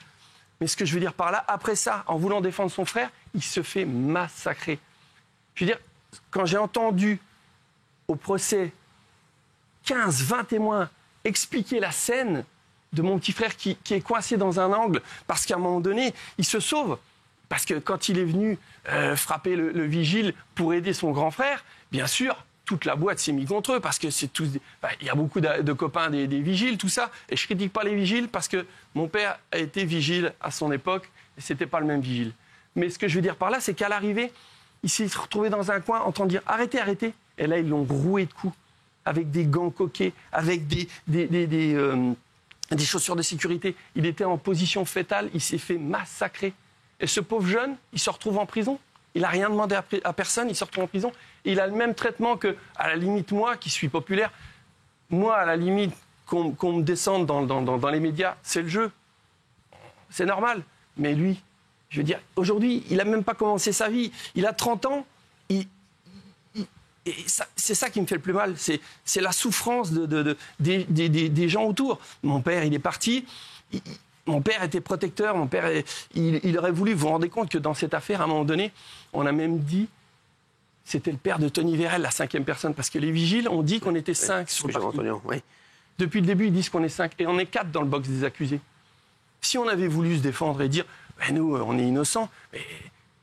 Mais ce que je veux dire par là, après ça, en voulant défendre son frère, il se fait massacrer. Je veux dire, quand j'ai entendu au procès 15-20 témoins expliquer la scène de mon petit frère qui est coincé dans un angle, parce qu'à un moment donné, il se sauve. Parce que quand il est venu frapper le vigile pour aider son grand frère, bien sûr, toute la boîte s'est mise contre eux, parce que c'est tous... il y a beaucoup de copains des vigiles, tout ça. Et je ne critique pas les vigiles, parce que mon père a été vigile à son époque, et ce n'était pas le même vigile. Mais ce que je veux dire par là, c'est qu'à l'arrivée, il s'est retrouvé dans un coin, entend dire « arrêtez, arrêtez ». Et là, ils l'ont roué de coups, avec des gants coquets, avec des chaussures de sécurité. Il était en position fétale, il s'est fait massacrer. Et ce pauvre jeune, il se retrouve en prison. Il n'a rien demandé à personne, il se retrouve en prison. Et il a le même traitement que, à la limite, moi, qui suis populaire. Moi, à la limite, qu'on me descende dans les médias, c'est le jeu. C'est normal. Mais lui, je veux dire, aujourd'hui, il n'a même pas commencé sa vie. Il a 30 ans. C'est ça qui me fait le plus mal. C'est la souffrance des gens autour. Mon père, il est parti. Mon père était protecteur. Mon père, il aurait voulu. Vous vous rendez compte que dans cette affaire, à un moment donné, on a même dit... C'était le père de Tony Vérel, la 5e personne. Parce que les vigiles ont dit qu'on était 5 sur le parti. Depuis le début, ils disent qu'on est 5. Et on est 4 dans le box des accusés. Si on avait voulu se défendre et dire nous, on est innocents,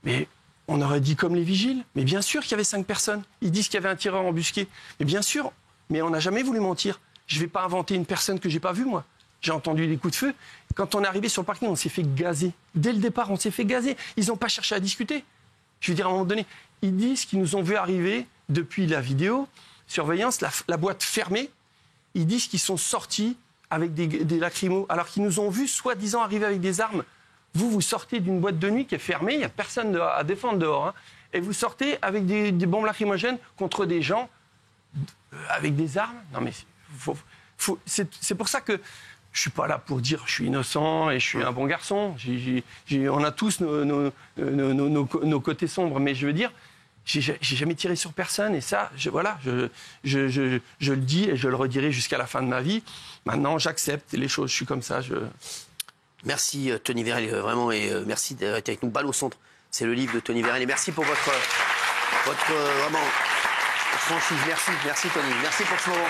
mais on aurait dit comme les vigiles. Mais bien sûr qu'il y avait 5 personnes. Ils disent qu'il y avait un tireur embusqué. Mais bien sûr, mais on n'a jamais voulu mentir. Je ne vais pas inventer une personne que je n'ai pas vue, moi. J'ai entendu des coups de feu. Quand on est arrivé sur le parking, on s'est fait gazer. Dès le départ, on s'est fait gazer. Ils n'ont pas cherché à discuter. Je veux dire, à un moment donné, ils disent qu'ils nous ont vu arriver depuis la vidéo, surveillance, la boîte fermée. Ils disent qu'ils sont sortis avec des lacrymos, alors qu'ils nous ont vus soi-disant arriver avec des armes. Vous sortez d'une boîte de nuit qui est fermée, il n'y a personne à défendre dehors, et vous sortez avec des bombes lacrymogènes contre des gens avec des armes. Non mais c'est pour ça que je ne suis pas là pour dire je suis innocent et je suis un bon garçon. On a tous nos côtés sombres, mais je veux dire, j'ai jamais tiré sur personne, et ça, je le dis et je le redirai jusqu'à la fin de ma vie. Maintenant, j'accepte les choses, je suis comme ça. Merci Tony Vérel, vraiment, et merci d'être avec nous. Balle au centre, c'est le livre de Tony Vérel, et merci pour votre vraiment Franchise, merci Tony, merci pour ce moment.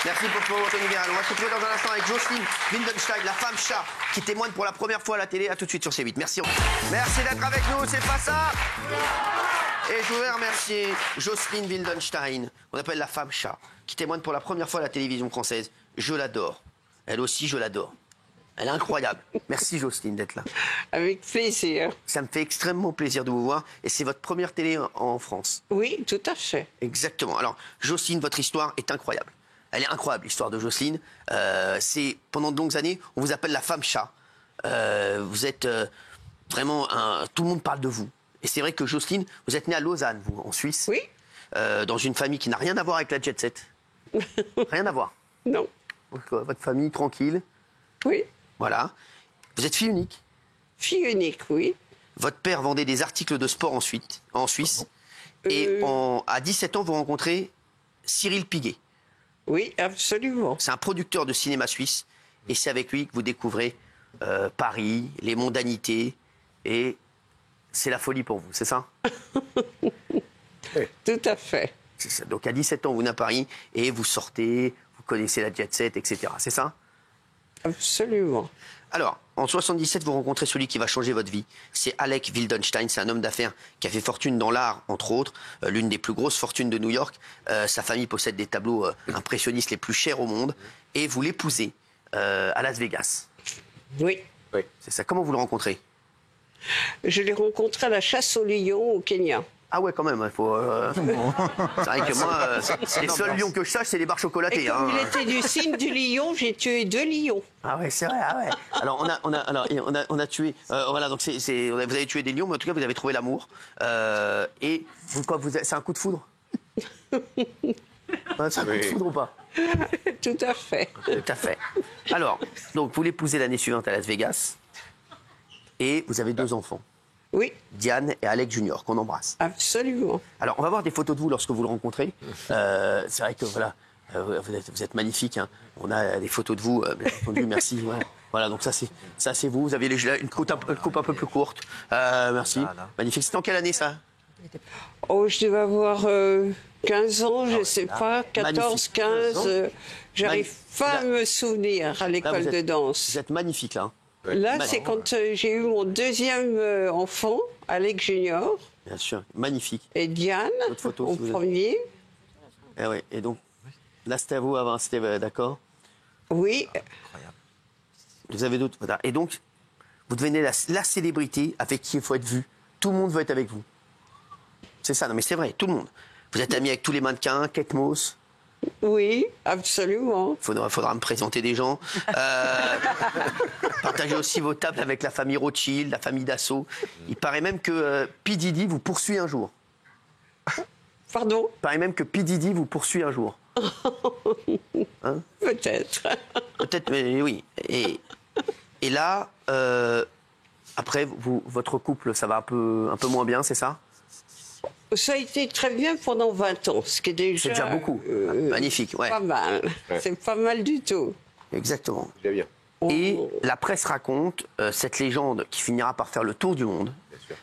Merci pour ce moment Tony Guéral. On va se retrouver dans un instant avec Jocelyne Wildenstein, la femme chat, qui témoigne pour la première fois à la télé. À tout de suite sur C8. Merci. Merci d'être avec nous, c'est pas ça. Et je voudrais remercier Jocelyne Wildenstein, qu'on appelle la femme chat, qui témoigne pour la première fois à la télévision française. Je l'adore. Elle aussi, je l'adore. Elle est incroyable. Merci Jocelyne d'être là. Avec plaisir. Ça me fait extrêmement plaisir de vous voir. Et c'est votre première télé en France. Oui, tout à fait. Exactement. Alors, Jocelyne, votre histoire est incroyable. Elle est incroyable, l'histoire de Jocelyne. C'est pendant de longues années, on vous appelle la femme chat. Vous êtes vraiment tout le monde parle de vous. Et c'est vrai que Jocelyne, vous êtes née à Lausanne, vous, en Suisse. Oui. Dans une famille qui n'a rien à voir avec la jet set. Rien à voir. Non. Votre famille tranquille. Oui. Voilà. Vous êtes fille unique. Fille unique, oui. Votre père vendait des articles de sport en Suisse. Et à 17 ans, vous rencontrez Cyril Piguet. Oui, absolument. C'est un producteur de cinéma suisse. Et c'est avec lui que vous découvrez Paris, les mondanités. Et c'est la folie pour vous, c'est ça? Tout à fait. C'est ça. Donc à 17 ans, vous venez à Paris et vous sortez, vous connaissez la jet set, etc. C'est ça? Absolument. Alors, en 77, vous rencontrez celui qui va changer votre vie. C'est Alec Wildenstein, c'est un homme d'affaires qui a fait fortune dans l'art, entre autres, l'une des plus grosses fortunes de New York. Sa famille possède des tableaux impressionnistes les plus chers au monde. Et vous l'épousez à Las Vegas. Oui. C'est ça. Comment vous le rencontrez? Je l'ai rencontré à la chasse aux lions au Kenya. Ah ouais, quand même, il faut... C'est vrai que moi, les seuls lions que je sache, c'est les barres chocolatées. Et comme il était du signe du lion, j'ai tué 2 lions. Ah ouais, c'est vrai, ah ouais. Alors, on a tué... voilà, donc vous avez tué des lions, mais en tout cas, vous avez trouvé l'amour. Et c'est un coup de foudre? C'est un coup de foudre ou pas? Tout à fait. Tout à fait. Alors, donc, vous l'épousez l'année suivante à Las Vegas. Et vous avez 2 enfants. Oui. Diane et Alec Junior, qu'on embrasse. Absolument. Alors, on va voir des photos de vous lorsque vous le rencontrez. C'est vrai que, voilà, vous êtes magnifique. Hein. On a des photos de vous, bien entendu, merci. Ouais. Voilà, donc ça, c'est vous. Vous avez une coupe un peu plus courte. Merci. Voilà. Magnifique. C'était en quelle année, ça? Oh, je devais avoir 15 ans, je ne sais pas, 14, 15. J'arrive pas à me souvenir à l'école de danse. Vous êtes magnifique, là. Là, c'est quand j'ai eu mon 2e enfant, Alec Junior. Bien sûr, magnifique. Et Diane, au premier. Et, oui. Et donc, là, c'était à vous avant, c'était d'accord? Oui. Incroyable. Vous avez d'autres... Et donc, vous devenez la célébrité avec qui il faut être vu. Tout le monde veut être avec vous. C'est ça, non mais c'est vrai, tout le monde. Vous êtes ami avec tous les mannequins, Kate Moss. Oui, absolument. Faudra me présenter des gens. Partagez aussi vos tables avec la famille Rothschild, la famille Dassault. Il paraît même que P. Diddy vous poursuit un jour. Pardon? Il paraît même que P. Diddy vous poursuit un jour. Hein? Peut-être. Peut-être, mais oui. Et là, après, votre couple, ça va un peu moins bien, c'est ça? Ça a été très bien pendant 20 ans, ce qui est déjà... C'est déjà beaucoup. Magnifique, ouais. Pas mal. Ouais. C'est pas mal du tout. Exactement. Bien. Et la presse raconte cette légende qui finira par faire le tour du monde.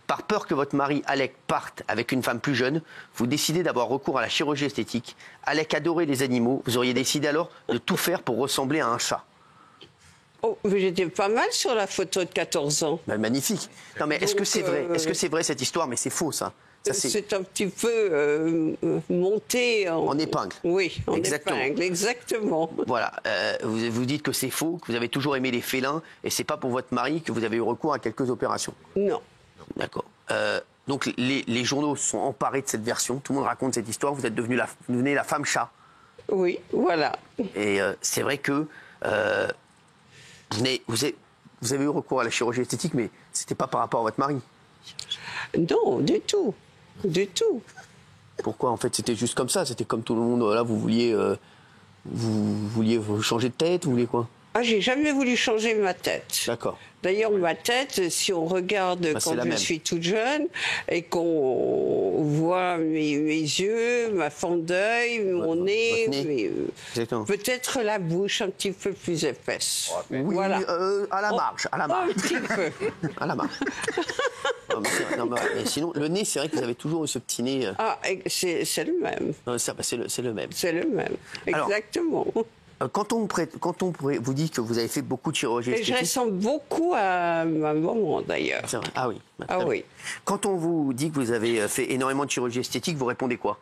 Par peur que votre mari, Alec, parte avec une femme plus jeune, vous décidez d'avoir recours à la chirurgie esthétique. Alec adorait les animaux. Vous auriez décidé alors de tout faire pour ressembler à un chat. Oh, j'étais pas mal sur la photo de 14 ans. Ben, magnifique. Non, mais est-ce que c'est vrai? Est-ce que c'est vrai cette histoire? Mais c'est faux, ça. C'est un petit peu monté en épingle. Oui, en épingle, exactement. Voilà, vous dites que c'est faux, que vous avez toujours aimé les félins, et c'est pas pour votre mari que vous avez eu recours à quelques opérations. Non. D'accord. Donc les journaux se sont emparés de cette version, tout le monde raconte cette histoire, vous êtes devenue la femme chat. Oui, voilà. Et c'est vrai que vous avez eu recours à la chirurgie esthétique, mais c'était pas par rapport à votre mari. Non, du tout. Du tout. Pourquoi? En fait, c'était juste comme ça. C'était comme tout le monde. Là, vous vouliez vous changer de tête, vous vouliez quoi? Ah, j'ai jamais voulu changer ma tête. D'accord. D'ailleurs, ma tête, si on regarde quand je suis toute jeune et qu'on voit mes yeux, ma fente d'œil, mon nez, peut-être la bouche un petit peu plus épaisse. Oui, voilà. À la marge, à la marge. Un petit peu. À la marge. Mais sinon, le nez, c'est vrai que vous avez toujours eu ce petit nez. Ah, c'est le même. C'est le même. C'est le même, exactement. Alors, quand on vous dit que vous avez fait beaucoup de chirurgie esthétique... Je ressemble beaucoup à ma maman, d'ailleurs. C'est vrai. Ah oui. Ah oui. Quand on vous dit que vous avez fait énormément de chirurgie esthétique, vous répondez quoi?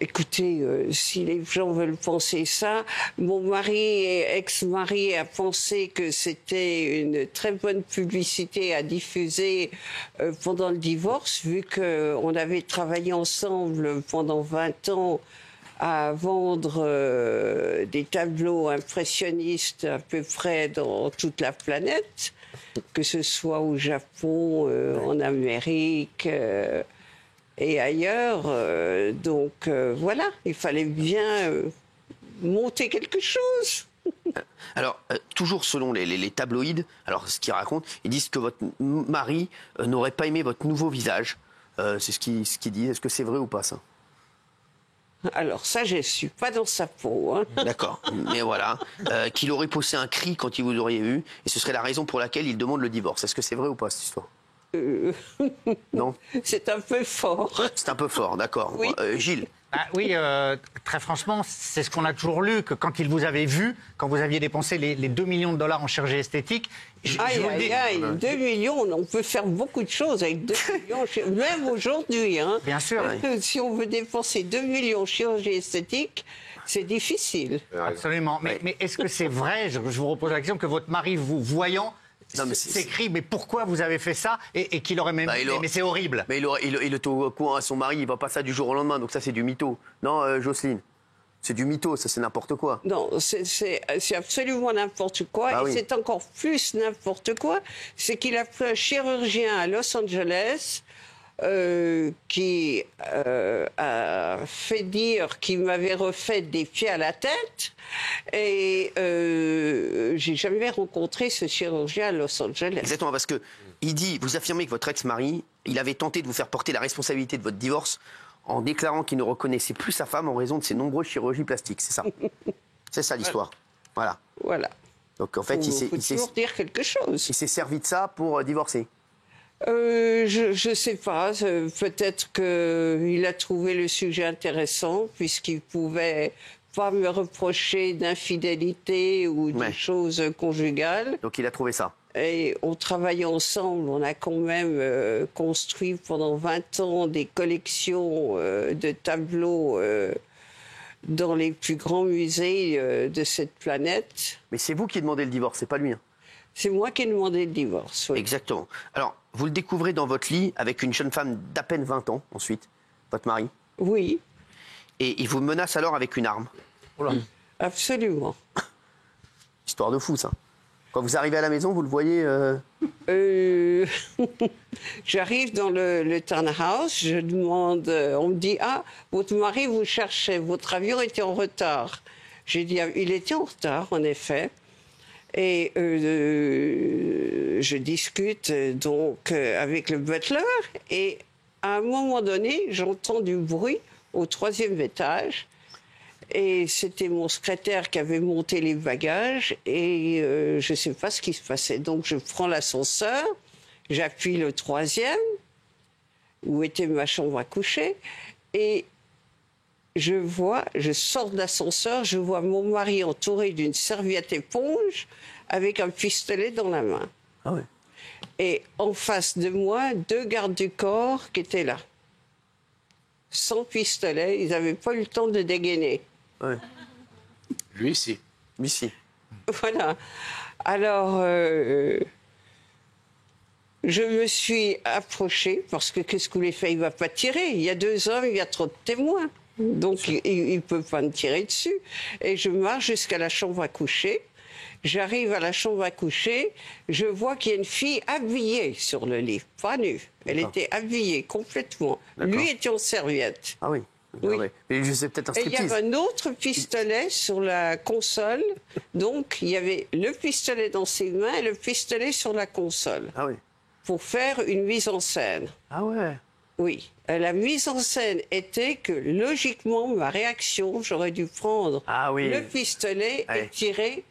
Écoutez, si les gens veulent penser ça, mon mari et ex-mari a pensé que c'était une très bonne publicité à diffuser pendant le divorce, vu qu'on avait travaillé ensemble pendant 20 ans à vendre des tableaux impressionnistes à peu près dans toute la planète, que ce soit au Japon, en Amérique et ailleurs. Donc voilà, il fallait bien monter quelque chose. Alors, toujours selon les tabloïds, alors ce qu'ils racontent, ils disent que votre mari n'aurait pas aimé votre nouveau visage. C'est ce qu'ils disent. Est-ce que c'est vrai ou pas, ça? Alors ça, je ne suis pas dans sa peau. Hein. D'accord, mais voilà. Qu'il aurait poussé un cri quand il vous aurait vu, et ce serait la raison pour laquelle il demande le divorce. Est-ce que c'est vrai ou pas, cette histoire? Non. C'est un peu fort. C'est un peu fort, d'accord. Oui. Gilles. Oui, très franchement, c'est ce qu'on a toujours lu, que quand il vous avait vu, quand vous aviez dépensé les 2 millions de dollars en chirurgie esthétique... Aïe, 2 millions, on peut faire beaucoup de choses avec 2 millions, même aujourd'hui. Hein. Bien sûr. Si on veut dépenser 2 millions en chirurgie esthétique, c'est difficile. Absolument. Mais est-ce que c'est vrai, je vous repose la question, que votre mari, vous voyant... s'écrit, mais pourquoi vous avez fait ça, et qu'il aurait même dit, mais c'est horrible. Mais il est au courant à son mari, il ne va pas ça du jour au lendemain, donc ça c'est du mytho. Non, Jocelyne, c'est du mytho, ça c'est n'importe quoi. Non, c'est absolument n'importe quoi, et c'est encore plus n'importe quoi, c'est qu'il a pris un chirurgien à Los Angeles qui a fait dire qu'il m'avait refait des pieds à la tête, et j'ai jamais rencontré ce chirurgien à Los Angeles. Exactement, parce que il dit, vous affirmez que votre ex-mari, il avait tenté de vous faire porter la responsabilité de votre divorce en déclarant qu'il ne reconnaissait plus sa femme en raison de ses nombreuses chirurgies plastiques, c'est ça? C'est ça l'histoire. Voilà. Voilà. Donc en fait, il s'est toujours dire quelque chose. Il s'est servi de ça pour divorcer. Je sais pas. Peut-être qu'il a trouvé le sujet intéressant, puisqu'il pouvait pas me reprocher d'infidélité ou de choses conjugales. Donc il a trouvé ça. Et on travaille ensemble. On a quand même construit pendant 20 ans des collections de tableaux dans les plus grands musées de cette planète. Mais c'est vous qui demandez le divorce, c'est pas lui. Hein. C'est moi qui ai demandé le divorce. Oui. Exactement. Alors, vous le découvrez dans votre lit avec une jeune femme d'à peine 20 ans, ensuite, votre mari. Oui. Et il vous menace alors avec une arme. Absolument. Histoire de fou, ça. Quand vous arrivez à la maison, vous le voyez J'arrive dans le townhouse, je demande, on me dit, ah, votre mari vous cherchait, votre avion était en retard. J'ai dit, il était en retard, en effet. Et je discute donc avec le butler, et à un moment donné, j'entends du bruit au 3e étage. Et c'était mon secrétaire qui avait monté les bagages, et je ne sais pas ce qui se passait. Donc je prends l'ascenseur, j'appuie le 3e, où était ma chambre à coucher, et je sors de l'ascenseur, je vois mon mari entouré d'une serviette éponge avec un pistolet dans la main. Ah ouais. Et en face de moi, 2 gardes du corps qui étaient là. Sans pistolet, ils n'avaient pas eu le temps de dégainer. Ouais. Lui, si. Lui, si. Voilà. Alors, je me suis approchée, parce que qu'est-ce que vous voulez faire? Il ne va pas tirer. Il y a 2 hommes, il y a trop de témoins. Donc, il ne peut pas me tirer dessus. Et je marche jusqu'à la chambre à coucher. J'arrive à la chambre à coucher, je vois qu'il y a une fille habillée sur le lit, pas nue. Elle était habillée complètement. Lui était en serviette. Ah oui. Oui. Ah ouais. Mais je sais peut-être un Et il y striptease. avait un autre pistolet sur la console. Donc, il y avait le pistolet dans ses mains et le pistolet sur la console. Ah oui. Pour faire une mise en scène. Ah ouais. Oui. La mise en scène était que, logiquement, ma réaction, j'aurais dû prendre le pistolet et tirer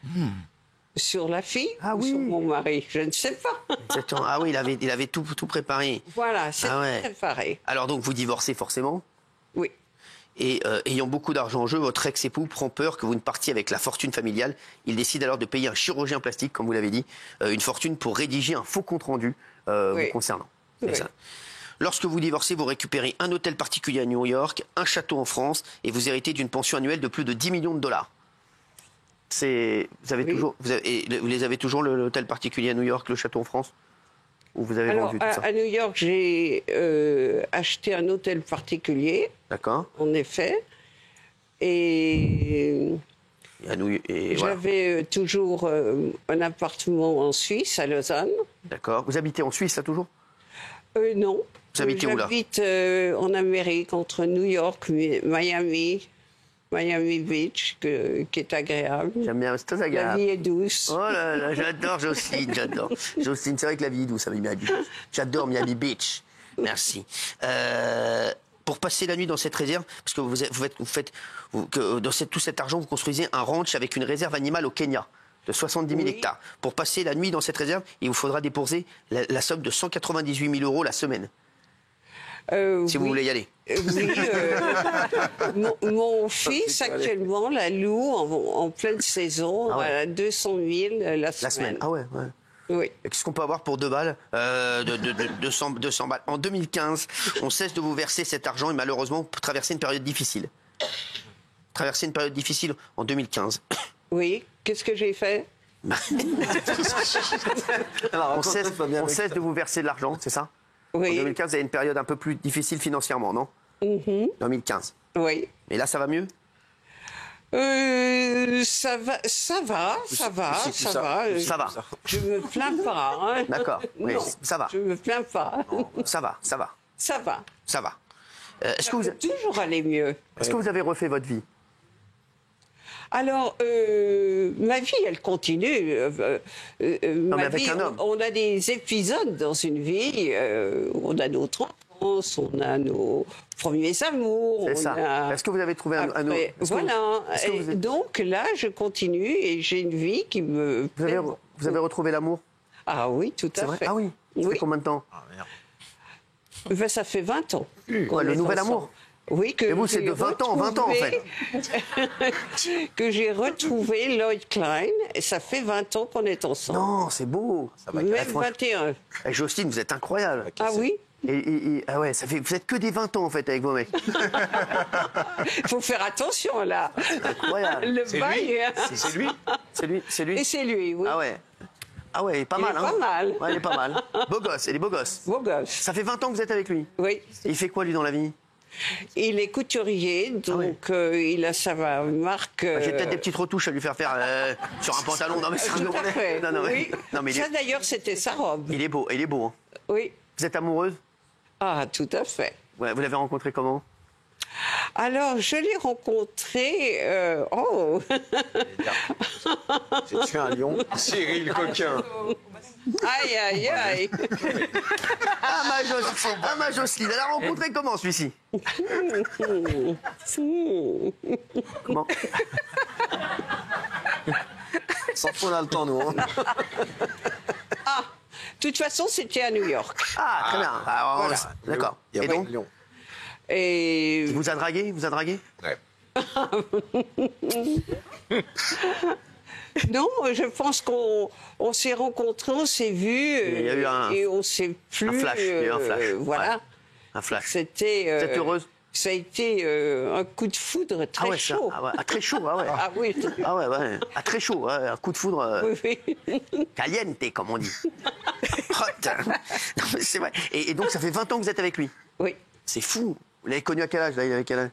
sur la fille ou sur mon mari. Je ne sais pas. Exactement. Ah oui, il avait tout préparé. Voilà, c'est Ah ouais. préparé. Alors donc, vous divorcez forcément. Oui. Et ayant beaucoup d'argent en jeu, votre ex-époux prend peur que vous ne partiez avec la fortune familiale. Il décide alors de payer un chirurgien plastique, comme vous l'avez dit, une fortune pour rédiger un faux compte-rendu vous concernant. C'est ça. Lorsque vous divorcez, vous récupérez un hôtel particulier à New York, un château en France, et vous héritez d'une pension annuelle de plus de 10 millions de dollars. Vous les avez toujours, l'hôtel particulier à New York, le château en France? Ou vous avez vendu tout ça? À New York, j'ai acheté un hôtel particulier. D'accord. En effet. Et j'avais toujours un appartement en Suisse, à Lausanne. D'accord. Vous habitez en Suisse, là, toujours? Non. Vous habitez où, là? J'habite en Amérique, entre New York, Miami Beach, qui est agréable. J'aime bien, c'est très agréable. La vie est douce. Oh là là, j'adore Jocelyne, j'adore. Jocelyne, c'est vrai que la vie est douce à Miami Beach. J'adore Miami Beach. Merci. Pour passer la nuit dans cette réserve, parce que tout cet argent, vous construisez un ranch avec une réserve animale au Kenya de 70 000 hectares. Pour passer la nuit dans cette réserve, il vous faudra déposer la somme de 198 000 € la semaine. Si vous voulez y aller. Mon fils, actuellement, la loue en pleine saison à 200 000 la semaine. Ah ouais. Oui. Qu'est-ce qu'on peut avoir pour 2 balles 200 balles. En 2015, on cesse de vous verser cet argent et malheureusement, vous traversez une période difficile. En 2015. Oui. Qu'est-ce que j'ai fait? On cesse de vous verser de l'argent, c'est ça? Oui. En 2015, vous avez une période un peu plus difficile financièrement, non? 2015. Oui. Mais là, ça va mieux? Ça va. Je me plains pas. Hein. D'accord. Oui, Non, ça va. Je me plains pas. Ça va. Ça va. Est-ce que vous toujours aller mieux? Est-ce que vous avez refait votre vie? Alors, ma vie, elle continue. mais avec un homme. On a des épisodes dans une vie. On a notre enfance, on a nos premiers amours. C'est ça. Est-ce que vous avez trouvé un homme? Voilà. Donc là, je continue et j'ai une vie qui me... Vous avez retrouvé l'amour? Ah oui, tout à fait. Ah oui? Ça fait combien de temps? Ben, ça fait 20 ans. Quoi, le nouvel amour? Oui, et vous, c'est de 20 ans en fait. Que j'ai retrouvé Lloyd Klein, et ça fait 20 ans qu'on est ensemble. Non, c'est beau. Même 21. Jocelyne, vous êtes incroyable. Ah oui? Ah ouais, vous êtes que des 20 ans en fait avec vos mecs. Il faut faire attention là. Incroyable. Le bail. C'est lui. Et c'est lui, oui. Ah ouais, pas mal. Pas mal. Ouais, il est pas mal. Beau gosse, il est beau gosse. Beau gosse. Ça fait 20 ans que vous êtes avec lui? Oui. Et il fait quoi lui dans la vie? Il est couturier, donc il a sa marque. J'ai peut-être des petites retouches à lui faire sur un pantalon. Non mais c'est tout à fait. oui. Ça d'ailleurs, c'était sa robe. Il est beau, hein. Oui. Vous êtes amoureuse? Ah, tout à fait. Ouais, vous l'avez rencontré comment? Alors, je l'ai rencontré... J'ai tué un lion. Cyril Coquin. Aïe. Ma Jocelyne, elle a rencontré comment celui-ci? Comment? Sans fond, on a le temps, nous. De toute façon, c'était à New York. Ah, très bien. Voilà. D'accord. Et donc il vous a dragué? Ouais. Non, je pense qu'on s'est rencontrés, on s'est vus et on s'est plus... Un flash, il y a eu un flash. Voilà. Ouais. Un flash. C'était... Vous êtes heureuse? Ça a été un coup de foudre très chaud. Très chaud, ah ouais. Ah oui. Ah ouais. Ah, très chaud, ouais. Un coup de foudre. Oui. Caliente, comme on dit. Hot. Non, mais c'est vrai. Et donc, ça fait 20 ans que vous êtes avec lui? Oui. C'est fou. Vous l'avez connu à quel âge, là? Il avait quel âge?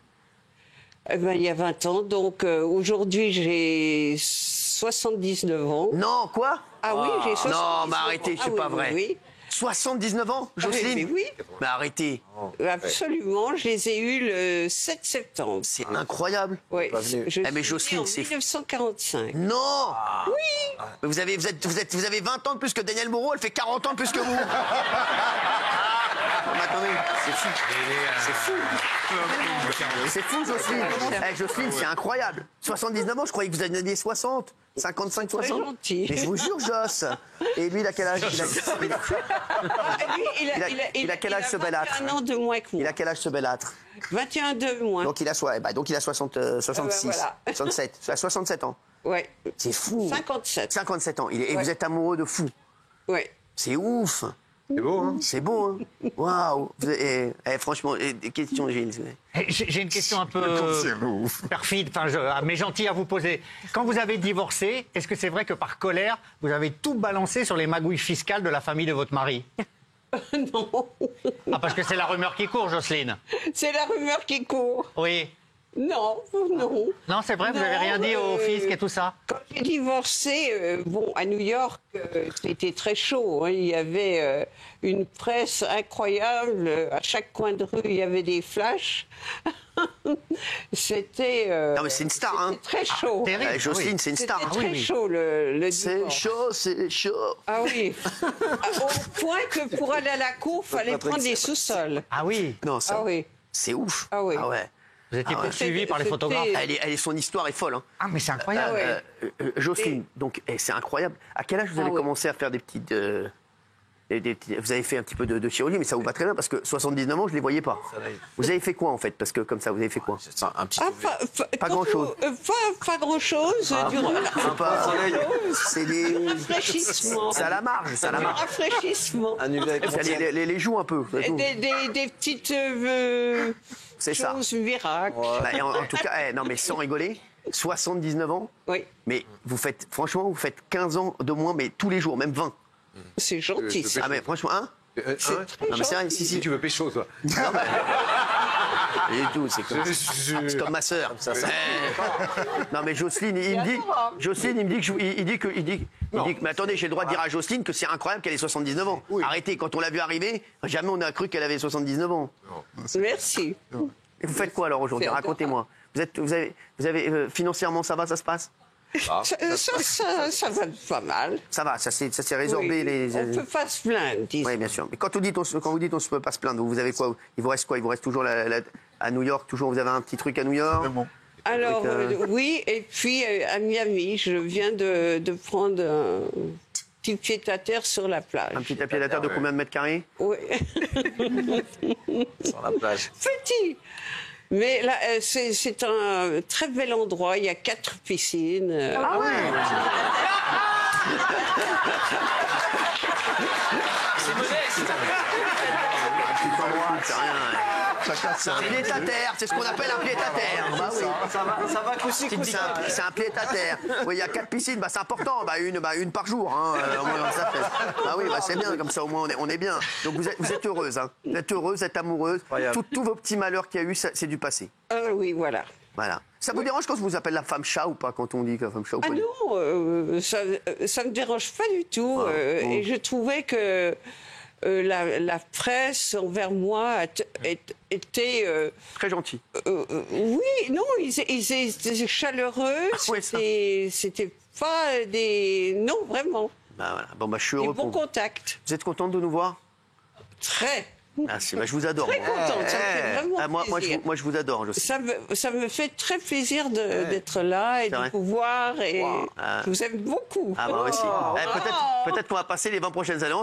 Il y a 20 ans. Donc, aujourd'hui, j'ai 79 ans. Non, quoi? Ah oui, j'ai 79 ans. Non, mais arrêtez, c'est pas vrai. Oui. 79 ans, Jocelyne? Mais oui. Mais arrêtez. Absolument, je les ai eus le 7 septembre. C'est incroyable. Oui. Mais Jocelyne, en 1945. Non. Oui. Mais vous avez 20 ans de plus que Daniel Moreau, elle fait 40 ans de plus que vous. Non, mais attendez, c'est fou. C'est fou. C'est fou, Jocelyne. Jocelyne, c'est incroyable. 79 ans, je croyais que vous aviez 60. 55, 60. Gentil. Mais je vous jure, Joss. Et lui, il a quel âge? Il a quel âge, ce belâtre? 21 ans de moins que moi. Il a quel âge, ce belâtre? 21 de moins. Donc il a 66, voilà. 67. Il a 67 ans. Ouais. C'est fou. 57. 57 ans. Et vous êtes amoureux de fou. Oui. C'est ouf. C'est beau, hein? C'est beau, hein? Waouh! Franchement, question, Gilles. J'ai une question un peu perfide, mais gentille à vous poser. Quand vous avez divorcé, est-ce que c'est vrai que par colère, vous avez tout balancé sur les magouilles fiscales de la famille de votre mari? Non. Ah, parce que c'est la rumeur qui court, Jocelyne. C'est la rumeur qui court. Oui. Non, non. Non, c'est vrai, vous n'avez rien dit au fisc et tout ça? Quand j'ai divorcé, à New York, c'était très chaud. Hein. Il y avait une presse incroyable. À chaque coin de rue, il y avait des flashs. C'était. Non, mais c'est une star, hein? Très chaud. Jocelyne, c'est une star. C'était très chaud, le divorce. C'est chaud. Ah oui. Au point que pour aller à la cour, il fallait prendre des sous-sols. Ah oui. Non, ça. Ah oui. C'est ouf. Ah oui. Ah ouais. Vous étiez poursuivi par les photographes? Son histoire est folle. Hein. Ah, mais c'est incroyable. Jocelyne, donc c'est incroyable. À quel âge vous avez commencé à faire des petites... vous avez fait un petit peu de chirurgie, mais ça vous va très bien parce que 79 ans, je ne les voyais pas. Vous avez fait quoi en fait? Parce que comme ça, vous avez fait quoi? Un petit pas grand-chose. Pas grand-chose. C'est des... rafraîchissements. C'est à la marge, ça à la marge. Rafraîchissement. Les joues un peu. Des petites choses miracles. En tout cas, non mais sans rigoler, 79 ans. Oui. Mais franchement, vous faites 15 ans de moins, mais tous les jours, même 20. C'est gentil, ça. Ah mais franchement, hein? Non mais c'est vrai, si. Tu veux pécho, toi? Non mais... Et tout, c'est comme ma sœur. Non mais Jocelyne, il me dit que mais attendez, j'ai le droit de dire à Jocelyne que c'est incroyable qu'elle ait 79 ans. Oui. Arrêtez, quand on l'a vu arriver, jamais on a cru qu'elle avait 79 ans. Merci. Et vous faites quoi alors aujourd'hui? Racontez-moi. Vous avez financièrement, ça va, ça se passe? Ça va pas mal. Ça va, ça s'est résorbé. Oui, on ne peut pas se plaindre, disons. Oui, bien sûr. Mais quand vous dites on ne peut pas se plaindre, vous avez quoi? Il vous reste quoi? Il vous reste toujours à New York, toujours vous avez un petit truc à New York? Alors, oui, et puis à Miami, je viens de prendre un petit pied-à-terre sur la plage. Un petit pied-à-terre de combien de mètres carrés? Oui. Sur la plage. Petit. Mais là, c'est un très bel endroit. Il y a 4 piscines. Ah ouais. C'est modeste. C'est rien. C'est un pied-à-terre, c'est ce qu'on appelle un pied-à-terre. Bah oui. Ça va qu'aussi. C'est un pied-à-terre. Oui, il y a 4 piscines, c'est important. Une par jour. Hein. Bah oui, c'est bien, comme ça au moins on est bien. Donc vous êtes heureuse. Hein. Vous êtes heureuse, vous êtes amoureuse. Tous vos petits malheurs qu'il y a eu, c'est du passé. Oui, voilà. Voilà. Ça vous dérange quand je vous appelle la femme chat ou pas, quand on dit que la femme chat ou pas? Ah non, ça me dérange pas du tout. Et je trouvais que la presse envers moi était... très gentil. Oui, non, ils étaient chaleureux. C'était pas des... Non, vraiment. Bah voilà. Bon, je suis heureux. Des bons contacts. Vous êtes contente de nous voir? Très. Merci, je vous adore. Très contente, ça me fait vraiment plaisir. Moi, je vous adore. Ça me fait très plaisir d'être là et de vous voir. Et je vous aime beaucoup. Ah bah aussi. Peut-être qu'on va passer les 20 prochaines années ensemble.